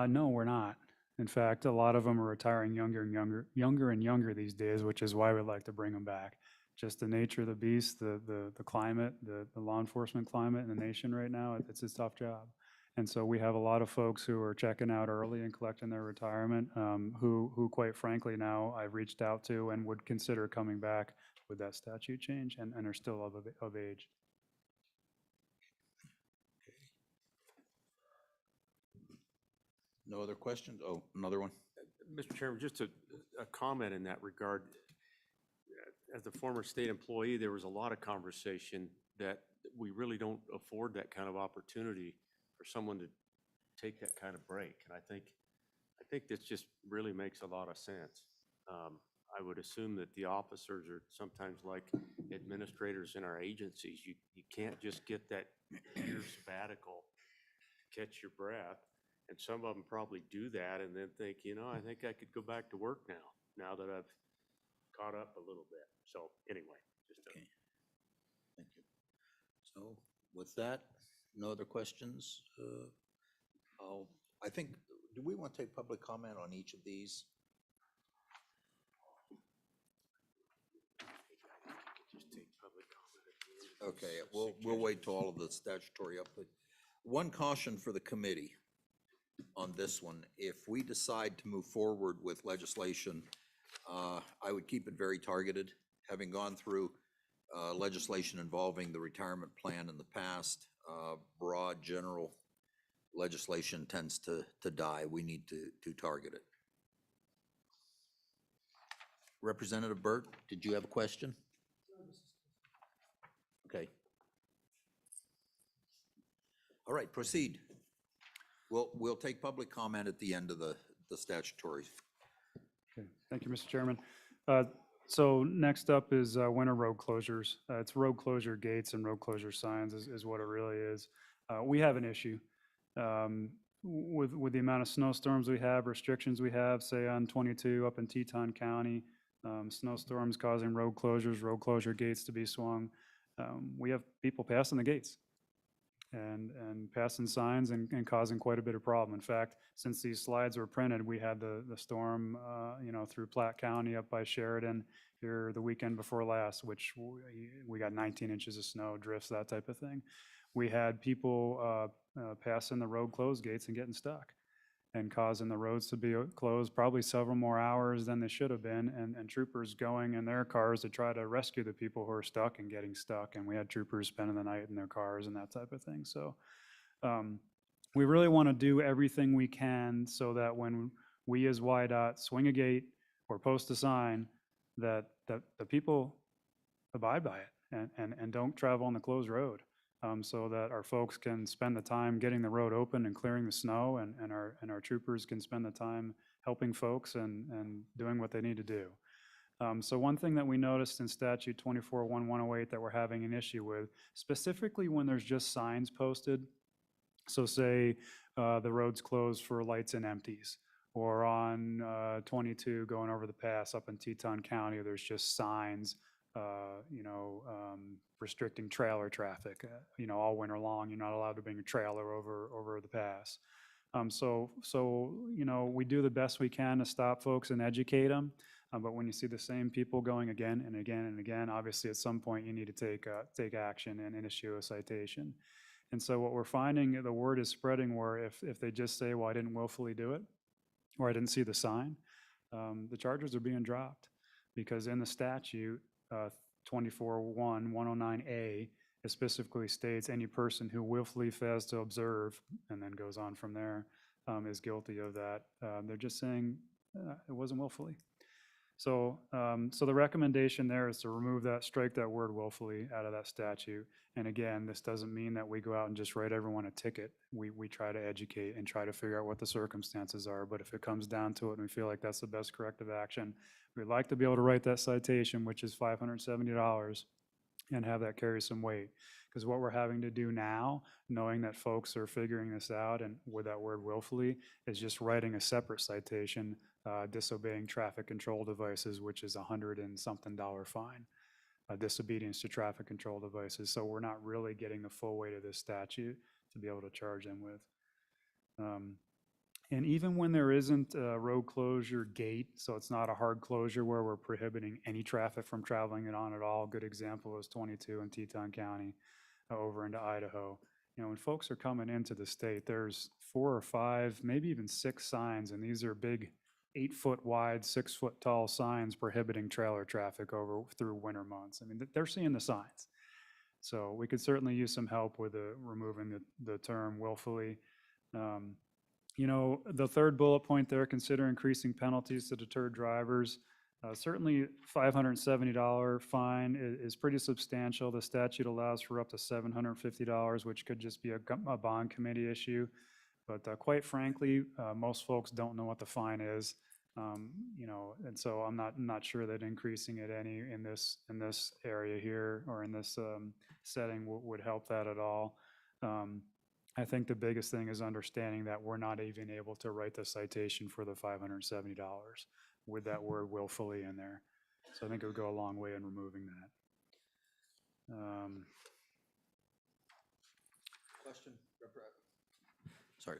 no, we're not. In fact, a lot of them are retiring younger and younger these days, which is why we'd like to bring them back. Just the nature of the beast, the climate, the law enforcement climate in the nation right now, it's a tough job. And so we have a lot of folks who are checking out early and collecting their retirement, who quite frankly now I've reached out to and would consider coming back with that statute change and are still of age. No other questions? Oh, another one? Mr. Chairman, just a comment in that regard. as a former state employee, there was a lot of conversation that we really don't afford that kind of opportunity for someone to take that kind of break. And I think this just really makes a lot of sense. I would assume that the officers are sometimes like administrators in our agencies. You can't just get that year sabbatical to catch your breath. And some of them probably do that and then think, I think I could go back to work now that I've caught up a little bit. So anyway, just Okay. Thank you. So with that, no other questions? I think, do we want to take public comment on each of these? just take public comment at the end of Okay, those we'll wait till all of the statutory update. One caution for the committee on this one, if we decide to move forward with legislation, I would keep it very targeted. Having gone through legislation involving the retirement plan in the past, broad, general legislation tends to die. We need to target it. Representative Burt, did you have a question? Okay. All right, proceed. We'll take public comment at the end of the statutory. Okay, thank you, Mr. Chairman. So next up is winter road closures. It's road closure gates and road closure signs is what it really is. We have an issue with the amount of snowstorms we have, restrictions we have, say on 22 up in Teton County, snowstorms causing road closure gates to be swung. We have people passing the gates and passing signs and causing quite a bit of problem. In fact, since these slides were printed, we had the storm, through Platte County up by Sheridan here the weekend before last, which we got 19 inches of snow, drifts, that type of thing. We had people passing the road closed gates and getting stuck and causing the roads to be closed probably several more hours than they should have been, and troopers going in their cars to try to rescue the people who are stuck and getting stuck, and we had troopers spending the night in their cars and that type of thing. So we really want to do everything we can so that when we as YDOT swing a gate or post a sign, that the people abide by it and don't travel on the closed road. So that our folks can spend the time getting the road open and clearing the snow, and our troopers can spend the time helping folks and doing what they need to do. So one thing that we noticed in statute 24.1.108 that we're having an issue with, specifically when there's just signs posted, so say the road's closed for lights and empties, or on 22 going over the pass up in Teton County, there's just signs restricting trailer traffic, all winter long. You're not allowed to bring a trailer over the pass. So we do the best we can to stop folks and educate them. But when you see the same people going again and again and again, obviously at some point you need to take action and issue a citation. And so what we're finding, the word is spreading where if they just say, well, I didn't willfully do it, or I didn't see the sign, the charges are being dropped. Because in the statute, 24.1.109A, it specifically states any person who willfully fails to observe, and then goes on from there, is guilty of that. They're just saying it wasn't willfully. So the recommendation there is to remove that, strike that word willfully out of that statute. And again, this doesn't mean that we go out and just write everyone a ticket. We try to educate and try to figure out what the circumstances are. But if it comes down to it and we feel like that's the best corrective action, we'd like to be able to write that citation, which is $570, and have that carry some weight. Because what we're having to do now, knowing that folks are figuring this out, and with that word willfully, is just writing a separate citation, disobeying traffic control devices, which is $100 and something fine. Disobedience to traffic control devices. So we're not really getting the full weight of this statute to be able to charge them with. And even when there isn't a road closure gate, so it's not a hard closure where we're prohibiting any traffic from traveling it on at all. A good example is 22 in Teton County over into Idaho. When folks are coming into the state, there's 4 or 5, maybe even 6 signs, and these are big 8-foot wide, 6-foot tall signs prohibiting trailer traffic over through winter months. I mean, they're seeing the signs. So we could certainly use some help with removing the term willfully. The third bullet point there, consider increasing penalties to deter drivers. Certainly, $570 fine is pretty substantial. The statute allows for up to $750, which could just be a bond committee issue. But quite frankly, most folks don't know what the fine is, and so I'm not sure that increasing it any in this area here or in this setting would help that at all. I think the biggest thing is understanding that we're not even able to write the citation for the $570 with that word willfully in there. So I think it would go a long way in removing that.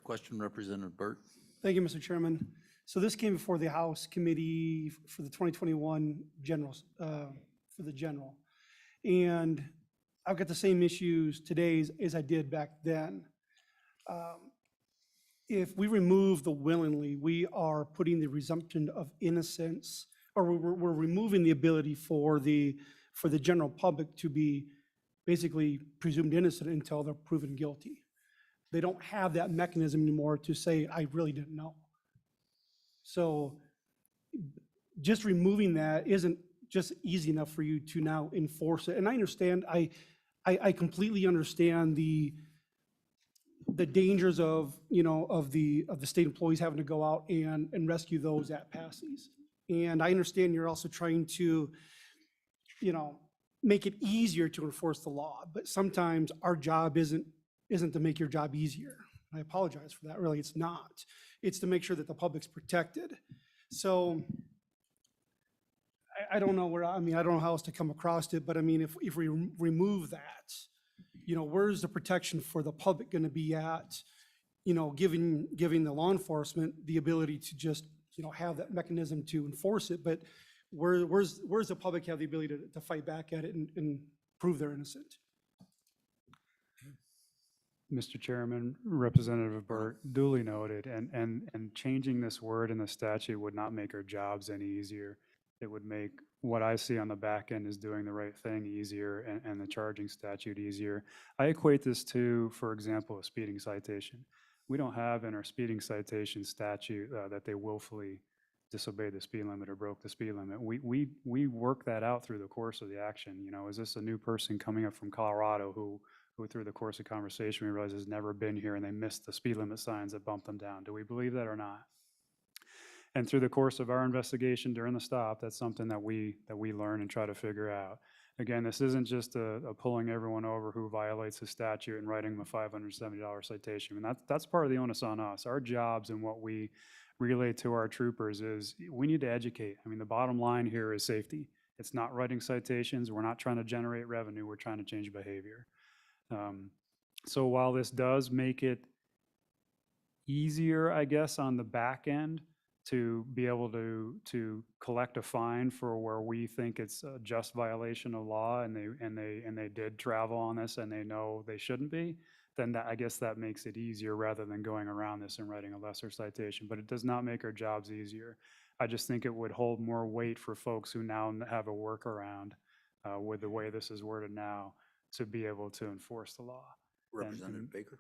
Question, Representative Burt? Thank you, Mr. Chairman. So this came before the House Committee for the 2021 generals, for the general. And I've got the same issues today as I did back then. If we remove the willingly, we are putting the resumption of innocence, or we're removing the ability for the general public to be basically presumed innocent until they're proven guilty. They don't have that mechanism anymore to say, I really didn't know. So just removing that isn't just easy enough for you to now enforce it. And I understand, I completely understand the dangers of, of the state employees having to go out and rescue those at passes. And I understand you're also trying to, make it easier to enforce the law, but sometimes our job isn't to make your job easier. I apologize for that, really, it's not. It's to make sure that the public's protected. So I don't know where, I don't know how else to come across it, but if we remove that, where's the protection for the public gonna be at, giving the law enforcement the ability to just, have that mechanism to enforce it, but where's the public have the ability to fight back at it and prove they're innocent? Mr. Chairman, Representative Burt, duly noted, and changing this word in the statute would not make our jobs any easier. It would make what I see on the back end is doing the right thing easier and the charging statute easier. I equate this to, for example, a speeding citation. We don't have in our speeding citation statute that they willfully disobeyed the speed limit or broke the speed limit. We work that out through the course of the action. Is this a new person coming up from Colorado who through the course of conversation we realize has never been here and they missed the speed limit signs that bumped them down? Do we believe that or not? And through the course of our investigation during the stop, that's something that we learn and try to figure out. Again, this isn't just a pulling everyone over who violates the statute and writing them a $570 citation. And that's part of the onus on us. Our jobs and what we relay to our troopers is we need to educate. The bottom line here is safety. It's not writing citations. We're not trying to generate revenue. We're trying to change behavior. So while this does make it easier, I guess, on the back end to be able to collect a fine for where we think it's a just violation of law and they did travel on this and they know they shouldn't be, then I guess that makes it easier rather than going around this and writing a lesser citation. But it does not make our jobs easier. I just think it would hold more weight for folks who now have a workaround with the way this is worded now to be able to enforce the law. Representative Baker?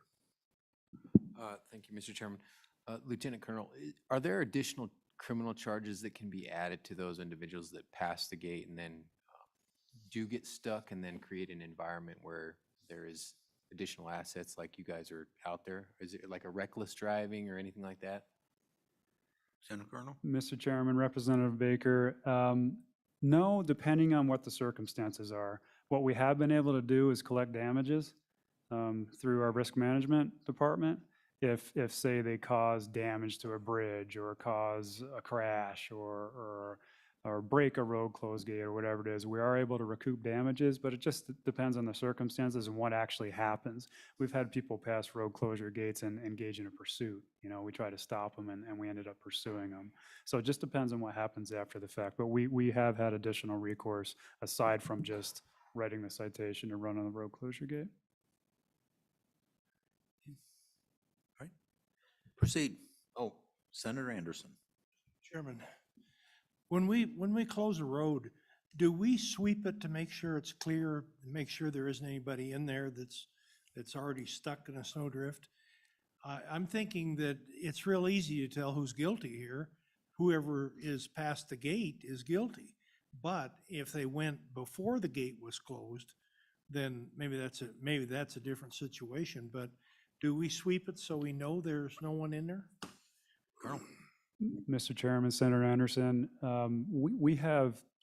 Thank you, Mr. Chairman. Lieutenant Colonel, are there additional criminal charges that can be added to those individuals that pass the gate and then do get stuck and then create an environment where there is additional assets like you guys are out there? Is it like a reckless driving or anything like that? Senator Colonel? Mr. Chairman, Representative Baker, no, depending on what the circumstances are. What we have been able to do is collect damages through our risk management department. If say they cause damage to a bridge or cause a crash or break a road closed gate or whatever it is, we are able to recoup damages, but it just depends on the circumstances and what actually happens. We've had people pass road closure gates and engage in a pursuit. We try to stop them and we ended up pursuing them. So it just depends on what happens after the fact, but we have had additional recourse aside from just writing the citation and running the road closure gate. All right. Proceed. Oh, Senator Anderson. Chairman, when we close a road, do we sweep it to make sure it's clear, make sure there isn't anybody in there that's already stuck in a snowdrift? I'm thinking that it's real easy to tell who's guilty here whoever is past the gate is guilty. But if they went before the gate was closed, then maybe that's a different situation. But do we sweep it so we know there's no one in there? Colonel? Mr. Chairman, Senator Anderson,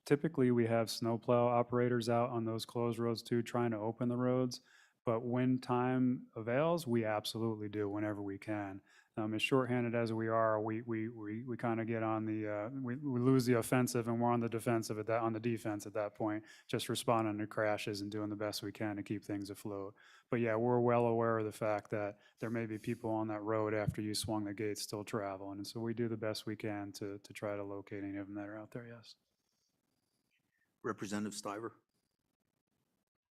typically we have snowplow operators out on those closed roads too, trying to open the roads. But when time avails, we absolutely do whenever we can. As shorthanded as we are, we kind of get on we lose the offensive and we're on the defensive on the defense at that point, just responding to crashes and doing the best we can to keep things afloat. But yeah, we're well aware of the fact that there may be people on that road after you swung the gate still traveling. And so we do the best we can to try to locate any of them that are out there, yes. Representative Stiver?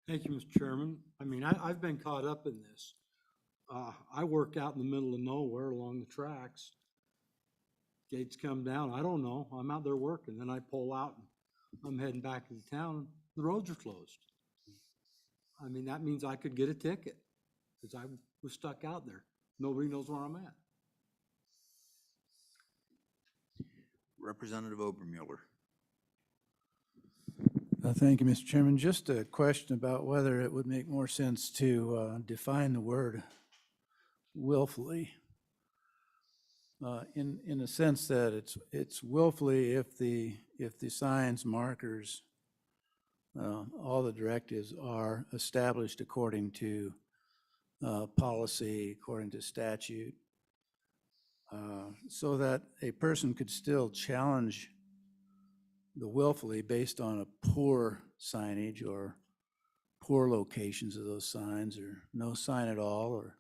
Thank you, Mr. Chairman. I mean, I've been caught up in this. I work out in the middle of nowhere along the tracks. Gates come down, I don't know, I'm out there working, then I pull out and I'm heading back to the town, the roads are closed. I mean, that means I could get a ticket because I was stuck out there. Nobody knows where I'm at. Representative Obermuller? Thank you, Mr. Chairman. Just a question about whether it would make more sense to define the word willfully, in the sense that it's willfully if the signs, markers, all the directives are established according to policy, according to statute, so that a person could still challenge the willfully based on a poor signage or poor locations of those signs or no sign at all, or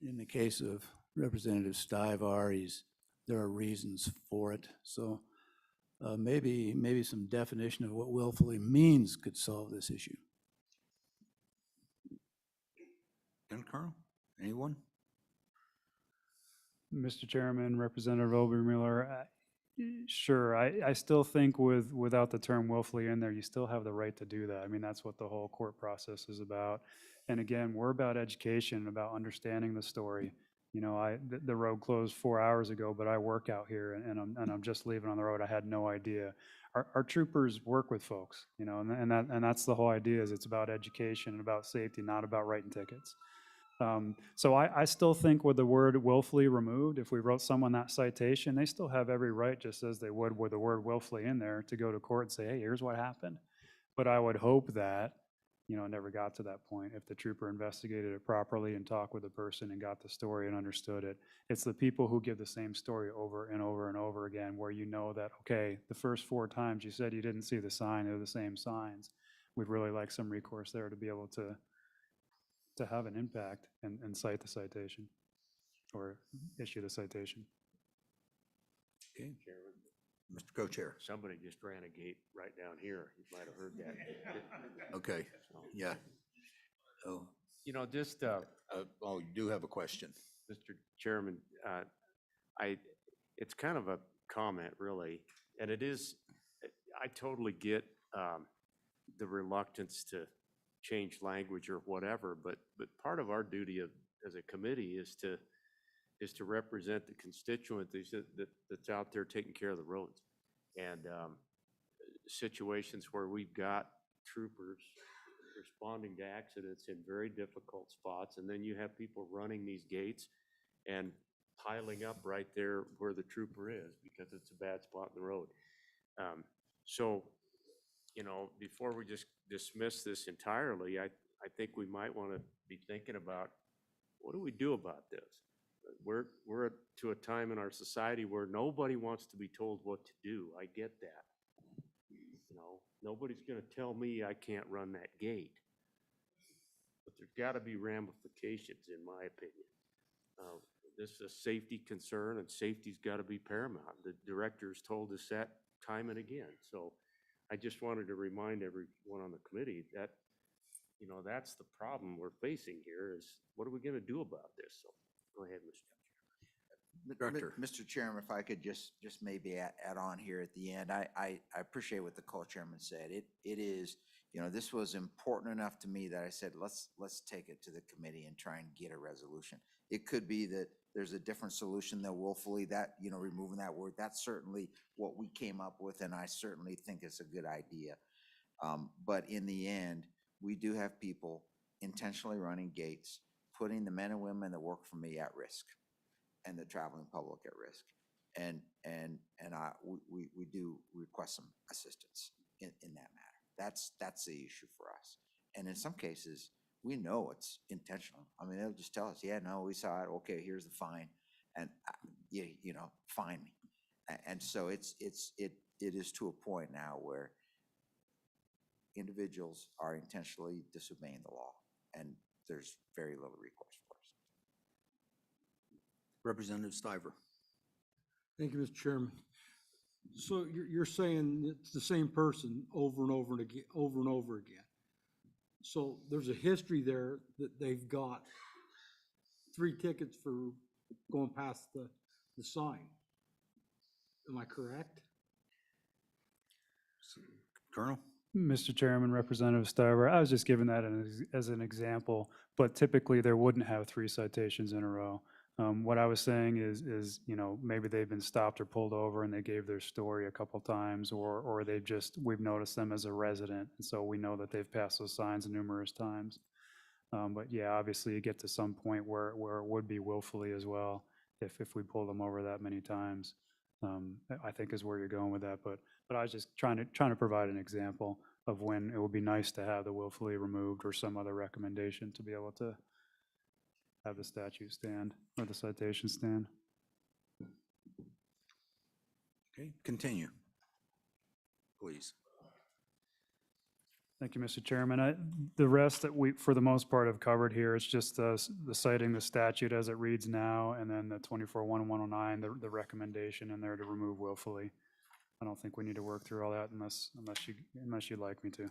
in the case of Representative Stivar, there are reasons for it. So maybe some definition of what willfully means could solve this issue. And Colonel, anyone? Mr. Chairman, Representative Obermuller, sure, I still think without the term willfully in there, you still have the right to do that. I mean, that's what the whole court process is about. And again, we're about education, about understanding the story. You know, the road closed 4 hours ago, but I work out here and I'm just leaving on the road. I had no idea. Our troopers work with folks, you know, and that's the whole idea, is it's about education and about safety, not about writing tickets. So I still think with the word willfully removed, if we wrote someone that citation, they still have every right, just as they would with the word willfully in there, to go to court and say, hey, here's what happened. But I would hope that, you know, it never got to that point. If the trooper investigated it properly and talked with the person and got the story and understood it, it's the people who give the same story over and over and over again, where you know that, okay, the first 4 times you said you didn't see the sign, they're the same signs. We'd really like some recourse there to be able to have an impact and cite the citation or issue the citation. Okay. Mr. Co-Chair? Somebody just ran a gate right down here. You might have heard that. Okay, yeah. Oh, You know, just, oh, you do have a question. Mr. Chairman, it's kind of a comment, really, and it is, I totally get the reluctance to change language or whatever, but part of our duty as a committee is to represent the constituencies that's out there taking care of the roads. And situations where we've got troopers responding to accidents in very difficult spots, and then you have people running these gates and piling up right there where the trooper is because it's a bad spot in the road. So, you know, before we just dismiss this entirely, I think we might want to be thinking about, what do we do about this? We're to a time in our society where nobody wants to be told what to do. I get that. You know, nobody's going to tell me I can't run that gate. But there's got to be ramifications, in my opinion. This is a safety concern, and safety's got to be paramount. The director's told us that time and again. So I just wanted to remind everyone on the committee that, you know, that's the problem we're facing here, is what are we going to do about this? So go ahead, Mr. Director. Mr. Chairman, if I could just maybe add on here at the end, I appreciate what the co-chairman said. It is, this was important enough to me that I said, let's take it to the committee and try and get a resolution. It could be that there's a different solution than willfully, that, removing that word. That's certainly what we came up with, and I certainly think it's a good idea. But in the end, we do have people intentionally running gates, putting the men and women that work for me at risk, and the traveling public at risk. And we do request some assistance in that matter. That's the issue for us. And in some cases, we know it's intentional. I mean, they'll just tell us, yeah, no, we saw it. Okay, here's the fine. And, fine me. And so it is to a point now where individuals are intentionally disobeying the law, and there's very little recourse for us. Representative Stiver. Thank you, Mr. Chairman. So you're saying it's the same person over and over and again, over and over again. So there's a history there that they've got 3 tickets for going past the sign. Am I correct? Colonel? Mr. Chairman, Representative Stiver, I was just giving that as an example, but typically there wouldn't have 3 citations in a row. What I was saying is, maybe they've been stopped or pulled over and they gave their story a couple times, or we've noticed them as a resident, and so we know that they've passed those signs numerous times. But yeah, obviously you get to some point where it would be willfully as well, if we pull them over that many times. I think is where you're going with that, but I was just trying to provide an example of when it would be nice to have the willfully removed or some other recommendation to be able to have the statute stand or the citation stand. Okay, continue, please. Thank you, Mr. Chairman. The rest that we, for the most part, have covered here is just the citing the statute as it reads now, and then the 24-109, the recommendation in there to remove willfully. I don't think we need to work through all that unless you'd like me to.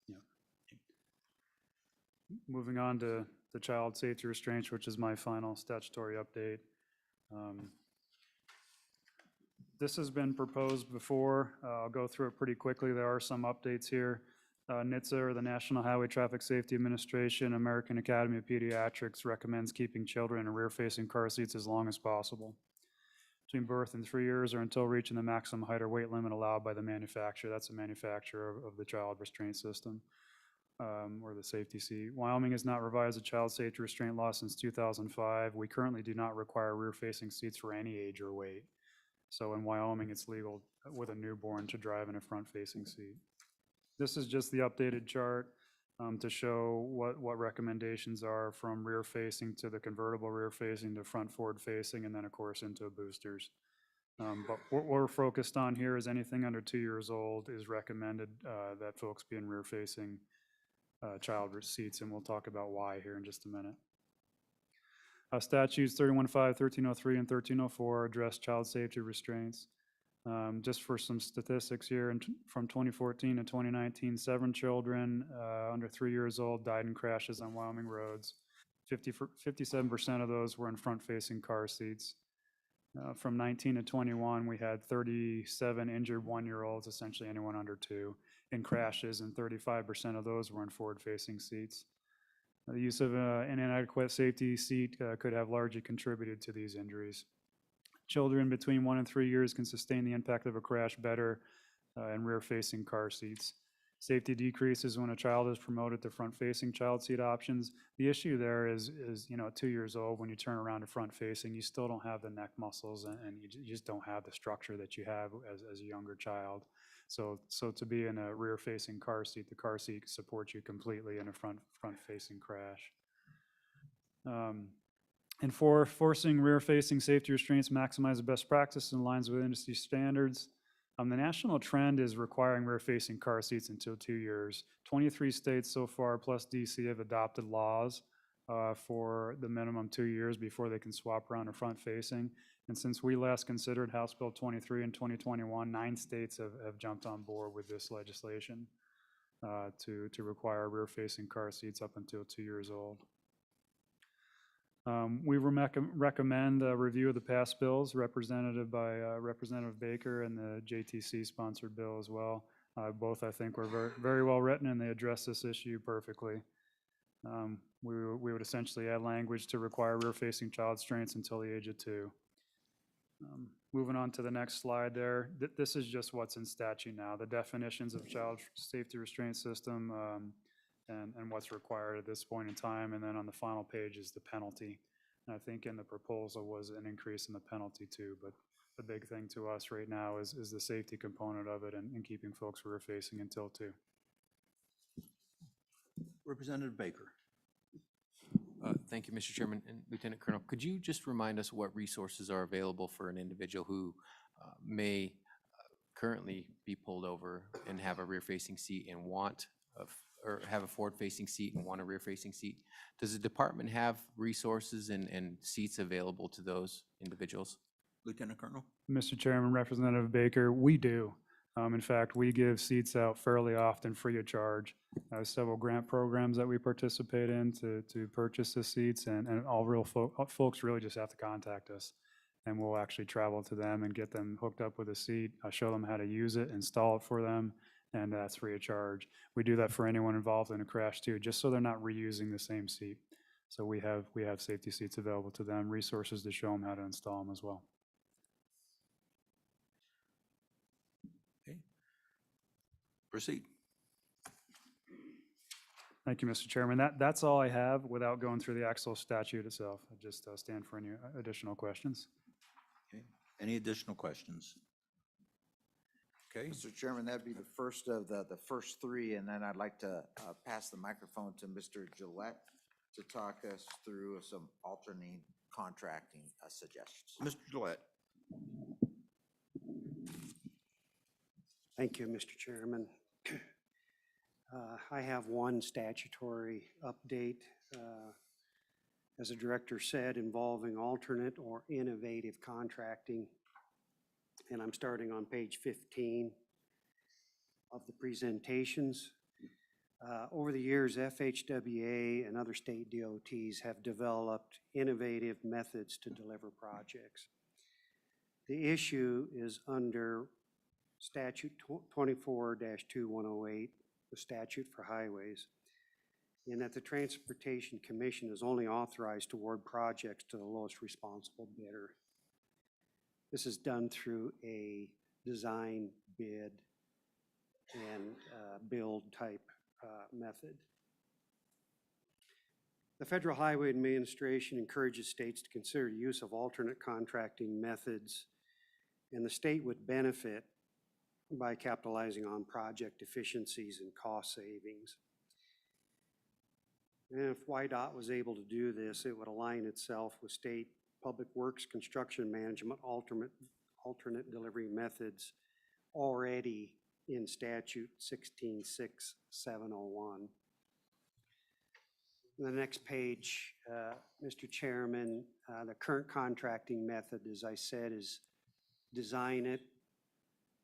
Yeah. Moving on to the child safety restraints, which is my final statutory update. This has been proposed before. I'll go through it pretty quickly. There are some updates here. NHTSA, or the National Highway Traffic Safety Administration, American Academy of Pediatrics, recommends keeping children in rear-facing car seats as long as possible, between birth and 3 years, or until reaching the maximum height or weight limit allowed by the manufacturer. That's the manufacturer of the child restraint system, or the safety seat. Wyoming has not revised the child safety restraint law since 2005. We currently do not require rear-facing seats for any age or weight. So in Wyoming, it's legal with a newborn to drive in a front-facing seat. This is just the updated chart to show what recommendations are from rear-facing to the convertible rear-facing to front forward-facing, and then, of course, into boosters. But what we're focused on here is anything under 2 years old is recommended that folks be in rear-facing child seats, and we'll talk about why here in just a minute. Statutes 31.5, 1303, and 1304 address child safety restraints. Just for some statistics here, from 2014 to 2019, 7 children under 3 years old died in crashes on Wyoming roads. 57% of those were in front-facing car seats. From 19 to 21, we had 37 injured 1-year-olds, essentially anyone under 2, in crashes, and 35% of those were in forward-facing seats. The use of an inadequate safety seat could have largely contributed to these injuries. Children between 1 and 3 years can sustain the impact of a crash better in rear-facing car seats. Safety decreases when a child is promoted to front-facing child seat options. The issue there is at 2 years old, when you turn around to front-facing, you still don't have the neck muscles, and you just don't have the structure that you have as a younger child. So to be in a rear-facing car seat, the car seat supports you completely in a front-facing crash. Enforcing rear-facing safety restraints maximize best practice in lines with industry standards. The national trend is requiring rear-facing car seats until 2 years. 23 states so far, plus DC, have adopted laws for the minimum 2 years before they can swap around to front-facing. And since we last considered House Bill 23 in 2021, 9 states have jumped on board with this legislation to require rear-facing car seats up until 2 years old. We recommend a review of the past bills represented by Representative Baker and the JTC-sponsored bill as well. Both, I think, were very well written, and they address this issue perfectly. We would essentially add language to require rear-facing child restraints until the age of 2. Moving on to the next slide there, this is just what's in statute now, the definitions of child safety restraint system and what's required at this point in time. And then on the final page is the penalty. And I think in the proposal was an increase in the penalty too, but the big thing to us right now is the safety component of it and keeping folks rear-facing until 2. Representative Baker. Thank you, Mr. Chairman. And Lieutenant Colonel, could you just remind us what resources are available for an individual who may currently be pulled over and have a rear-facing seat and or have a forward-facing seat and want a rear-facing seat? Does the department have resources and seats available to those individuals? Lieutenant Colonel. Mr. Chairman, Representative Baker, we do. In fact, we give seats out fairly often free of charge. Several grant programs that we participate in to purchase the seats, and all real folks really just have to contact us. And we'll actually travel to them and get them hooked up with a seat, show them how to use it, install it for them, and that's free of charge. We do that for anyone involved in a crash too, just so they're not reusing the same seat. So we have safety seats available to them, resources to show them how to install them as well. Okay. Proceed. Thank you, Mr. Chairman. That's all I have without going through the actual statute itself. I just stand for any additional questions. Okay. Any additional questions? Okay. Mr. Chairman, that'd be the first of the first 3, and then I'd like to pass the microphone to Mr. Gillette to talk us through some alternate contracting suggestions. Mr. Gillette. Thank you, Mr. Chairman. I have one statutory update, as the director said, involving alternate or innovative contracting. And I'm starting on page 15 of the presentations. Over the years, FHWA and other state DOTs have developed innovative methods to deliver projects. The issue is under Statute 24-2108, the statute for highways, in that the Transportation Commission is only authorized to award projects to the lowest responsible bidder. This is done through a design, bid, and build type method. The Federal Highway Administration encourages states to consider the use of alternate contracting methods, and the state would benefit by capitalizing on project efficiencies and cost savings. And if YDOT was able to do this, it would align itself with state public works construction management alternate delivery methods already in statute 166701. The next page, Mr. Chairman, the current contracting method, as I said, is design it,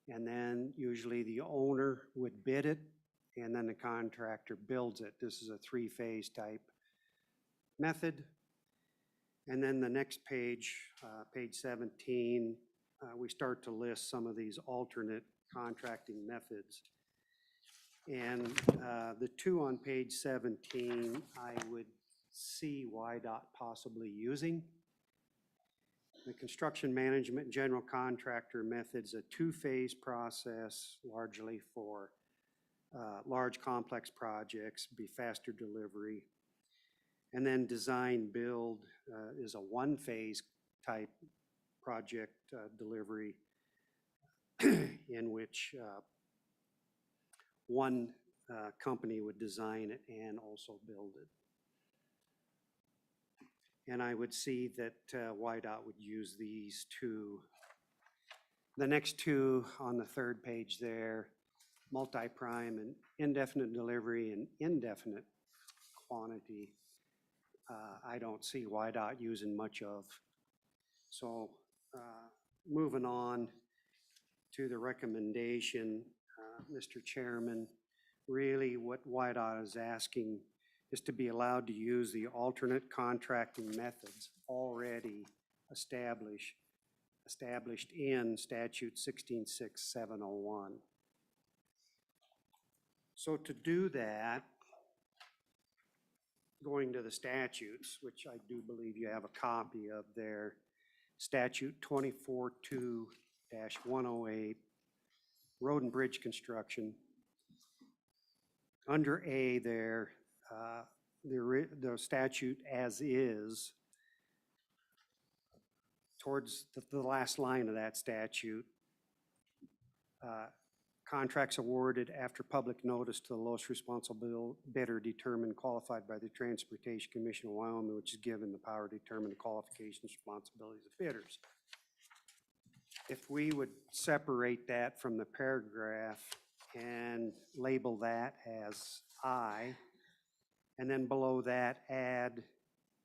and then usually the owner would bid it, and then the contractor builds it. This is a 3-phase type method. And then the next page, page 17, we start to list some of these alternate contracting methods. And the 2 on page 17, I would see YDOT possibly using. The construction management and general contractor method's a 2-phase process, largely for large complex projects, be faster delivery. And then design build is a 1-phase type project delivery in which one company would design it and also build it. And I would see that YDOT would use these 2. The next 2 on the 3rd page there, multi-prime and indefinite delivery and indefinite quantity, I don't see YDOT using much of. So moving on to the recommendation, Mr. Chairman, really what YDOT is asking is to be allowed to use the alternate contracting methods already established in statute 166701. So to do that, going to the statutes, which I do believe you have a copy of there, statute 242-108, road and bridge construction. Under A there, the statute as is, towards the last line of that statute, contracts awarded after public notice to the lowest responsible bidder determined qualified by the Transportation Commission of Wyoming, which is given the power to determine the qualifications and responsibilities of bidders. If we would separate that from the paragraph and label that as I, and then below that add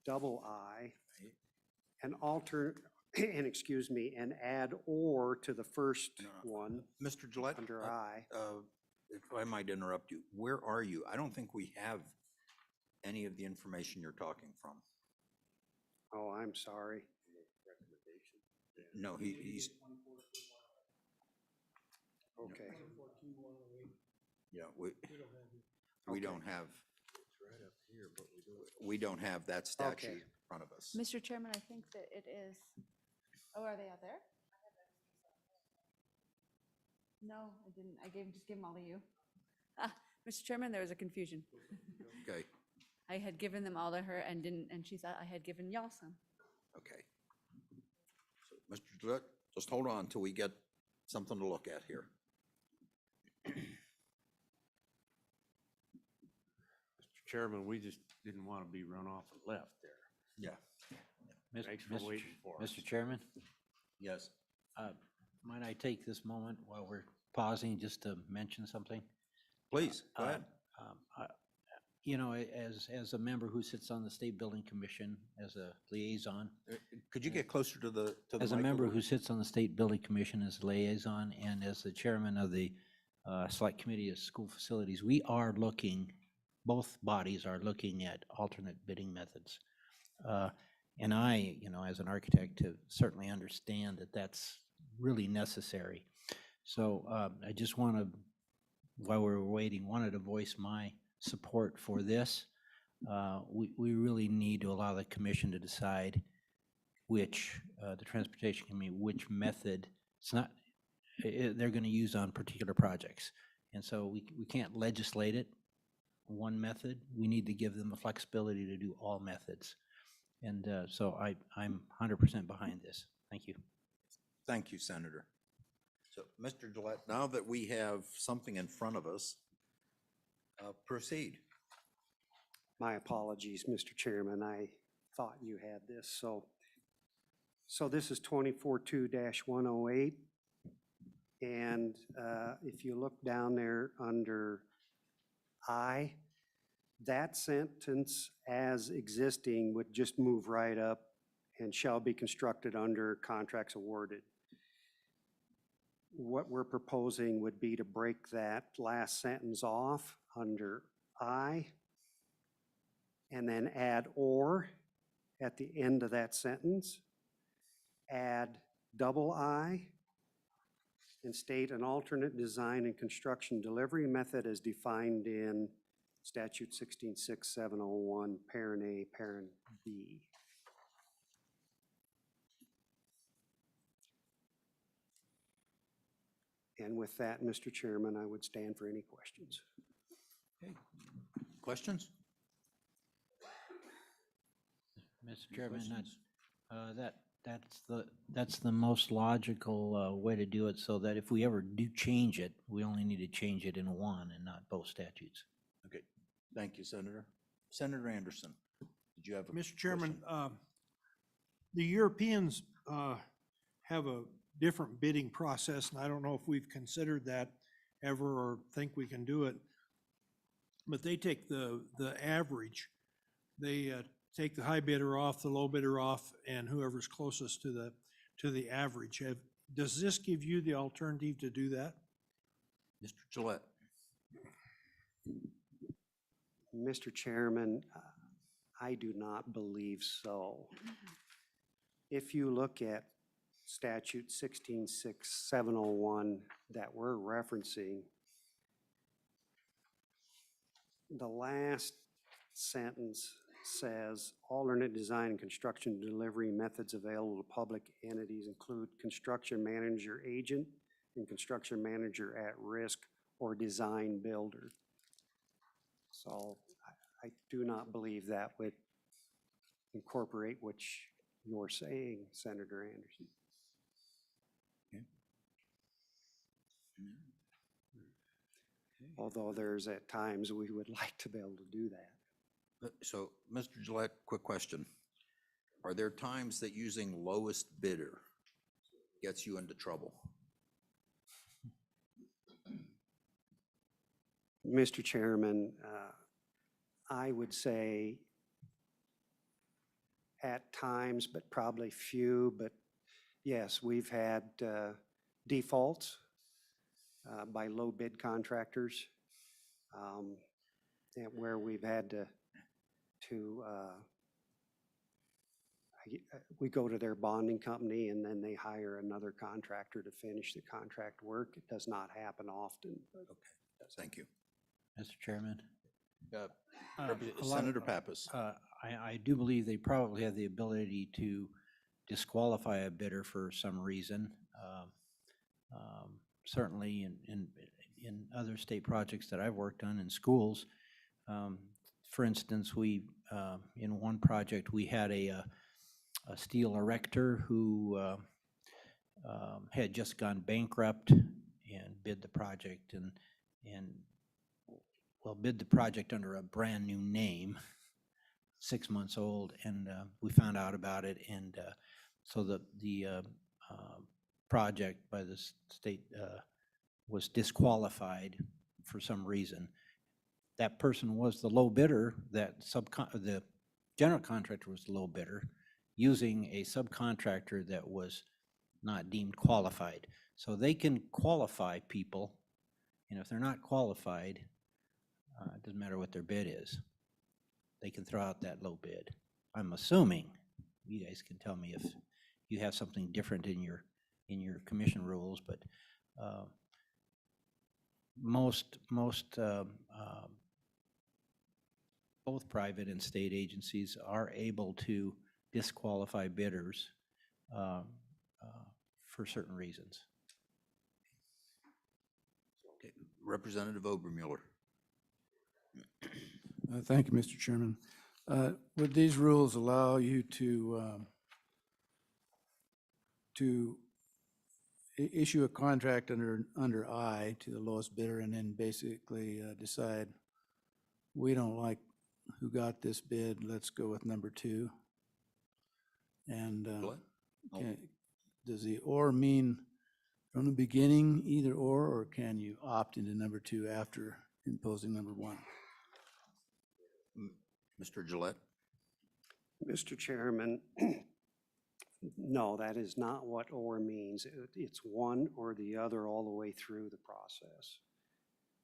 double I, and and add or to the first one. Mr. Gillette? Under I. If I might interrupt you, where are you? I don't think we have any of the information you're talking from. Oh, I'm sorry. No, he's, Okay. yeah, we don't have, we don't have that statute in front of us. Mr. Chairman, I think that it is, oh, are they out there? No, I didn't. I just gave them all to you. Mr. Chairman, there was a confusion. Okay, I had given them all to her and didn't, and she thought I had given y'all some. okay. So, Mr. Gillette, just hold on till we get something to look at here. Mr. Chairman, we just didn't want to be run off and left there. Yeah. Thanks for waiting for us. Mr. Chairman, Yes. might I take this moment while we're pausing just to mention something? Please, go ahead. You know, as a member who sits on the State Building Commission as a liaison. Could you get closer to the As a mic member little? who sits on the State Building Commission as a liaison and as the chairman of the Select Committee of School Facilities, we are looking, both bodies are looking at alternate bidding methods. And I, you know, as an architect, certainly understand that that's really necessary. So I just want to, while we're waiting, wanted to voice my support for this. We really need to allow the commission to decide which, the Transportation Committee, which method, it's not, they're going to use on particular projects. And so we can't legislate it, one method. We need to give them the flexibility to do all methods. And so I'm 100% behind this. Thank you. Thank you, Senator. So, Mr. Gillette, now that we have something in front of us, proceed. My apologies, Mr. Chairman. I thought you had this. So this is 242-108. And if you look down there under I, that sentence as existing would just move right up and shall be constructed under contracts awarded. What we're proposing would be to break that last sentence off under I and then add or at the end of that sentence, add double I and state an alternate design and construction delivery method as defined in Statute 166701, parent A, parent B. And with that, Mr. Chairman, I would stand for any questions. Questions? Mr. Chairman, that's the most logical way to do it, so that if we ever do change it, we only need to change it in one and not both statutes. Okay, thank you, Senator. Senator Anderson, did you have a Mr. Chairman, question? the Europeans have a different bidding process, and I don't know if we've considered that ever or think we can do it. But they take the average. They take the high bidder off, the low bidder off, and whoever's closest to the average. Does this give you the alternative to do that? Mr. Gillette. Mr. Chairman, I do not believe so. If you look at statute 166701 that we're referencing, the last sentence says, alternate design and construction delivery methods available to public entities include construction manager agent and construction manager at risk or design builder. So I do not believe that would incorporate what you're saying, Senator Anderson. Although there's at times we would like to be able to do that. So, Mr. Gillette, quick question. Are there times that using lowest bidder gets you into trouble? Mr. Chairman, I would say at times, but probably few, but yes, we've had defaults by low bid contractors, and where we've had to we go to their bonding company and then they hire another contractor to finish the contract work. It does not happen often. Okay, thank you. Mr. Chairman? Senator Pappas. I do believe they probably have the ability to disqualify a bidder for some reason. Certainly in other state projects that I've worked on in schools, for instance, we in one project we had a steel erector who had just gone bankrupt and bid the project and bid the project under a brand new name, 6 months old, and we found out about it, and so the project by the state was disqualified for some reason. That person was the low bidder, the general contractor was the low bidder, using a subcontractor that was not deemed qualified. So they can qualify people, and if they're not qualified, it doesn't matter what their bid is. They can throw out that low bid. I'm assuming, you guys can tell me if you have something different in your commission rules, but both private and state agencies are able to disqualify bidders for certain reasons. Okay. Representative Obermuller. Thank you, Mr. Chairman. Would these rules allow you to issue a contract under I to the lowest bidder and then basically decide, we don't like who got this bid, let's go with number 2? And does the or mean from the beginning either or can you opt into number 2 after imposing number 1? Mr. Gillette? Mr. Chairman, no, that is not what or means. It's one or the other all the way through the process.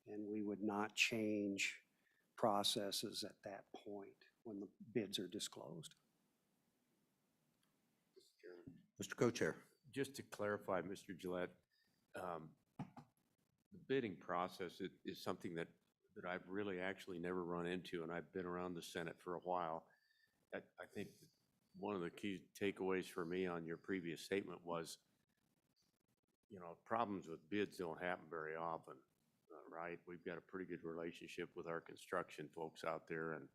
And we would not change processes at that point when the bids are disclosed. Mr. Co-Chair. Just to clarify, Mr. Gillette, the bidding process is something that I've really actually never run into, and I've been around the Senate for a while. I think one of the key takeaways for me on your previous statement was, problems with bids don't happen very often, right? We've got a pretty good relationship with our construction folks out there, and,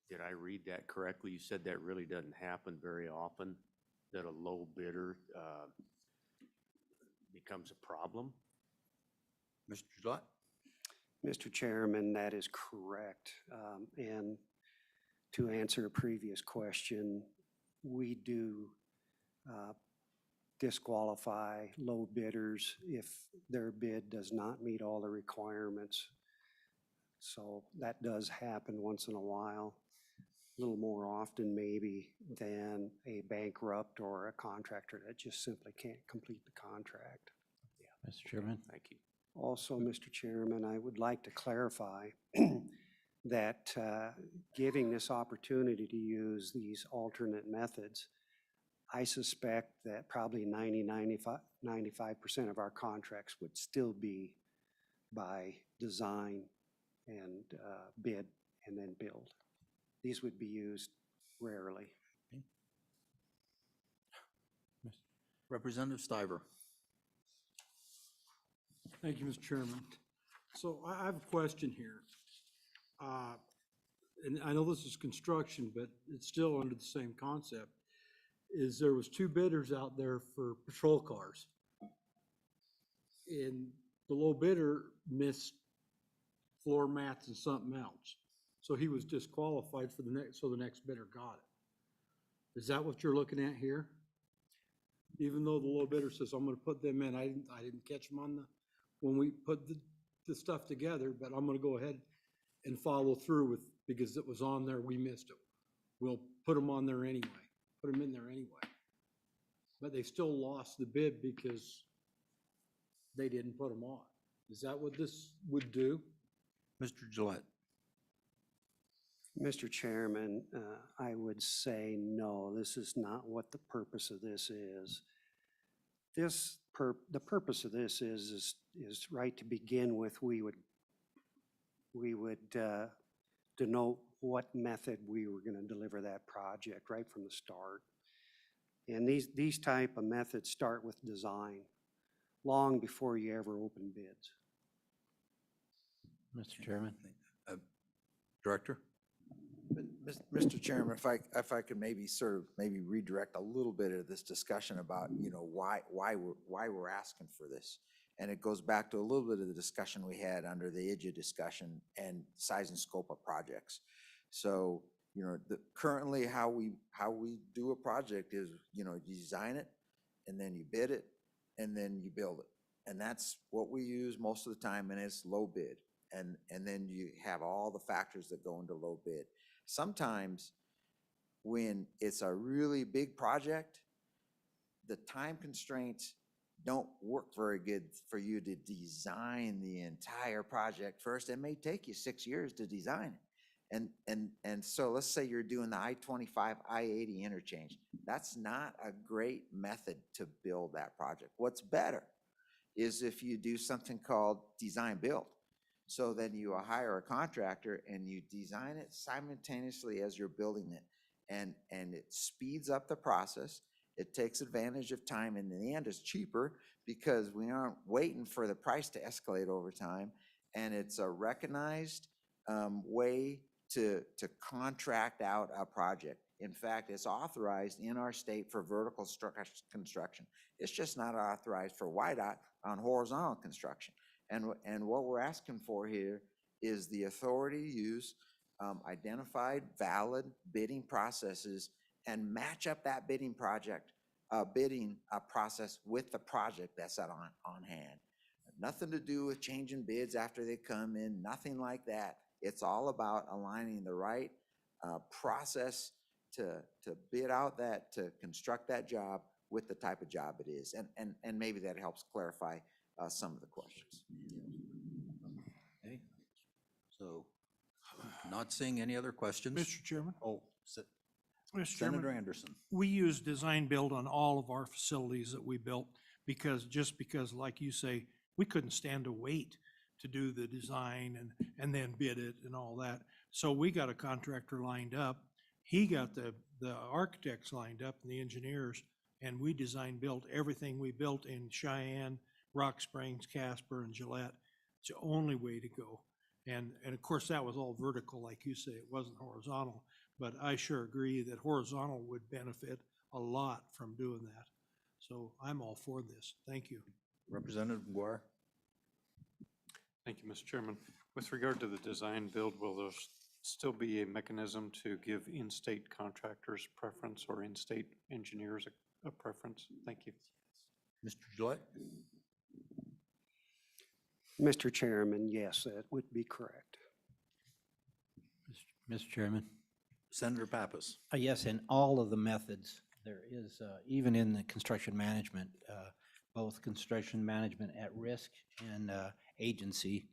did I read that correctly? You said that really doesn't happen very often, that a low bidder becomes a problem? Mr. Gillette? Mr. Chairman, that is correct. And to answer a previous question, we do disqualify low bidders if their bid does not meet all the requirements. So that does happen once in a while, a little more often maybe than a bankrupt or a contractor that just simply can't complete the contract. Mr. Chairman? Thank you. Also, Mr. Chairman, I would like to clarify that giving this opportunity to use these alternate methods, I suspect that probably 95% of our contracts would still be by design and bid and then build. These would be used rarely. Representative Stiver. Thank you, Mr. Chairman. So I have a question here. And I know this is construction, but it's still under the same concept. Is there was 2 bidders out there for patrol cars. And the low bidder missed floor mats and something else. So he was disqualified for the next, so the next bidder got it. Is that what you're looking at here? Even though the low bidder says, I'm gonna put them in, I didn't catch them on when we put the stuff together, but I'm gonna go ahead and follow through with, because it was on there, we missed it. We'll put them on there anyway, put them in there anyway. But they still lost the bid because they didn't put them on. Is that what this would do? Mr. Gillette. Mr. Chairman, I would say no, this is not what the purpose of this is. The purpose of this is right to begin with, we would denote what method we were going to deliver that project right from the start. And these type of methods start with design long before you ever open bids. Mr. Chairman? Director? Mr. Chairman, if I could maybe redirect a little bit of this discussion about, why we're asking for this. And it goes back to a little bit of the discussion we had under the IDGA discussion and size and scope of projects. So, currently how we do a project is, you design it and then you bid it and then you build it. And that's what we use most of the time, and it's low bid. And then you have all the factors that go into low bid. Sometimes when it's a really big project, the time constraints don't work very good for you to design the entire project first. It may take you 6 years to design it. And so let's say you're doing the I-25, I-80 interchange. That's not a great method to build that project. What's better is if you do something called design build. So then you hire a contractor and you design it simultaneously as you're building it. And it speeds up the process. It takes advantage of time, and in the end it's cheaper because we aren't waiting for the price to escalate over time. And it's a recognized way to contract out a project. In fact, it's authorized in our state for vertical construction. It's just not authorized for WIDOT on horizontal construction. And what we're asking for here is the authority to use identified valid bidding processes and match up that bidding process with the project that's on hand. Nothing to do with changing bids after they come in, nothing like that. It's all about aligning the right process to bid out to construct that job with the type of job it is. And maybe that helps clarify some of the questions. Okay. So, not seeing any other questions? Mr. Chairman? Oh, Mr. Senator Chairman, Anderson. we use design build on all of our facilities that we built because, like you say, we couldn't stand to wait to do the design and then bid it and all that. So we got a contractor lined up. He got the architects lined up and the engineers, and we design built everything we built in Cheyenne, Rock Springs, Casper, and Gillette. It's the only way to go. And of course, that was all vertical, like you say, it wasn't horizontal. But I sure agree that horizontal would benefit a lot from doing that. So I'm all for this. Thank you. Representative McGuire. Thank you, Mr. Chairman. With regard to the design build, will there still be a mechanism to give in-state contractors preference or in-state engineers a preference? Thank you. Mr. Gillette? Mr. Chairman, yes, that would be correct. Mr. Chairman? Senator Pappas. Yes, in all of the methods, there is, even in the construction management, both construction management at risk and agency,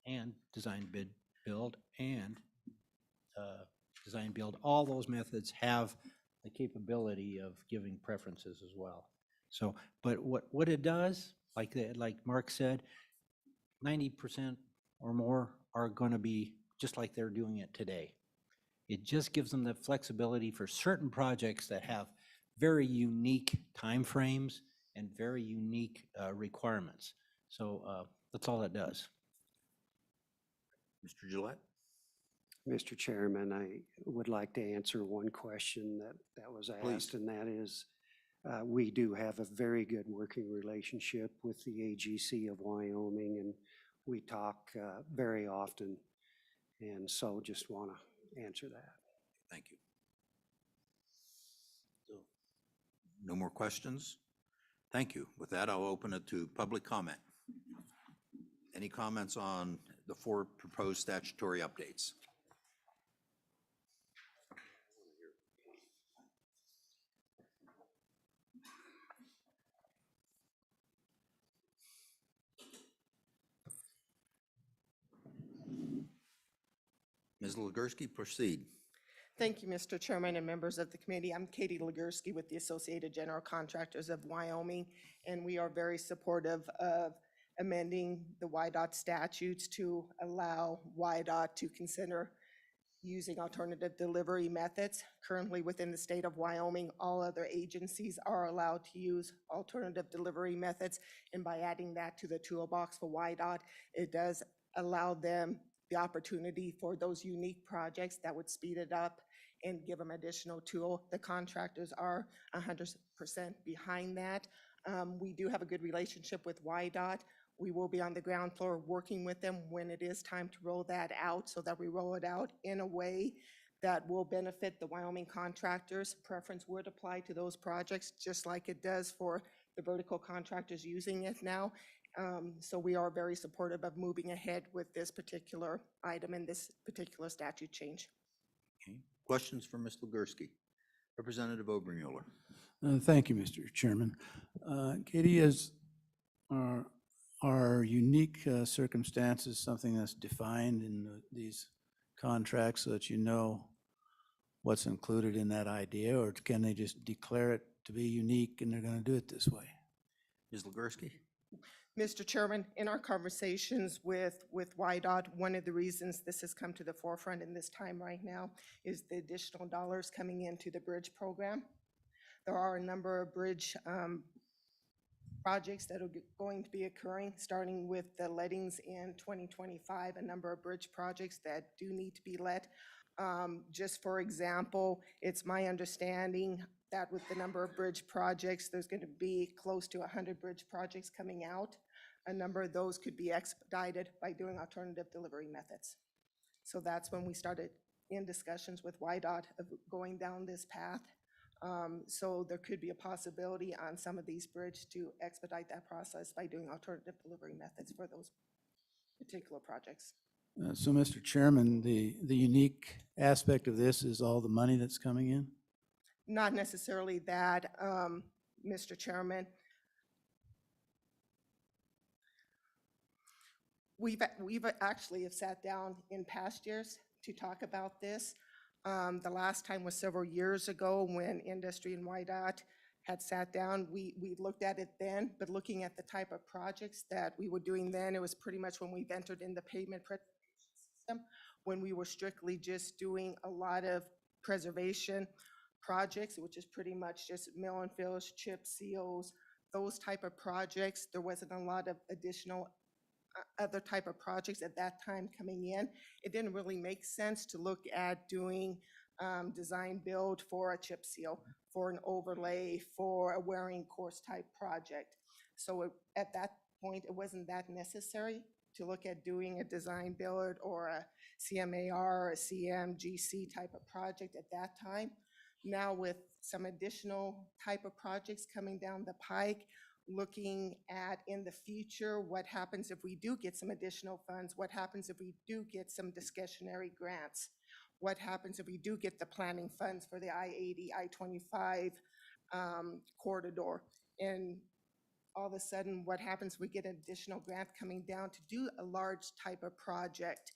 and design bid build and design build. All those methods have the capability of giving preferences as well. So, but what it does, like Mark said, 90% or more are going to be just like they're doing it today. It just gives them the flexibility for certain projects that have very unique timeframes and very unique requirements. So that's all it does. Mr. Gillette? Mr. Chairman, I would like to answer one question that was Please. asked, and that is, we do have a very good working relationship with the AGC of Wyoming, and we talk very often, and so just want to answer that. Thank you. No more questions? Thank you. With that, I'll open it to public comment. Any comments on the 4 proposed statutory updates? Ms. Legursky, proceed. Thank you, Mr. Chairman and members of the committee. I'm Katie Legursky with the Associated General Contractors of Wyoming, and we are very supportive of amending the WYDOT statutes to allow WYDOT to consider using alternative delivery methods. Currently within the state of Wyoming, all other agencies are allowed to use alternative delivery methods, and by adding that to the toolbox for WYDOT, it does allow them the opportunity for those unique projects that would speed it up and give them additional tool. The contractors are 100% behind that. We do have a good relationship with WYDOT. We will be on the ground floor working with them when it is time to roll that out, so that we roll it out in a way that will benefit the Wyoming contractors. Preference would apply to those projects just like it does for the vertical contractors using it now. So we are very supportive of moving ahead with this particular item and this particular statute change. Okay. Questions for Ms. Legursky? Representative Obermuller. Thank you, Mr. Chairman. Katie, is are unique circumstances something that's defined in these contracts so that you know what's included in that idea, or can they just declare it to be unique and they're going to do it this way? Ms. Legursky? Mr. Chairman, in our conversations with WYDOT, one of the reasons this has come to the forefront in this time right now is the additional dollars coming into the bridge program. There are a number of bridge projects that are going to be occurring, starting with the lettings in 2025, a number of bridge projects that do need to be let. Just for example, it's my understanding that with the number of bridge projects, there's going to be close to 100 bridge projects coming out. A number of those could be expedited by doing alternative delivery methods. So that's when we started in discussions with WYDOT of going down this path. So there could be a possibility on some of these bridges to expedite that process by doing alternative delivery methods for those particular projects. So, Mr. Chairman, the unique aspect of this is all the money that's coming in? Not necessarily that, Mr. Chairman. We've actually have sat down in past years to talk about this. The last time was several years ago when industry and WYDOT had sat down. We looked at it then, but looking at the type of projects that we were doing then, it was pretty much when we've entered in the pavement preservation system, when we were strictly just doing a lot of preservation projects, which is pretty much just mill and fills, chip seals, those type of projects. There wasn't a lot of additional other type of projects at that time coming in. It didn't really make sense to look at doing design build for a chip seal, for an overlay, for a wearing course type project. So at that point, it wasn't that necessary to look at doing a design build or a CMAR or a CMGC type of project at that time. Now with some additional type of projects coming down the pike, looking at in the future, what happens if we do get some additional funds? What happens if we do get some discretionary grants? What happens if we do get the planning funds for the I-80, I-25 corridor? And all of a sudden, what happens, we get an additional grant coming down to do a large type of project.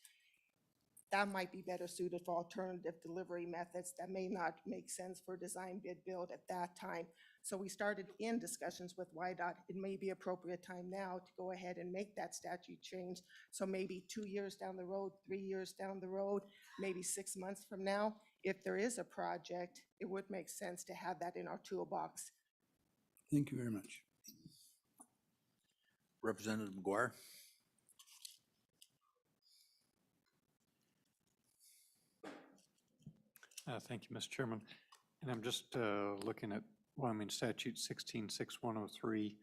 That might be better suited for alternative delivery methods. That may not make sense for design bid build at that time. So we started in discussions with YDOT. It may be appropriate time now to go ahead and make that statute change. So maybe 2 years down the road, 3 years down the road, maybe 6 months from now, if there is a project, it would make sense to have that in our toolbox. Thank you very much. Representative McGuire? Thank you, Mr. Chairman. And I'm just looking at Wyoming Statute 166103,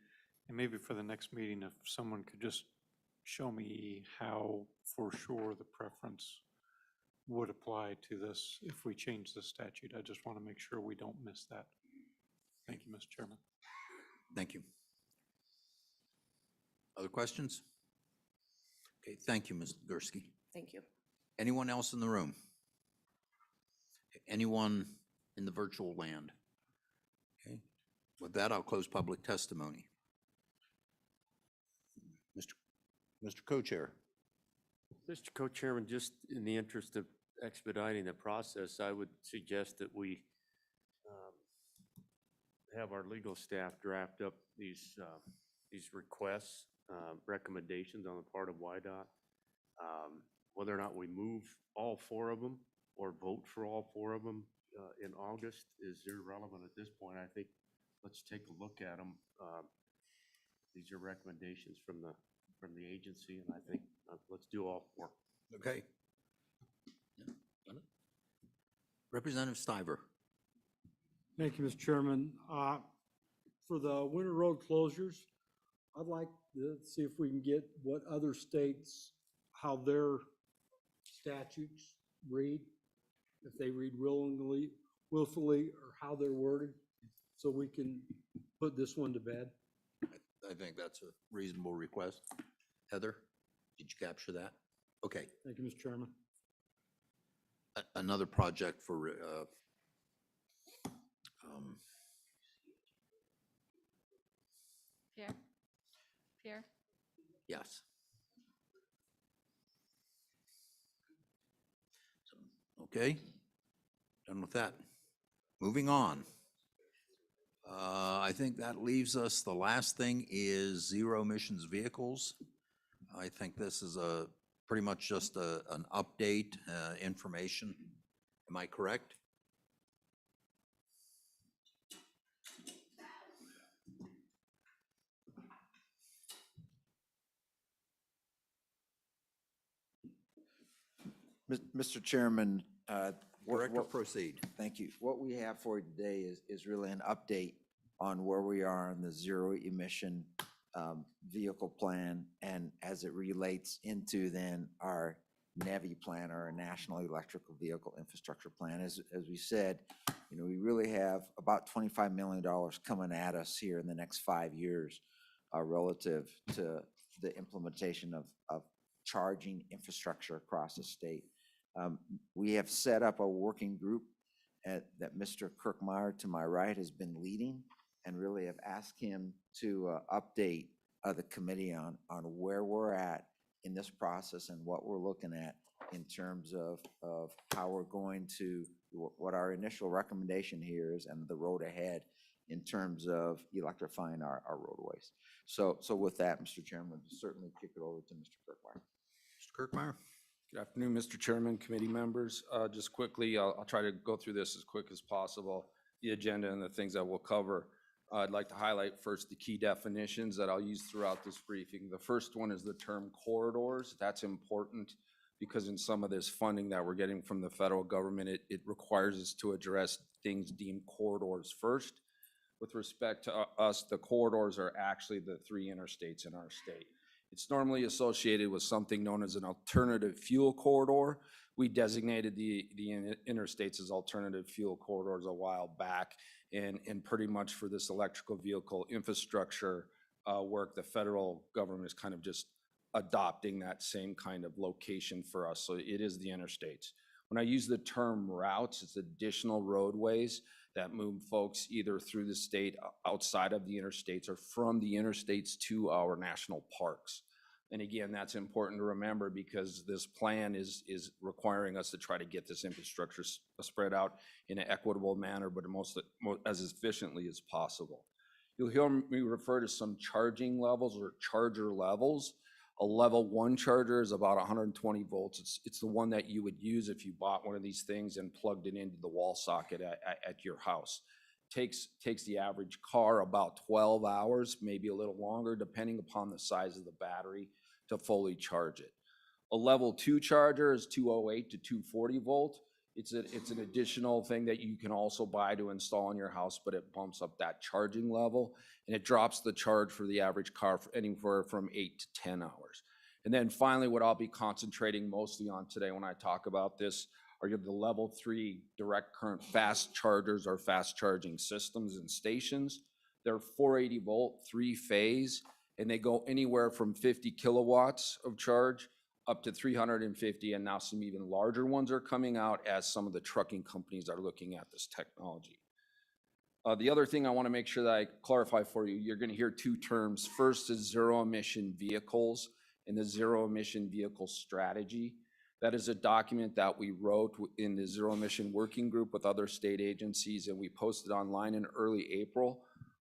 and maybe for the next meeting, if someone could just show me how for sure the preference would apply to this if we change the statute. I just want to make sure we don't miss that. Thank you, Mr. Chairman. Thank you. Other questions? Okay, thank you, Ms. Gursky. Thank you. Anyone else in the room? Anyone in the virtual land? Okay, with that, I'll close public testimony. Mr. Co-Chair. Mr. Co-Chairman, just in the interest of expediting the process, I would suggest that we have our legal staff draft up these requests, recommendations on the part of YDOT. Whether or not we move all 4 of them or vote for all 4 of them in August is irrelevant at this point. I think let's take a look at them. These are recommendations from the agency, and I think let's do all 4. Okay. Representative Stiver. Thank you, Mr. Chairman. For the winter road closures, I'd like to see if we can get what other states, how their statutes read, if they read willingly, willfully, or how they're worded, so we can put this one to bed. I think that's a reasonable request. Heather, did you capture that? Okay. Thank you, Mr. Chairman. Another project for Pierre? yes. Okay, done with that. Moving on. I think that leaves us, the last thing is zero emissions vehicles. I think this is pretty much just an update, information. Am I correct? Mr. Chairman, Director, proceed. Thank you. What we have for you today is really an update on where we are in the zero emission vehicle plan, and as it relates into then our NEVI plan, or our National Electrical Vehicle Infrastructure Plan. As we said, we really have about $25 million coming at us here in the next 5 years relative to the implementation of charging infrastructure across the state. We have set up a working group that Mr. Kirkmeyer to my right has been leading, and really have asked him to update the committee on where we're at in this process and what we're looking at in terms of how we're going to, what our initial recommendation here is and the road ahead in terms of electrifying our roadways. So with that, Mr. Chairman, we'll certainly kick it over to Mr. Kirkmeyer. Mr. Kirkmeyer. Good afternoon, Mr. Chairman, committee members. Just quickly, I'll try to go through this as quick as possible, the agenda and the things that we'll cover. I'd like to highlight first the key definitions that I'll use throughout this briefing. The first one is the term corridors. That's important because in some of this funding that we're getting from the federal government, it requires us to address things deemed corridors first. With respect to us, the corridors are actually the 3 interstates in our state. It's normally associated with something known as an alternative fuel corridor. We designated the interstates as alternative fuel corridors a while back, and pretty much for this electrical vehicle infrastructure work, the federal government is kind of just adopting that same kind of location for us. So it is the interstates. When I use the term routes, it's additional roadways that move folks either through the state, outside of the interstates, or from the interstates to our national parks. And again, that's important to remember because this plan is requiring us to try to get this infrastructure spread out in an equitable manner, but as efficiently as possible. You'll hear me refer to some charging levels or charger levels. A level 1 charger is about 120 volts. It's the one that you would use if you bought one of these things and plugged it into the wall socket at your house. Takes the average car about 12 hours, maybe a little longer, depending upon the size of the battery, to fully charge it. A level 2 charger is 208 to 240 volt. It's an additional thing that you can also buy to install in your house, but it bumps up that charging level, and it drops the charge for the average car anywhere from 8 to 10 hours. And then finally, what I'll be concentrating mostly on today when I talk about this are the level 3 direct current fast chargers or fast charging systems and stations. They're 480 volt, 3-phase, and they go anywhere from 50 kilowatts of charge up to 350, and now some even larger ones are coming out as some of the trucking companies are looking at this technology. The other thing I want to make sure that I clarify for you, you're going to hear 2 terms. First is zero emission vehicles and the zero emission vehicle strategy. That is a document that we wrote in the zero emission working group with other state agencies, and we posted online in early April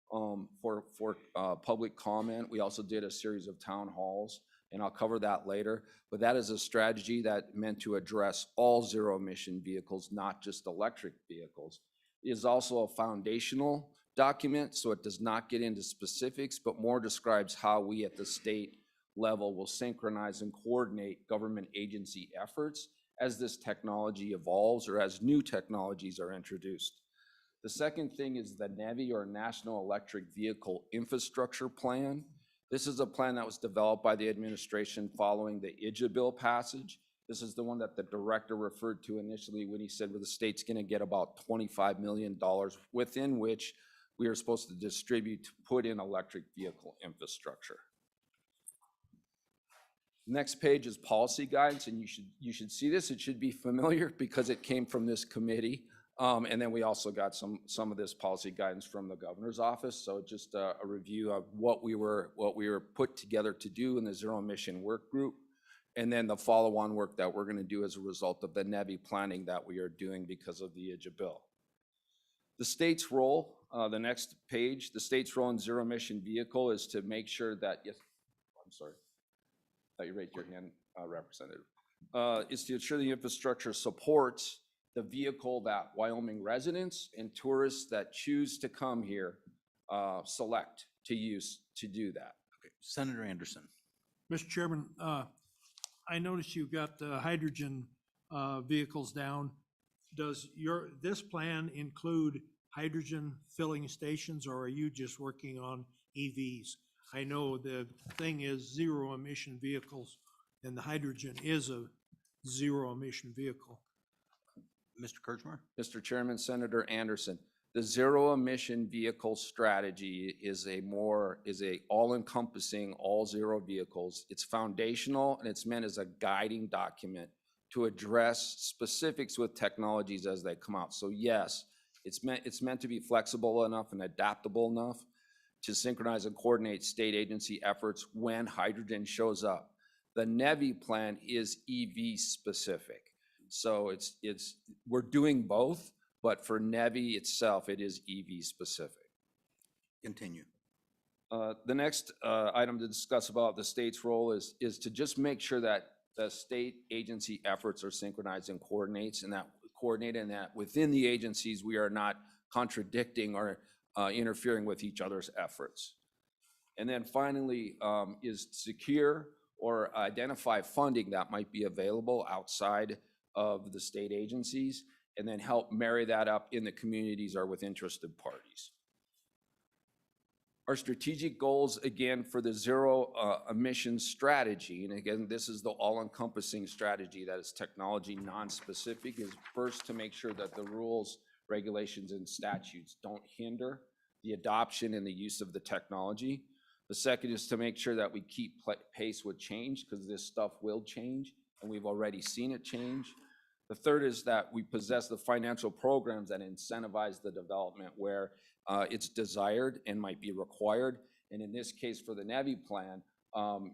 for public comment. We also did a series of town halls, and I'll cover that later. But that is a strategy that meant to address all zero emission vehicles, not just electric vehicles. It is also a foundational document, so it does not get into specifics, but more describes how we at the state level will synchronize and coordinate government agency efforts as this technology evolves or as new technologies are introduced. The second thing is the NEVI, or National Electric Vehicle Infrastructure Plan. This is a plan that was developed by the administration following the IJA bill passage. This is the one that the director referred to initially when he said, well, the state's going to get about $25 million within which we are supposed to distribute to put in electric vehicle infrastructure. Next page is policy guidance, and you should see this. It should be familiar because it came from this committee. And then we also got some of this policy guidance from the governor's office. So just a review of what we were put together to do in the zero emission work group, and then the follow-on work that we're going to do as a result of the NEVI planning that we are doing because of the IJA bill. The state's role, the next page, the state's role in zero emission vehicle is to make sure that, yes, I'm sorry, I thought you raised your hand, Representative, is to ensure the infrastructure supports the vehicle that Wyoming residents and tourists that choose to come here select to use to do that. Okay. Senator Anderson. Mr. Chairman, I noticed you've got the hydrogen vehicles down. Does this plan include hydrogen filling stations, or are you just working on EVs? I know the thing is zero emission vehicles, and the hydrogen is a zero emission vehicle. Mr. Kirchner? Mr. Chairman, Senator Anderson, the zero emission vehicle strategy is a all-encompassing, all zero vehicles. It's foundational, and it's meant as a guiding document to address specifics with technologies as they come out. So yes, it's meant to be flexible enough and adaptable enough to synchronize and coordinate state agency efforts when hydrogen shows up. The NEVI plan is EV specific. So we're doing both, but for NEVI itself, it is EV specific. Continue. The next item to discuss about the state's role is to just make sure that the state agency efforts are synchronized and coordinated, and that within the agencies, we are not contradicting or interfering with each other's efforts. And then finally is secure or identify funding that might be available outside of the state agencies, and then help marry that up in the communities or with interested parties. Our strategic goals, again, for the zero emission strategy, and again, this is the all-encompassing strategy that is technology non-specific, is first to make sure that the rules, regulations, and statutes don't hinder the adoption and the use of the technology. The second is to make sure that we keep pace with change, because this stuff will change, and we've already seen it change. The third is that we possess the financial programs that incentivize the development where it's desired and might be required. And in this case, for the NEVI plan,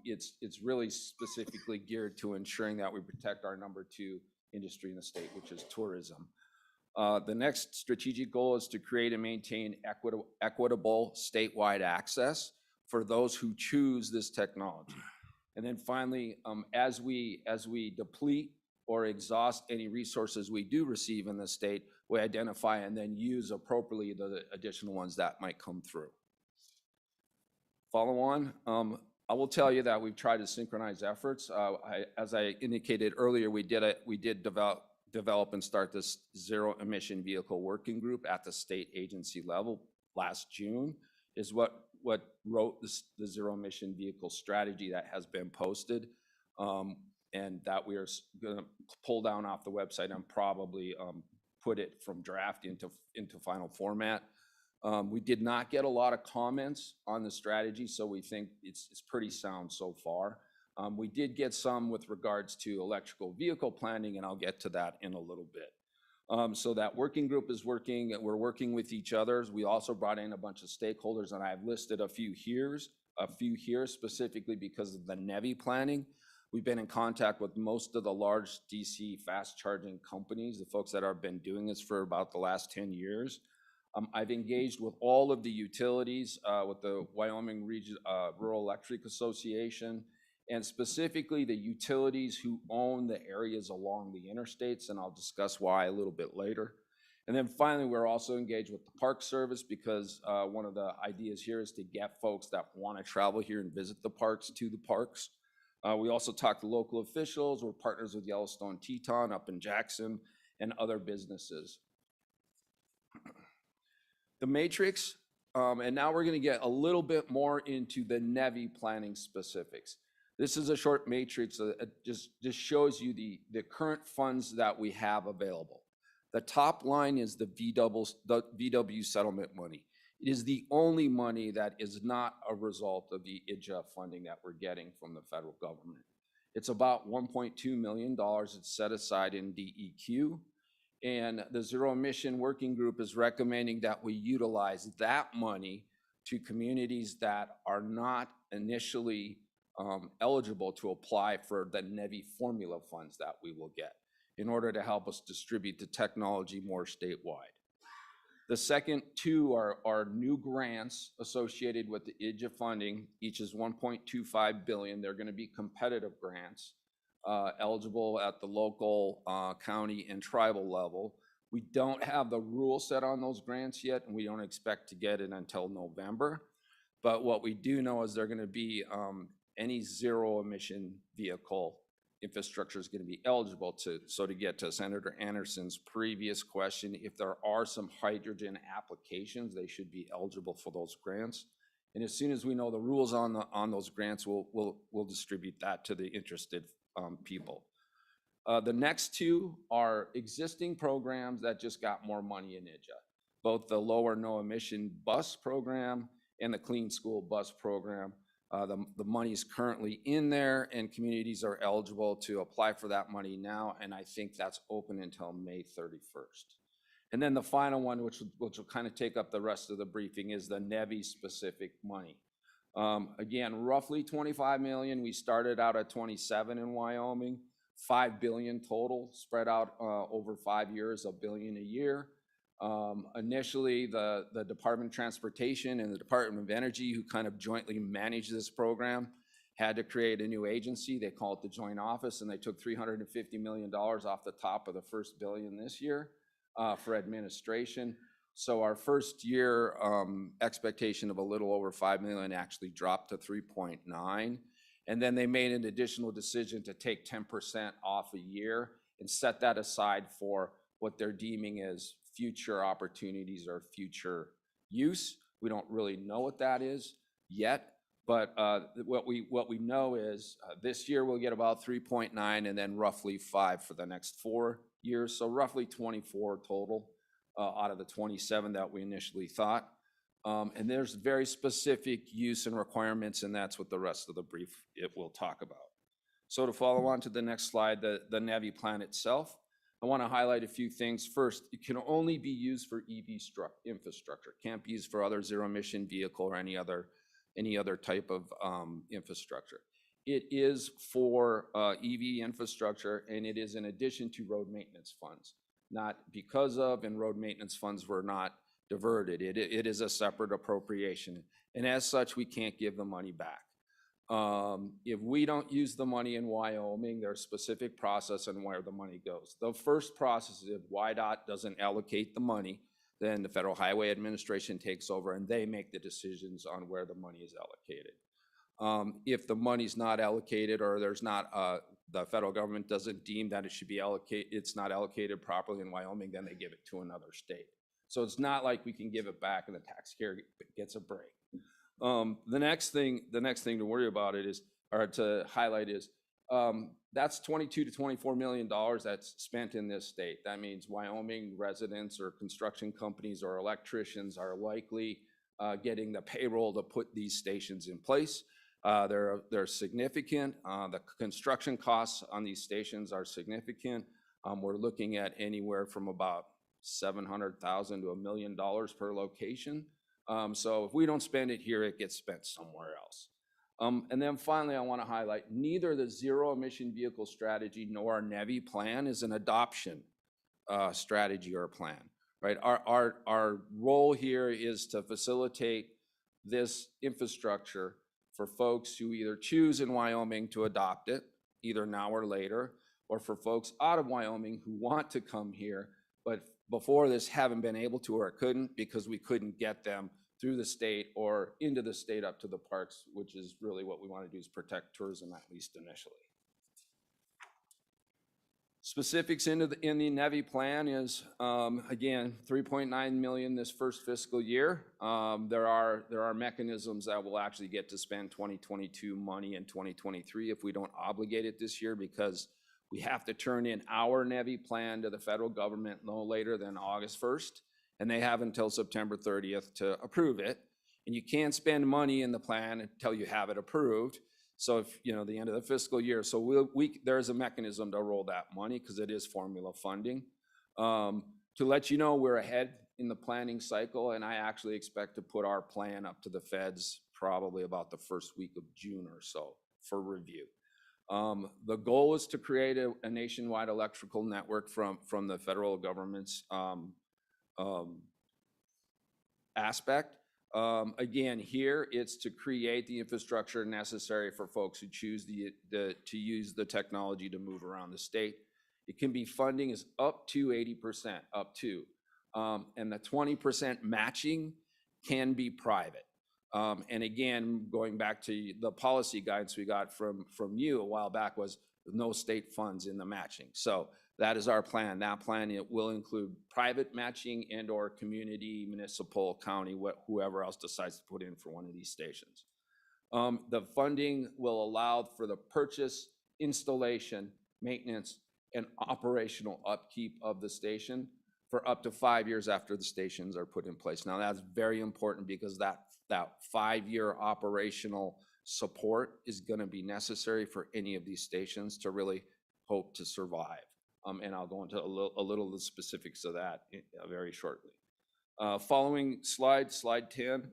it's really specifically geared to ensuring that we protect our number 2 industry in the state, which is tourism. The next strategic goal is to create and maintain equitable statewide access for those who choose this technology. And then finally, as we deplete or exhaust any resources we do receive in the state, we identify and then use appropriately the additional ones that might come through. Follow on. I will tell you that we've tried to synchronize efforts. As I indicated earlier, we did develop and start this zero emission vehicle working group at the state agency level last June, is what wrote the zero emission vehicle strategy that has been posted, and that we are gonna pull down off the website and probably put it from draft into final format. We did not get a lot of comments on the strategy, so we think it's pretty sound so far. We did get some with regards to electrical vehicle planning, and I'll get to that in a little bit. So that working group is working, we're working with each other. We also brought in a bunch of stakeholders, and I've listed a few here specifically because of the NEVI planning. We've been in contact with most of the large DC fast charging companies, the folks that have been doing this for about the last 10 years. I've engaged with all of the utilities, with the Wyoming Region Rural Electric Association, and specifically the utilities who own the areas along the interstates, and I'll discuss why a little bit later. And then finally, we're also engaged with the Park Service because one of the ideas here is to get folks that want to travel here and visit the parks to the parks. We also talk to local officials. We're partners with Yellowstone Teton up in Jackson and other businesses. The matrix, and now we're going to get a little bit more into the NEVI planning specifics. This is a short matrix that just shows you the current funds that we have available. The top line is the VW settlement money. It is the only money that is not a result of the IDJA funding that we're getting from the federal government. It's about $1.2 million. It's set aside in DEQ. And the Zero Emission Working Group is recommending that we utilize that money to communities that are not initially eligible to apply for the NEVI formula funds that we will get in order to help us distribute the technology more statewide. The second two are new grants associated with the IDJA funding. Each is $1.25 billion. They're going to be competitive grants, eligible at the local, county, and tribal level. We don't have the rule set on those grants yet, and we don't expect to get it until November. But what we do know is they're going to be any zero emission vehicle infrastructure is going to be eligible to. So to get to Senator Anderson's previous question, if there are some hydrogen applications, they should be eligible for those grants. And as soon as we know the rules on those grants, we'll distribute that to the interested people. The next two are existing programs that just got more money in IDJA, both the lower no emission bus program and the clean school bus program. The money is currently in there, and communities are eligible to apply for that money now, and I think that's open until May 31st. And then the final one, which will kind of take up the rest of the briefing, is the NEVI specific money. Again, roughly 25 million. We started out at 27 in Wyoming, 5 billion total, spread out over 5 years, $1 billion a year. Initially, the Department of Transportation and the Department of Energy, who kind of jointly manage this program, had to create a new agency. They call it the Joint Office, and they took $350 million off the top of the first $1 billion this year for administration. So our first year expectation of a little over 5 million actually dropped to 3.9. And then they made an additional decision to take 10% off a year and set that aside for what they're deeming as future opportunities or future use. We don't really know what that is yet, but what we know is this year we'll get about 3.9 and then roughly 5 for the next 4 years. So roughly 24 total out of the 27 that we initially thought. And there's very specific use and requirements, and that's what the rest of the brief it will talk about. So to follow on to the next slide, the NEVI plan itself. I want to highlight a few things. First, it can only be used for EV infrastructure. Can't be used for other zero-emission vehicle or any other type of infrastructure. It is for EV infrastructure, and it is in addition to road maintenance funds, not because of, and road maintenance funds were not diverted. It is a separate appropriation, and as such, we can't give the money back. If we don't use the money in Wyoming, there's a specific process on where the money goes. The first process is if WYDOT doesn't allocate the money, then the Federal Highway Administration takes over and they make the decisions on where the money is allocated. If the money's not allocated, or there's not, the federal government doesn't deem that it should be allocated, it's not allocated properly in Wyoming, then they give it to another state. So it's not like we can give it back and the taxpayer gets a break. The next thing to worry about or to highlight is, that's $22 to $24 million that's spent in this state. That means Wyoming residents or construction companies or electricians are likely getting the payroll to put these stations in place. They're significant. The construction costs on these stations are significant. We're looking at anywhere from about $700,000 to $1 million per location. So if we don't spend it here, it gets spent somewhere else. And then finally, I want to highlight neither the zero emission vehicle strategy nor our NEVI plan is an adoption strategy or plan, right? Our role here is to facilitate this infrastructure for folks who either choose in Wyoming to adopt it, either now or later, or for folks out of Wyoming who want to come here, but before this haven't been able to or couldn't because we couldn't get them through the state or into the state up to the parks, which is really what we want to do, is protect tourism, at least initially. Specifics in the NEVI plan is, again, $3.9 million this first fiscal year. There are mechanisms that will actually get to spend 2022 money in 2023 if we don't obligate it this year, because we have to turn in our NEVI plan to the federal government no later than August 1st, and they have until September 30th to approve it. And you can't spend money in the plan until you have it approved. So if, the end of the fiscal year, so there's a mechanism to roll that money because it is formula funding. To let you know, we're ahead in the planning cycle, and I actually expect to put our plan up to the feds probably about the first week of June or so for review. The goal is to create a nationwide electrical network from the federal government's aspect. Again, here it's to create the infrastructure necessary for folks who choose to use the technology to move around the state. It can be funding is up to 80%, and the 20% matching can be private. And again, going back to the policy guidance we got from you a while back was no state funds in the matching. So that is our plan. That plan, it will include private matching and or community, municipal, county, whoever else decides to put in for one of these stations. The funding will allow for the purchase, installation, maintenance, and operational upkeep of the station for up to 5 years after the stations are put in place. Now that's very important because that 5-year operational support is going to be necessary for any of these stations to really hope to survive. And I'll go into a little of the specifics of that very shortly. Following slide 10,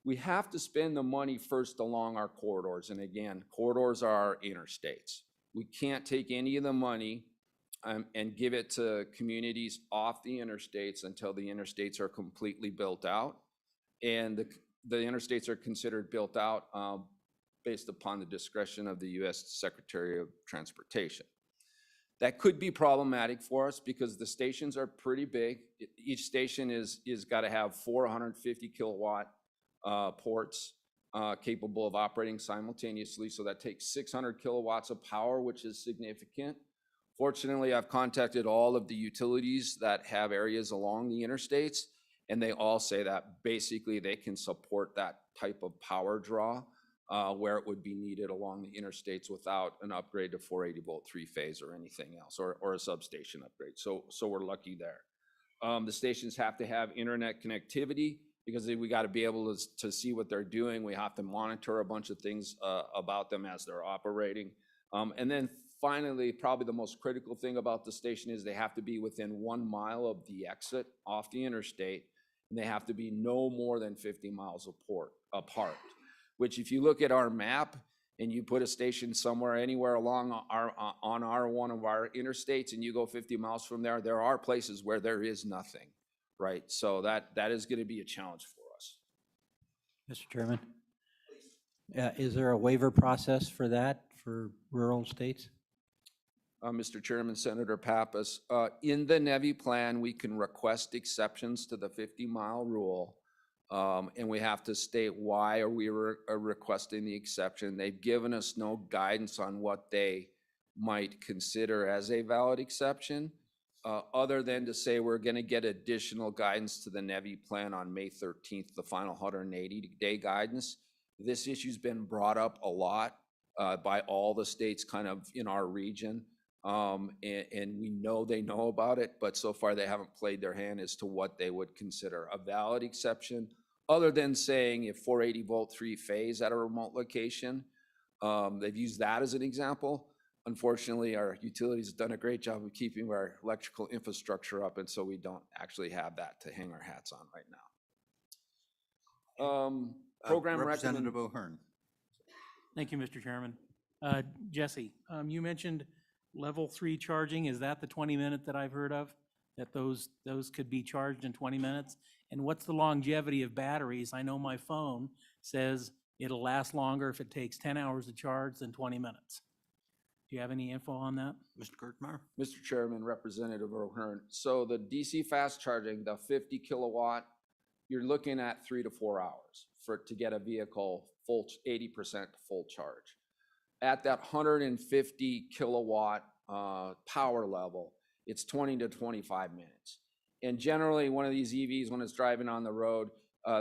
we have to spend the money first along our corridors. And again, corridors are our interstates. We can't take any of the money and give it to communities off the interstates until the interstates are completely built out. And the interstates are considered built out based upon the discretion of the U.S. Secretary of Transportation. That could be problematic for us because the stations are pretty big. Each station is got to have 450 kilowatt ports capable of operating simultaneously. So that takes 600 kilowatts of power, which is significant. Fortunately, I've contacted all of the utilities that have areas along the interstates, and they all say that basically they can support that type of power draw where it would be needed along the interstates without an upgrade to 480 volt 3-phase or anything else, or a substation upgrade. So we're lucky there. The stations have to have internet connectivity because we got to be able to see what they're doing. We have to monitor a bunch of things about them as they're operating. And then finally, probably the most critical thing about the station is they have to be within 1 mile of the exit off the interstate, and they have to be no more than 50 miles apart, which if you look at our map and you put a station somewhere, anywhere along one of our interstates, and you go 50 miles from there, there are places where there is nothing, right? So that is going to be a challenge for us. Mr. Chairman? Is there a waiver process for that, for rural states? Mr. Chairman, Senator Pappas, in the NEVI plan, we can request exceptions to the 50-mile rule, and we have to state why are we requesting the exception. They've given us no guidance on what they might consider as a valid exception, other than to say we're going to get additional guidance to the NEVI plan on May 13th, the final 180-day guidance. This issue's been brought up a lot by all the states kind of in our region. And we know they know about it, but so far they haven't played their hand as to what they would consider a valid exception, other than saying if 480 volt 3-phase at a remote location. They've used that as an example. Unfortunately, our utilities have done a great job of keeping our electrical infrastructure up, and so we don't actually have that to hang our hats on right now. Program Representative O'Hearn. Thank you, Mr. Chairman. Jesse, you mentioned level 3 charging. Is that the 20-minute that I've heard of? That those could be charged in 20 minutes? And what's the longevity of batteries? I know my phone says it'll last longer if it takes 10 hours to charge than 20 minutes. Do you have any info on that? Mr. Kirkmeyer? Mr. Chairman, Representative O'Hearn. So the DC fast charging, the 50 kilowatt, you're looking at 3 to 4 hours to get a vehicle full 80% full charge. At that 150 kilowatt power level, it's 20 to 25 minutes. And generally, one of these EVs, when it's driving on the road,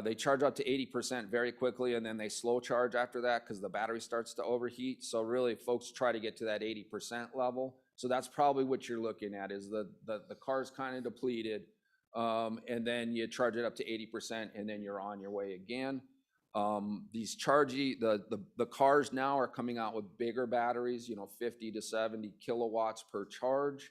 they charge up to 80% very quickly, and then they slow charge after that because the battery starts to overheat. So really, folks try to get to that 80% level. So that's probably what you're looking at, is the car's kind of depleted, and then you charge it up to 80%, and then you're on your way again. These the cars now are coming out with bigger batteries, 50 to 70 kilowatts per charge.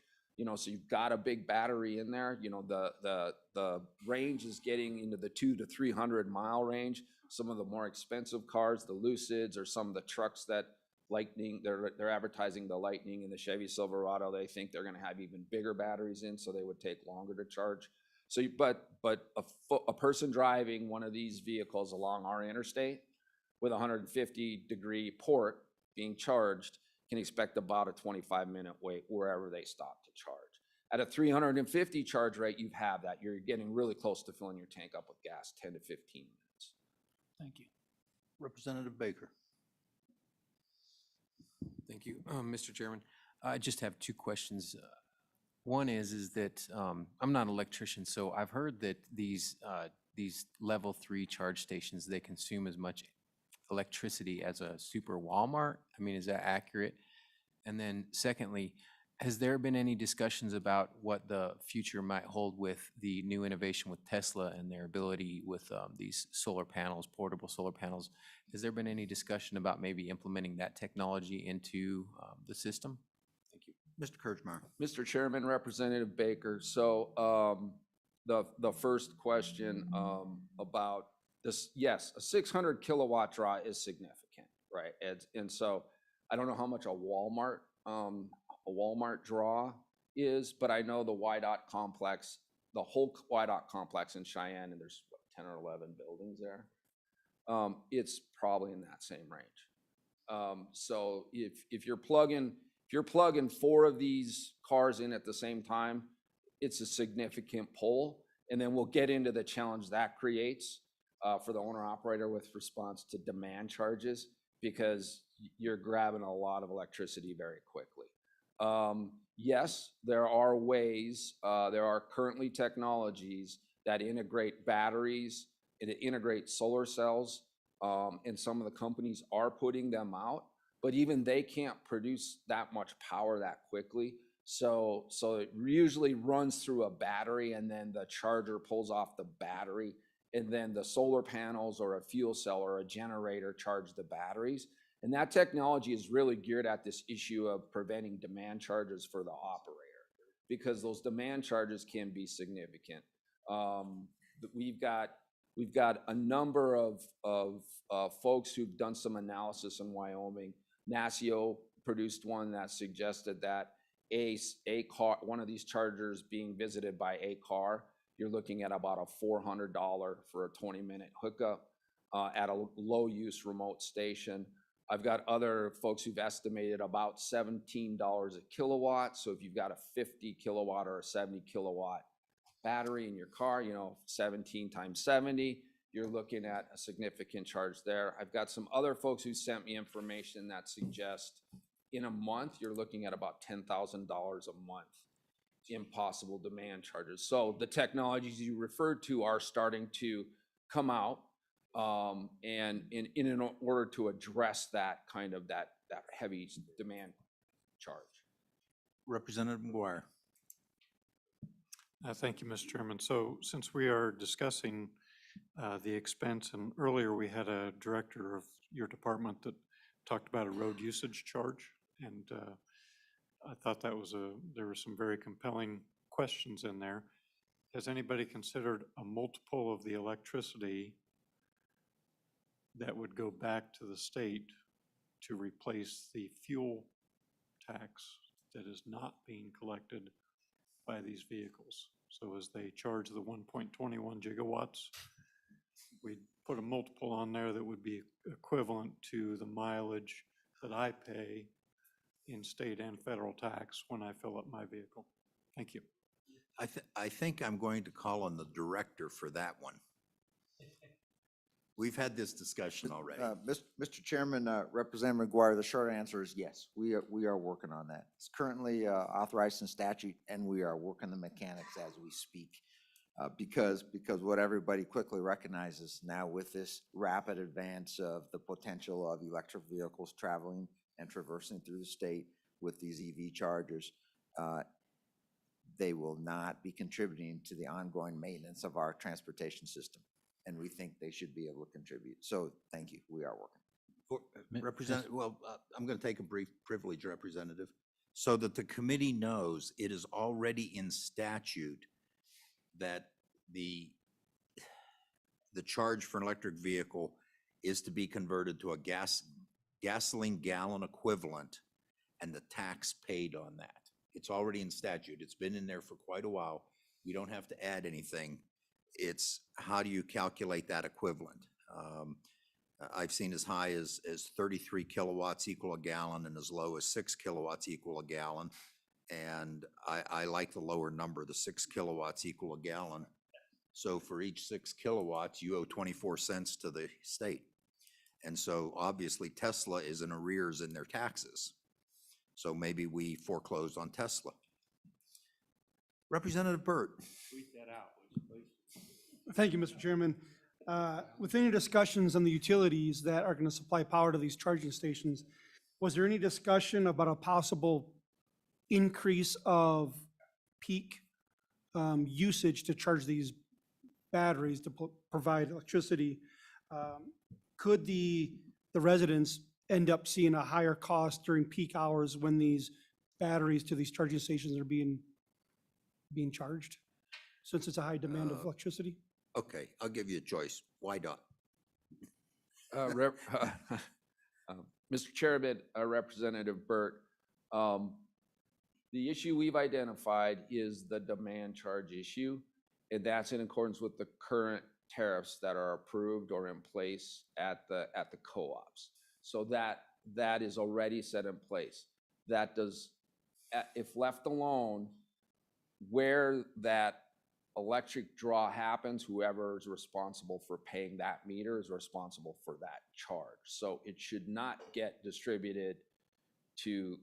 So you've got a big battery in there. The range is getting into the 200 to 300 mile range. Some of the more expensive cars, the Lucids, or some of the trucks that Lightning, they're advertising the Lightning and the Chevy Silverado. They think they're going to have even bigger batteries in, so they would take longer to charge. So, but a person driving one of these vehicles along our interstate with a 150-degree port being charged can expect about a 25-minute wait wherever they stop to charge. At a 350 charge rate, you have that. You're getting really close to filling your tank up with gas, 10 to 15 minutes. Thank you. Representative Baker. Thank you, Mr. Chairman. I just have two questions. One is that I'm not an electrician, so I've heard that these level 3 charge stations, they consume as much electricity as a super Walmart. I mean, is that accurate? And then secondly, has there been any discussions about what the future might hold with the new innovation with Tesla and their ability with these solar panels, portable solar panels? Has there been any discussion about maybe implementing that technology into the system? Thank you. Mr. Kirchmeyer. Mr. Chairman, Representative Baker. So the first question about this, yes, a 600 kilowatt draw is significant, right? And so I don't know how much a Walmart draw is, but I know the YDOT complex, the whole YDOT complex in Cheyenne, and there's what, 10 or 11 buildings there. It's probably in that same range. So if you're plugging 4 of these cars in at the same time, it's a significant pull. And then we'll get into the challenge that creates for the owner operator with response to demand charges, because you're grabbing a lot of electricity very quickly. Yes, there are ways, there are currently technologies that integrate batteries, and integrate solar cells, and some of the companies are putting them out, but even they can't produce that much power that quickly. So it usually runs through a battery, and then the charger pulls off the battery, and then the solar panels or a fuel cell or a generator charge the batteries. And that technology is really geared at this issue of preventing demand charges for the operator, because those demand charges can be significant. We've got a number of folks who've done some analysis in Wyoming. NASIO produced one that suggested that a car, one of these chargers being visited by a car, you're looking at about a $400 for a 20-minute hookup at a low-use remote station. I've got other folks who've estimated about $17 a kilowatt. So if you've got a 50 kilowatt or a 70 kilowatt battery in your car, 17 times 70, you're looking at a significant charge there. I've got some other folks who sent me information that suggest in a month, you're looking at about $10,000 a month in possible demand charges. So the technologies you referred to are starting to come out, and in order to address that kind of that heavy demand charge. Representative McGuire. Thank you, Mr. Chairman. So since we are discussing the expense, and earlier we had a director of your department that talked about a road usage charge, and I thought there were some very compelling questions in there. Has anybody considered a multiple of the electricity that would go back to the state to replace the fuel tax that is not being collected by these vehicles? So as they charge the 1.21 gigawatts, we'd put a multiple on there that would be equivalent to the mileage that I pay in state and federal tax when I fill up my vehicle. Thank you. I think I'm going to call on the director for that one. We've had this discussion already. Mr. Chairman, Representative McGuire, the short answer is yes, we are working on that. It's currently authorized in statute, and we are working the mechanics as we speak. Because what everybody quickly recognizes now with this rapid advance of the potential of electric vehicles traveling and traversing through the state with these EV chargers, they will not be contributing to the ongoing maintenance of our transportation system. And we think they should be able to contribute. So thank you, we are working. Representative, I'm going to take a brief privilege, Representative, so that the committee knows it is already in statute that the charge for an electric vehicle is to be converted to a gasoline gallon equivalent and the tax paid on that. It's already in statute. It's been in there for quite a while. We don't have to add anything. It's how do you calculate that equivalent? I've seen as high as 33 kilowatts equal a gallon and as low as 6 kilowatts equal a gallon. And I like the lower number, the 6 kilowatts equal a gallon. So for each 6 kilowatts, you owe 24 cents to the state. And so obviously Tesla is in arrears in their taxes. So maybe we foreclose on Tesla. Representative Burt. Tweet that out, would you please? Thank you, Mr. Chairman. With any discussions on the utilities that are going to supply power to these charging stations, was there any discussion about a possible increase of peak usage to charge these batteries to provide electricity? Could the residents end up seeing a higher cost during peak hours when these batteries to these charging stations are being charged, since it's a high demand of electricity? Okay, I'll give you a choice. Why not? Mr. Chairman, Representative Burt, the issue we've identified is the demand charge issue, and that's in accordance with the current tariffs that are approved or in place at the co-ops. So that is already set in place. That does, if left alone, where that electric draw happens, whoever is responsible for paying that meter is responsible for that charge. So it should not get distributed to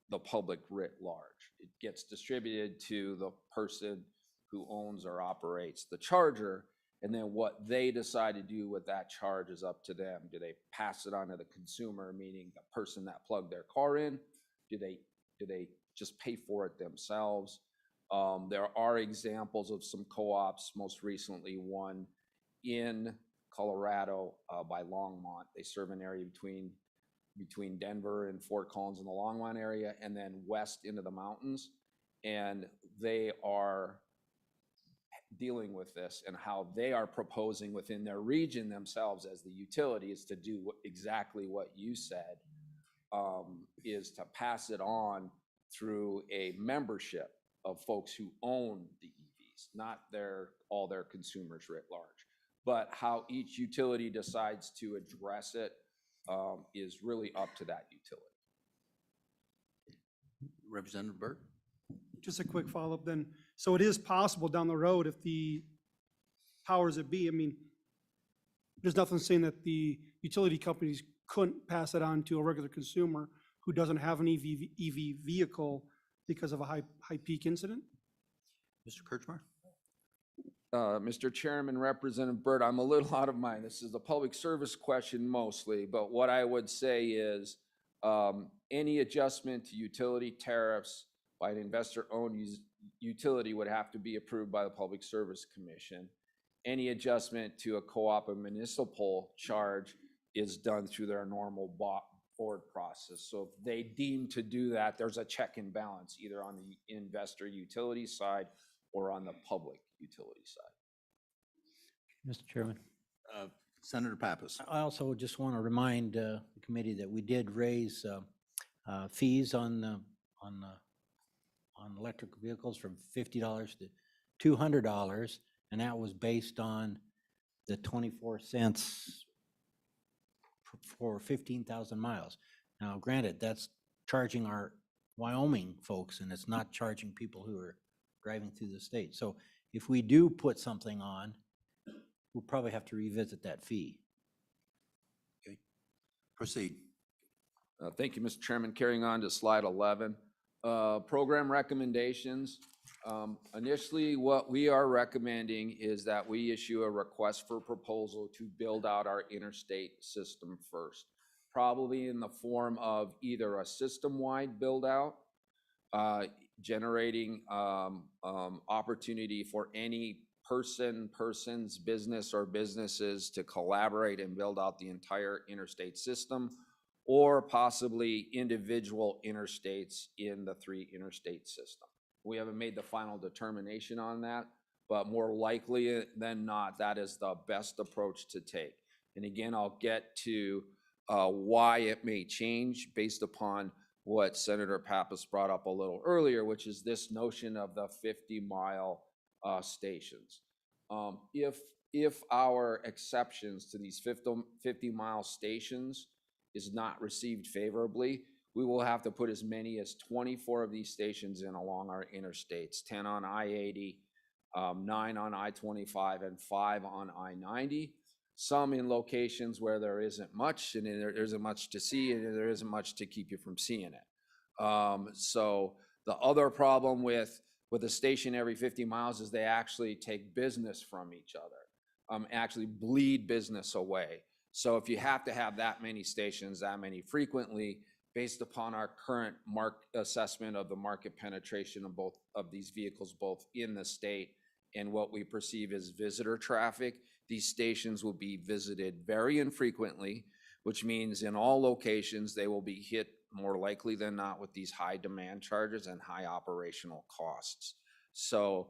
the public writ large. It gets distributed to the person who owns or operates the charger, and then what they decide to do with that charge is up to them. Do they pass it on to the consumer, meaning the person that plugged their car in? Do they just pay for it themselves? There are examples of some co-ops, most recently one in Colorado, by Longmont. They serve an area between Denver and Fort Collins in the Longmont area, and then west into the mountains. And they are dealing with this, and how they are proposing within their region themselves as the utility is to do exactly what you said, is to pass it on through a membership of folks who own the EVs, not all their consumers writ large. But how each utility decides to address it is really up to that utility. Representative Burt? Just a quick follow-up then. So it is possible down the road if the powers that be, I mean, there's nothing saying that the utility companies couldn't pass it on to a regular consumer who doesn't have an EV vehicle because of a high peak incident? Mr. Kirchmar? Mr. Chairman, Representative Burt, I'm a little out of mind. This is a public service question mostly, but what I would say is any adjustment to utility tariffs by an investor-owned utility would have to be approved by the Public Service Commission. Any adjustment to a co-op or municipal charge is done through their normal board process. So if they deem to do that, there's a check and balance either on the investor utility side or on the public utility side. Mr. Chairman. Senator Pappas. I also just want to remind the committee that we did raise fees on electric vehicles from $50 to $200, and that was based on the 24 cents for 15,000 miles. Now, granted, that's charging our Wyoming folks, and it's not charging people who are driving through the state. So if we do put something on, we'll probably have to revisit that fee. Okay, proceed. Thank you, Mr. Chairman. Carrying on to slide 11. Program recommendations. Initially, what we are recommending is that we issue a request for proposal to build out our interstate system first, probably in the form of either a system-wide build-out, generating opportunity for any person's business or businesses to collaborate and build out the entire interstate system, or possibly individual interstates in the 3 interstate system. We haven't made the final determination on that, but more likely than not, that is the best approach to take. And again, I'll get to why it may change based upon what Senator Pappas brought up a little earlier, which is this notion of the 50-mile stations. If our exceptions to these 50-mile stations is not received favorably, we will have to put as many as 24 of these stations in along our interstates, 10 on I-80, 9 on I-25, and 5 on I-90. Some in locations where there isn't much, and there isn't much to see, and there isn't much to keep you from seeing it. So the other problem with a station every 50 miles is they actually take business from each other, actually bleed business away. So if you have to have that many stations, that many frequently, based upon our current assessment of the market penetration of both of these vehicles, both in the state and what we perceive as visitor traffic, these stations will be visited very infrequently, which means in all locations, they will be hit more likely than not with these high demand charges and high operational costs. So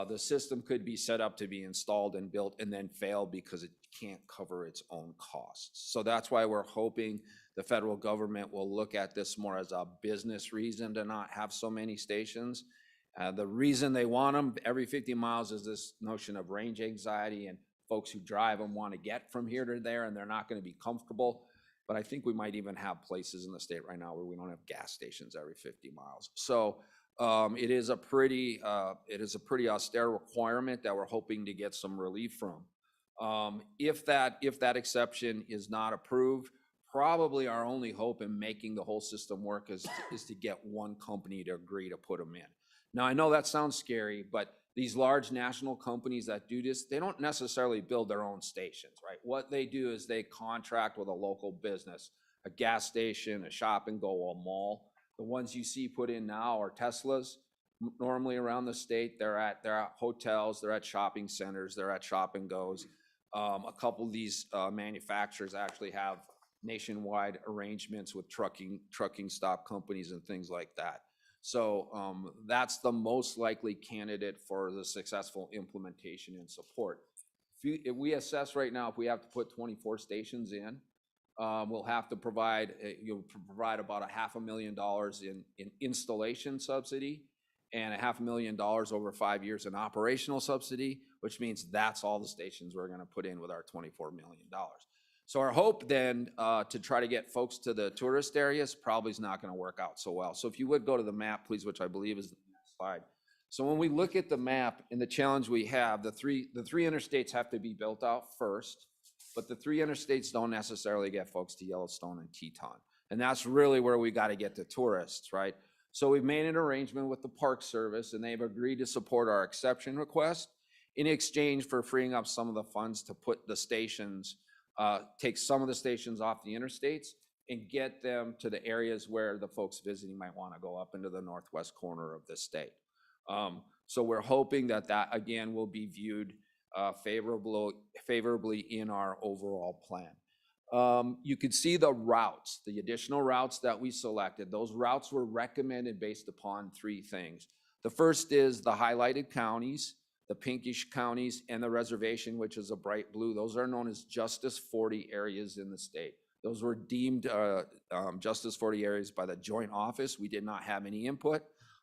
the system could be set up to be installed and built and then fail because it can't cover its own costs. So that's why we're hoping the federal government will look at this more as a business reason to not have so many stations. The reason they want them every 50 miles is this notion of range anxiety, and folks who drive them want to get from here to there and they're not going to be comfortable. But I think we might even have places in the state right now where we don't have gas stations every 50 miles. So it is a pretty austere requirement that we're hoping to get some relief from. If that exception is not approved, probably our only hope in making the whole system work is to get one company to agree to put them in. Now, I know that sounds scary, but these large national companies that do this, they don't necessarily build their own stations, right? What they do is they contract with a local business, a gas station, a shop and go, a mall. The ones you see put in now are Teslas. Normally around the state, they're at hotels, they're at shopping centers, they're at shop and goes. A couple of these manufacturers actually have nationwide arrangements with trucking stop companies and things like that. So that's the most likely candidate for the successful implementation and support. If we assess right now, if we have to put 24 stations in, we'll have to provide about $500,000 in installation subsidy and $500,000 over 5 years in operational subsidy, which means that's all the stations we're going to put in with our $24 million. So our hope then to try to get folks to the tourist areas probably is not going to work out so well. So if you would go to the map, please, which I believe is the next slide. So when we look at the map and the challenge we have, the three interstates have to be built out first, but the 3 interstates don't necessarily get folks to Yellowstone and Teton. And that's really where we got to get the tourists, right? So we've made an arrangement with the Park Service, and they've agreed to support our exception request in exchange for freeing up some of the funds to put the stations, take some of the stations off the interstates and get them to the areas where the folks visiting might want to go up into the northwest corner of the state. So we're hoping that again will be viewed favorably in our overall plan. You could see the routes, the additional routes that we selected. Those routes were recommended based upon 3 things. The first is the highlighted counties, the pinkish counties, and the reservation, which is a bright blue. Those are known as Justice 40 areas in the state. Those were deemed Justice 40 areas by the Joint Office. We did not have any input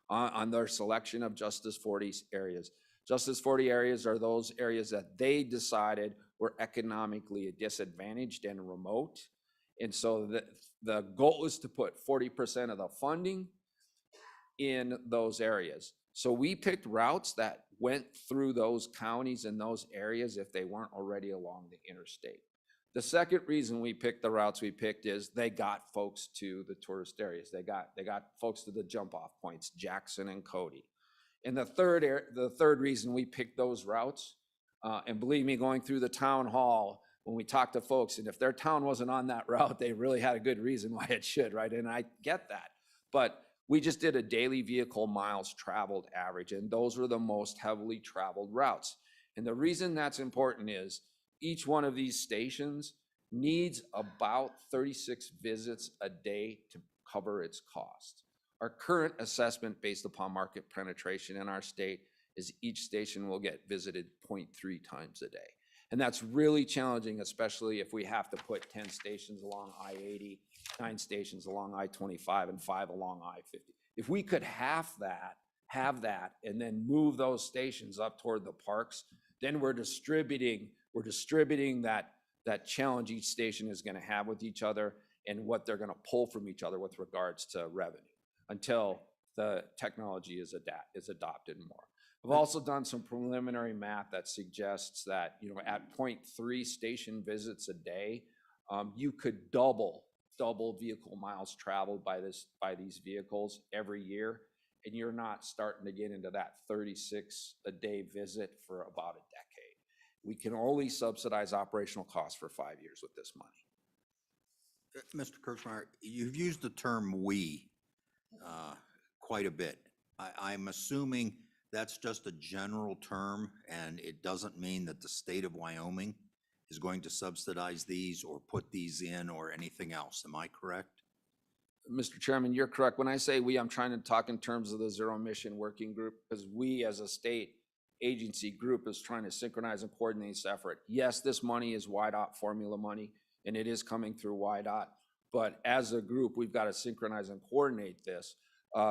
on their selection of Justice 40 areas. Justice 40 areas are those areas that they decided were economically disadvantaged and remote. And so the goal is to put 40% of the funding in those areas. So we picked routes that went through those counties and those areas if they weren't already along the interstate. The second reason we picked the routes we picked is they got folks to the tourist areas. They got folks to the jump off points, Jackson and Cody. And the third reason we picked those routes, and believe me, going through the town hall, when we talked to folks, and if their town wasn't on that route, they really had a good reason why it should, right? And I get that. But we just did a daily vehicle miles traveled average, and those were the most heavily traveled routes. And the reason that's important is each one of these stations needs about 36 visits a day to cover its cost. Our current assessment based upon market penetration in our state is each station will get visited 0.3 times a day. And that's really challenging, especially if we have to put 10 stations along I-80, 9 stations along I-25, and 5 along I-50. If we could have that, and then move those stations up toward the parks, then we're distributing that challenge each station is going to have with each other and what they're going to pull from each other with regards to revenue until the technology is adopted more. I've also done some preliminary math that suggests that, at 0.3 station visits a day, you could double vehicle miles traveled by these vehicles every year, and you're not starting to get into that 36 a day visit for about a decade. We can only subsidize operational costs for 5 years with this money. Mr. Kirchmeyer, you've used the term "we" quite a bit. I'm assuming that's just a general term, and it doesn't mean that the state of Wyoming is going to subsidize these or put these in or anything else. Am I correct? Mr. Chairman, you're correct. When I say we, I'm trying to talk in terms of the Zero Emission Working Group, because we as a state agency group is trying to synchronize and coordinate this effort. Yes, this money is WYDOT formula money, and it is coming through WYDOT. But as a group, we've got to synchronize and coordinate this.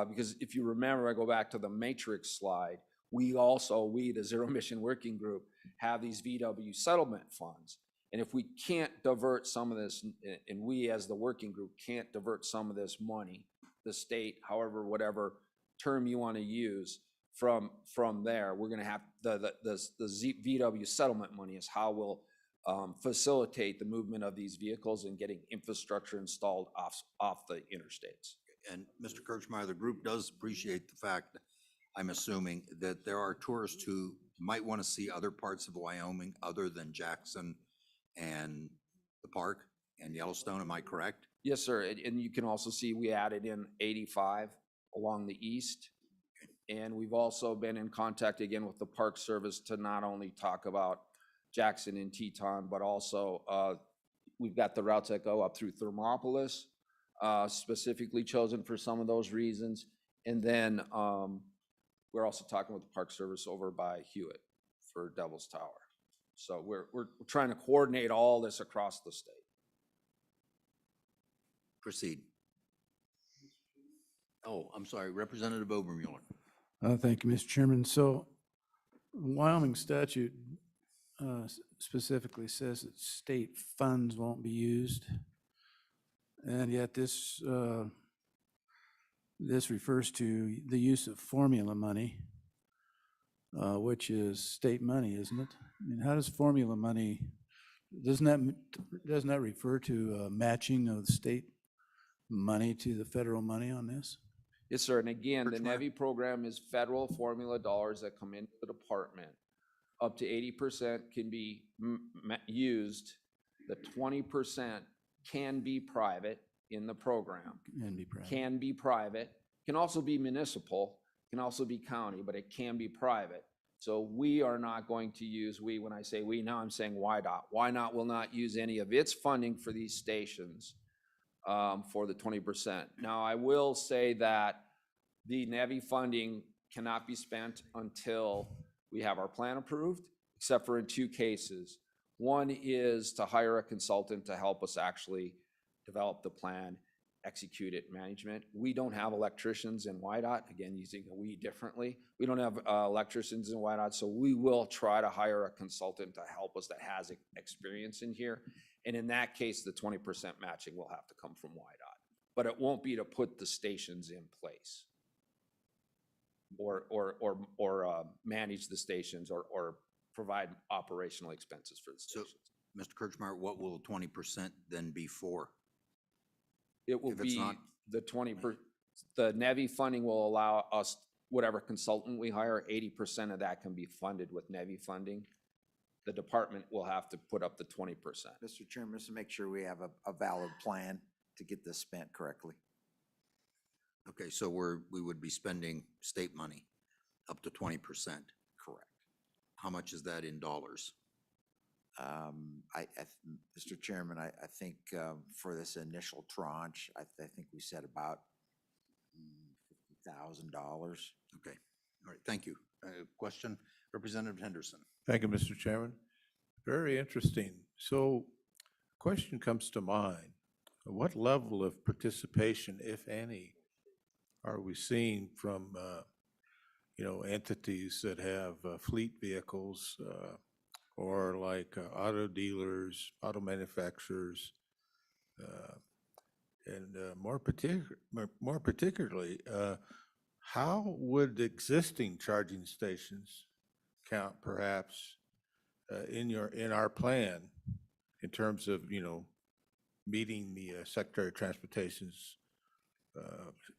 Because if you remember, I go back to the matrix slide, we, the Zero Emission Working Group, have these VW settlement funds. And if we can't divert some of this, and we as the working group can't divert some of this money, the state, however, whatever term you want to use, from there, we're going to have the VW settlement money is how we'll facilitate the movement of these vehicles and getting infrastructure installed off the interstates. And Mr. Kirchmeyer, the group does appreciate the fact, I'm assuming, that there are tourists who might want to see other parts of Wyoming other than Jackson and the park and Yellowstone. Am I correct? Yes, sir. And you can also see we added in 85 along the east. And we've also been in contact again with the Park Service to not only talk about Jackson and Teton, but also we've got the routes that go up through Thermopolis, specifically chosen for some of those reasons. And then we're also talking with the Park Service over by Hewitt for Devil's Tower. So we're trying to coordinate all this across the state. Proceed. Oh, I'm sorry, Representative Obermuller. Thank you, Mr. Chairman. So Wyoming statute specifically says that state funds won't be used. And yet this refers to the use of formula money, which is state money, isn't it? I mean, how does formula money, doesn't that refer to matching of state money to the federal money on this? Yes, sir. And again, the NEVI program is federal formula dollars that come into the department. Up to 80% can be used. The 20% can be private in the program. Can be private. Can also be municipal. Can also be county, but it can be private. So we are not going to use, when I say we, now I'm saying WYDOT. WYDOT will not use any of its funding for these stations for the 20%. Now, I will say that the NEVI funding cannot be spent until we have our plan approved, except for in two cases. One is to hire a consultant to help us actually develop the plan, execute it, management. We don't have electricians in WYDOT, again, using a we differently. We don't have electricians in WYDOT, so we will try to hire a consultant to help us that has experience in here. And in that case, the 20% matching will have to come from WYDOT. But it won't be to put the stations in place or manage the stations or provide operational expenses for the stations. So, Mr. Kirchmeyer, what will 20% then be for? It will If it's be not- the 20%, the NEVI funding will allow us, whatever consultant we hire, 80% of that can be funded with NEVI funding. The department will have to put up the 20%. Mr. Chairman, just to make sure we have a valid plan to get this spent correctly. Okay, so we would be spending state money up to 20%. Correct. How much is that in dollars? Mr. Chairman, I think for this initial tranche, I think we said about $50,000. Okay, all right, thank you. Question, Representative Henderson. Thank you, Mr. Chairman. Very interesting. So question comes to mind. What level of participation, if any, are we seeing from, entities that have fleet vehicles or like auto dealers, auto manufacturers, and more particularly, how would existing charging stations count perhaps in our plan in terms of, meeting the Secretary of Transportation's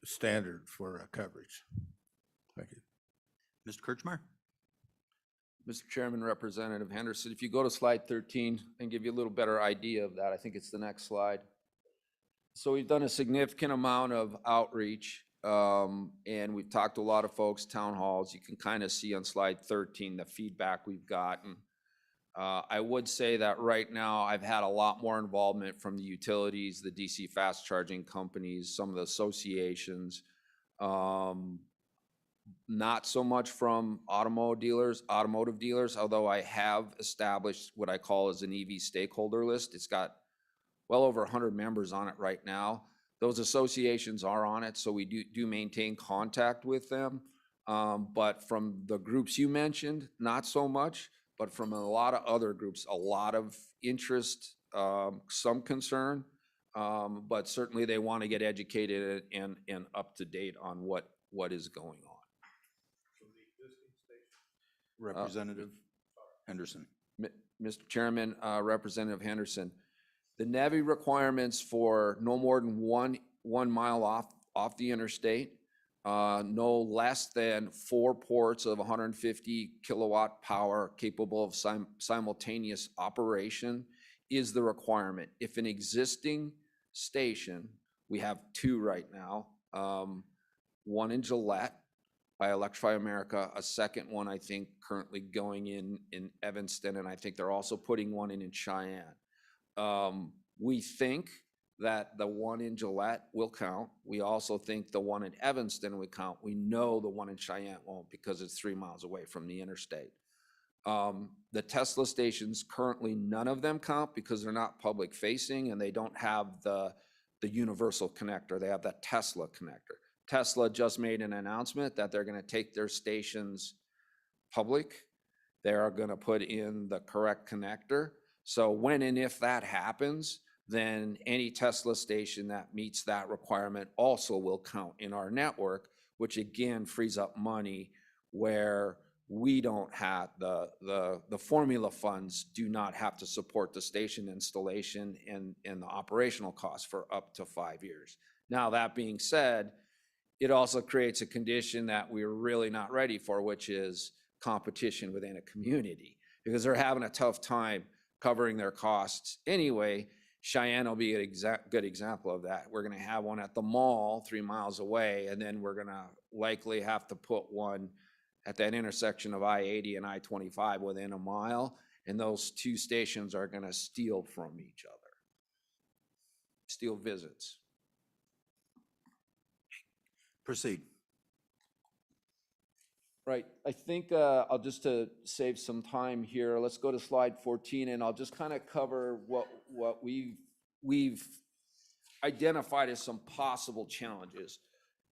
standard for coverage? Thank you. Mr. Kirchmeyer? Mr. Chairman, Representative Henderson, if you go to slide 13 and give you a little better idea of that, I think it's the next slide. So we've done a significant amount of outreach, and we've talked to a lot of folks, town halls. You can kind of see on slide 13 the feedback we've gotten. I would say that right now I've had a lot more involvement from the utilities, the DC fast charging companies, some of the associations, not so much from automotive dealers, although I have established what I call as an EV stakeholder list. It's got well over 100 members on it right now. Those associations are on it, so we do maintain contact with them. But from the groups you mentioned, not so much, but from a lot of other groups, a lot of interest, some concern, but certainly they want to get educated and up to date on what is going on. Representative Henderson. Mr. Chairman, Representative Henderson, the NEVI requirements for no more than one mile off the interstate, no less than 4 ports of 150 kilowatt power capable of simultaneous operation is the requirement. If an existing station, we have 2 right now, one in Gillette by Electrify America, a second one, I think, currently going in Evanston, and I think they're also putting one in Cheyenne. We think that the one in Gillette will count. We also think the one in Evanston will count. We know the one in Cheyenne won't because it's 3 miles away from the interstate. The Tesla stations, currently none of them count because they're not public facing and they don't have the universal connector. They have that Tesla connector. Tesla just made an announcement that they're going to take their stations public. They are going to put in the correct connector. So when and if that happens, then any Tesla station that meets that requirement also will count in our network, which again frees up money where we don't have the formula funds do not have to support the station installation and the operational costs for up to 5 years. Now, that being said, it also creates a condition that we're really not ready for, which is competition within a community, because they're having a tough time covering their costs anyway. Cheyenne will be a good example of that. We're going to have one at the mall 3 miles away, and then we're going to likely have to put one at that intersection of I-80 and I-25 within a mile, and those two stations are going to steal from each other, steal visits. Proceed. Right. I think I'll just to save some time here, let's go to slide 14, and I'll just kind of cover what we've identified as some possible challenges.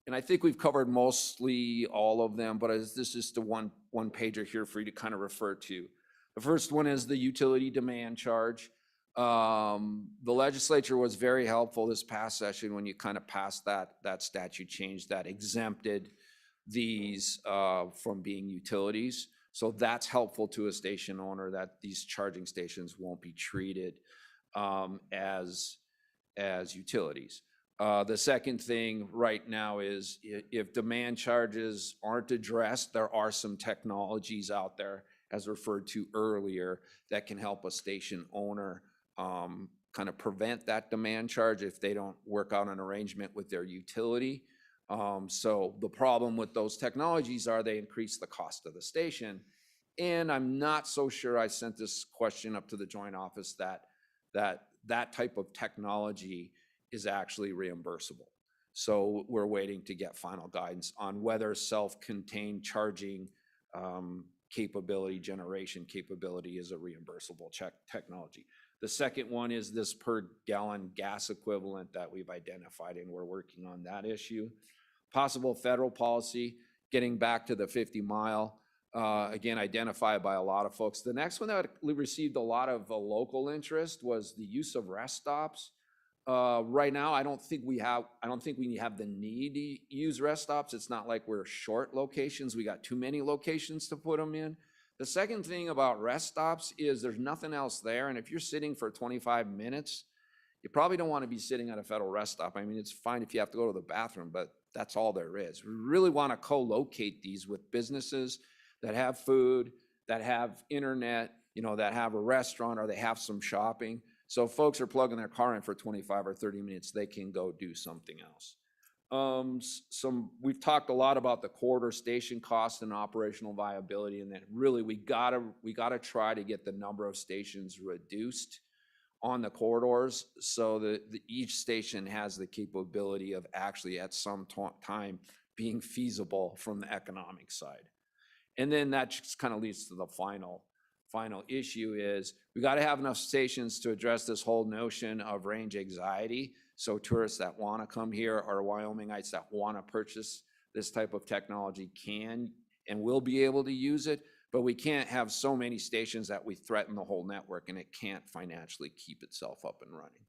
And I think we've covered mostly all of them, but this is just a one pager here for you to kind of refer to. The first one is the utility demand charge. The legislature was very helpful this past session when you kind of passed that statute change that exempted these from being utilities. So that's helpful to a station owner, that these charging stations won't be treated as utilities. The second thing right now is if demand charges aren't addressed, there are some technologies out there, as referred to earlier, that can help a station owner kind of prevent that demand charge if they don't work out an arrangement with their utility. So the problem with those technologies are they increase the cost of the station. And I'm not so sure, I sent this question up to the joint office, that type of technology is actually reimbursable. So we're waiting to get final guidance on whether self-contained charging capability, generation capability is a reimbursable technology. The second one is this per gallon gas equivalent that we've identified, and we're working on that issue. Possible federal policy, getting back to the 50-mile, again, identified by a lot of folks. The next one that received a lot of local interest was the use of rest stops. Right now, I don't think we have the need to use rest stops. It's not like we're short locations. We got too many locations to put them in. The second thing about rest stops is there's nothing else there. And if you're sitting for 25 minutes, you probably don't want to be sitting at a federal rest stop. I mean, it's fine if you have to go to the bathroom, but that's all there is. We really want to co-locate these with businesses that have food, that have internet, that have a restaurant, or they have some shopping. So if folks are plugging their car in for 25 or 30 minutes, they can go do something else. We've talked a lot about the corridor station costs and operational viability, and that really we gotta try to get the number of stations reduced on the corridors so that each station has the capability of actually at some time being feasible from the economic side. And then that just kind of leads to the final issue is we got to have enough stations to address this whole notion of range anxiety. So tourists that want to come here or Wyomingites that want to purchase this type of technology can and will be able to use it, but we can't have so many stations that we threaten the whole network and it can't financially keep itself up and running.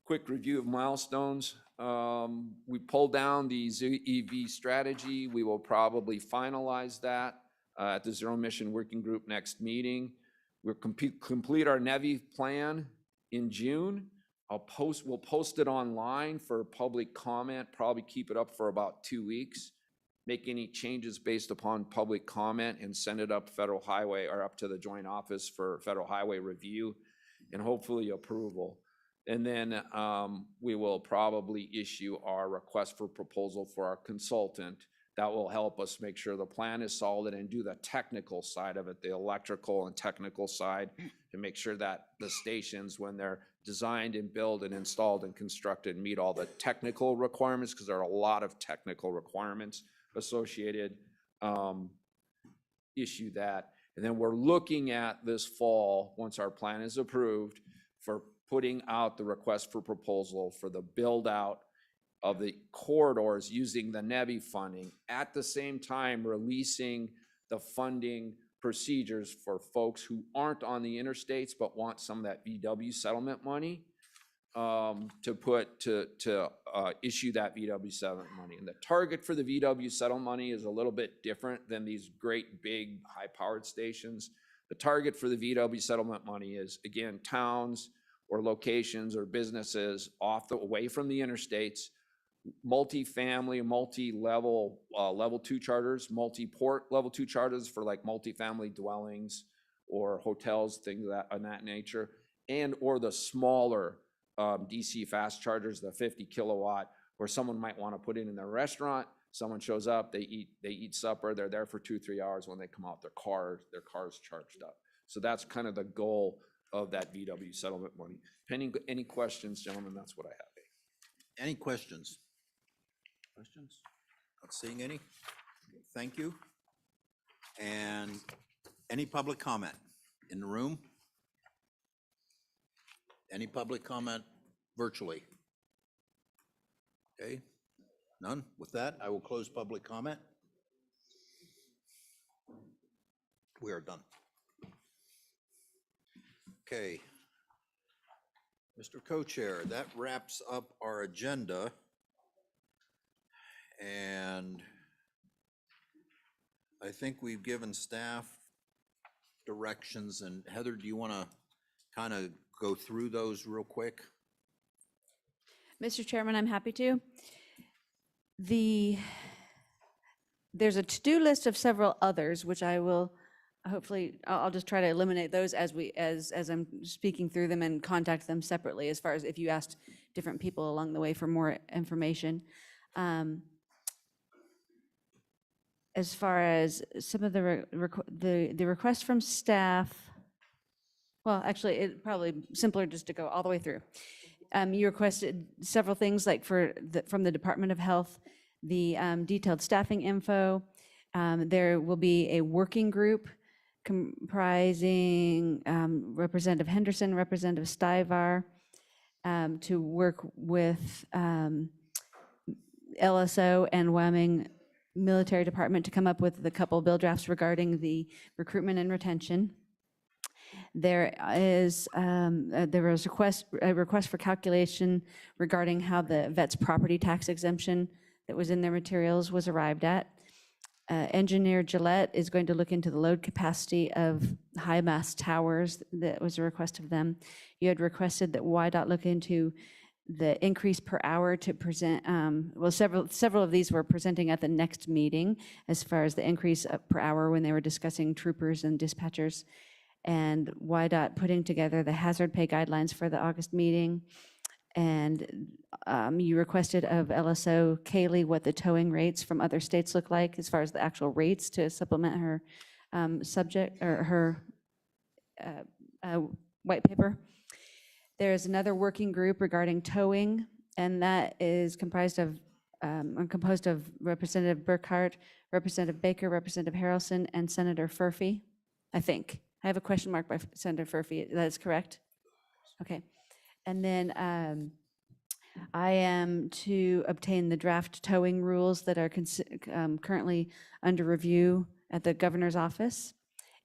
Quick review of milestones. We pulled down the EV strategy. We will probably finalize that at the Zero Emission Working Group next meeting. We'll complete our NEVI plan in June. We'll post it online for public comment, probably keep it up for about 2 weeks. Make any changes based upon public comment and send it up Federal Highway or up to the joint office for Federal Highway review and hopefully approval. And then we will probably issue our request for proposal for our consultant. That will help us make sure the plan is solid and do the technical side of it, the electrical and technical side, to make sure that the stations, when they're designed and built and installed and constructed, meet all the technical requirements, because there are a lot of technical requirements associated. Issue that. And then we're looking at this fall, once our plan is approved, for putting out the request for proposal for the build out of the corridors using the NEVI funding, at the same time releasing the funding procedures for folks who aren't on the interstates but want some of that VW settlement money, to issue that VW settlement money. And the target for the VW settlement money is a little bit different than these great big high-powered stations. The target for the VW settlement money is, again, towns or locations or businesses away from the interstates, multi-family, multi-level, level 2 charters, multi-port level 2 charters for like multi-family dwellings or hotels, things of that nature, and or the smaller DC fast chargers, the 50 kilowatt, where someone might want to put it in their restaurant. Someone shows up, they eat supper, they're there for 2-3 hours. When they come out, their car's charged up. So that's kind of the goal of that VW settlement money. Pending any questions, gentlemen, that's what I have. Any questions? Questions? Not seeing any. Thank you. And any public comment in the room? Any public comment virtually? Okay, none? With that, I will close public comment. We are done. Okay. Mr. Co-Chair, that wraps up our agenda. And I think we've given staff directions. And Heather, do you want to kind of go through those real quick? Mr. Chairman, I'm happy to. There's a to-do list of several others, which I will hopefully, I'll just try to eliminate those as I'm speaking through them and contact them separately, as far as if you asked different people along the way for more information. As far as some of the requests from staff, well, actually, it's probably simpler just to go all the way through. You requested several things, like from the Department of Health, the detailed staffing info. There will be a working group comprising Representative Henderson, Representative Stivar, to work with LSO and Wyoming Military Department to come up with the couple bill drafts regarding the recruitment and retention. There was a request for calculation regarding how the vet's property tax exemption that was in their materials was arrived at. Engineer Gillette is going to look into the load capacity of high mast towers. That was a request of them. You had requested that YDOT look into the increase per hour to present, well, several of these were presenting at the next meeting as far as the increase per hour when they were discussing troopers and dispatchers, and YDOT putting together the hazard pay guidelines for the August meeting. And you requested of LSO Kaylee what the towing rates from other states look like as far as the actual rates to supplement her subject or her white paper. There is another working group regarding towing, and that is composed of Representative Burkhart, Representative Baker, Representative Harrelson, and Senator Furphy, I think. I have a question mark by Senator Furphy. That is correct? Okay. And then I am to obtain the draft towing rules that are currently under review at the governor's office,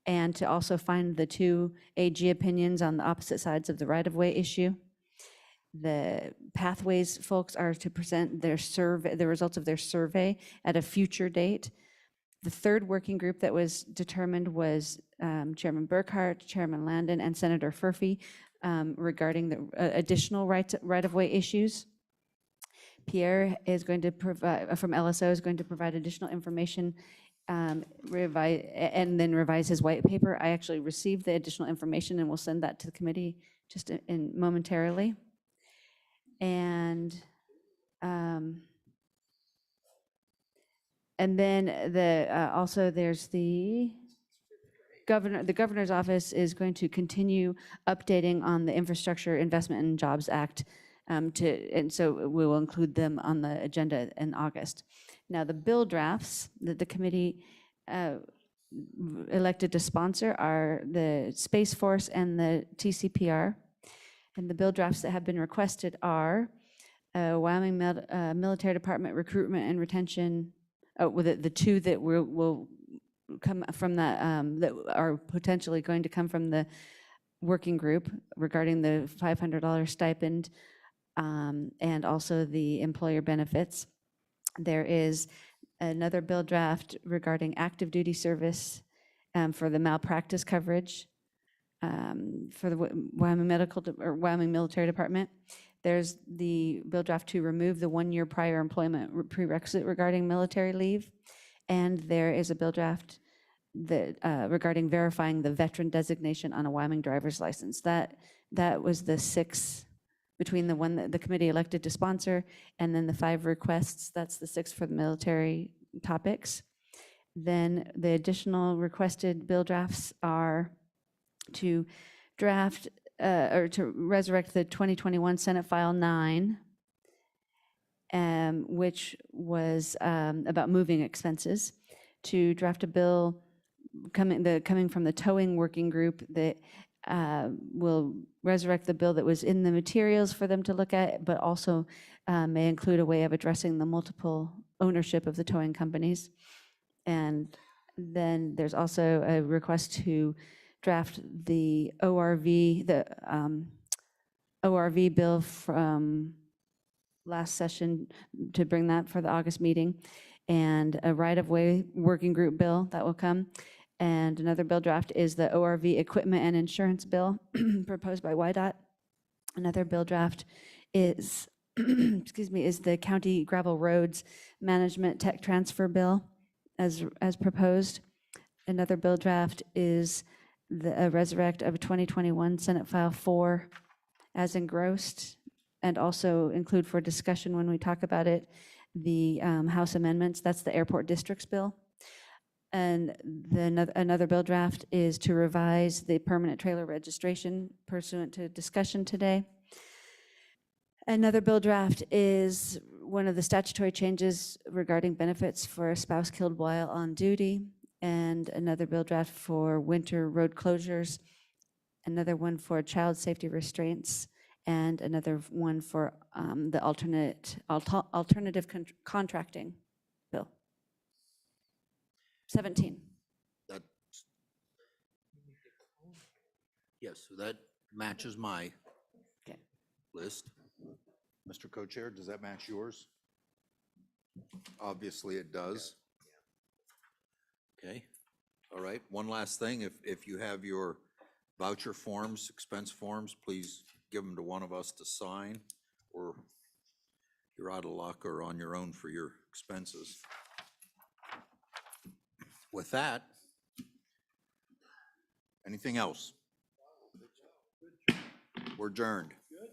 and to also find the 2 AG opinions on the opposite sides of the right-of-way issue. The pathways folks are to present their survey, the results of their survey, at a future date. The third working group that was determined was Chairman Burkhart, Chairman Landon, and Senator Furphy regarding the additional right-of-way issues. Pierre is going to provide, from LSO, is going to provide additional information and then revise his white paper. I actually received the additional information and will send that to the committee just momentarily. And then also there's the governor's office is going to continue updating on the Infrastructure Investment and Jobs Act, and so we will include them on the agenda in August. Now, the bill drafts that the committee elected to sponsor are the Space Force and the TCPR. And the bill drafts that have been requested are Wyoming Military Department Recruitment and Retention, with the two that will come from that are potentially going to come from the working group regarding the $500 stipend and also the employer benefits. There is another bill draft regarding active duty service for the malpractice coverage for the Wyoming Military Department. There's the bill draft to remove the 1-year prior employment prerequisite regarding military leave. And there is a bill draft that regarding verifying the veteran designation on a Wyoming driver's license. That was the 6 between the one that the committee elected to sponsor and then the 5 requests. That's the 6 for the military topics. Then the additional requested bill drafts are to draft or to resurrect the 2021 Senate File 9, which was about moving expenses, to draft a bill coming from the towing working group that will resurrect the bill that was in the materials for them to look at, but also may include a way of addressing the multiple ownership of the towing companies. And then there's also a request to draft the ORV bill from last session to bring that for the August meeting, and a right-of-way working group bill that will come. And another bill draft is the ORV equipment and insurance bill proposed by YDOT. Another bill draft is, excuse me, is the county gravel roads management tech transfer bill as proposed. Another bill draft is the resurrect of 2021 Senate File 4 as engrossed, and also include for discussion when we talk about it the House amendments. That's the airport districts bill. And then another bill draft is to revise the permanent trailer registration pursuant to discussion today. Another bill draft is one of the statutory changes regarding benefits for a spouse killed while on duty, and another bill draft for winter road closures, another one for child safety restraints, and another one for the alternative contracting bill. 17. Yes, so that matches my Okay. list. Mr. Co-Chair, does that match yours? Obviously it does. Okay, all right. One last thing, if you have your voucher forms, expense forms, please give them to one of us to sign, or you're out of luck or on your own for your expenses. With that, anything else? We're adjourned. Good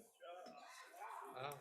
job.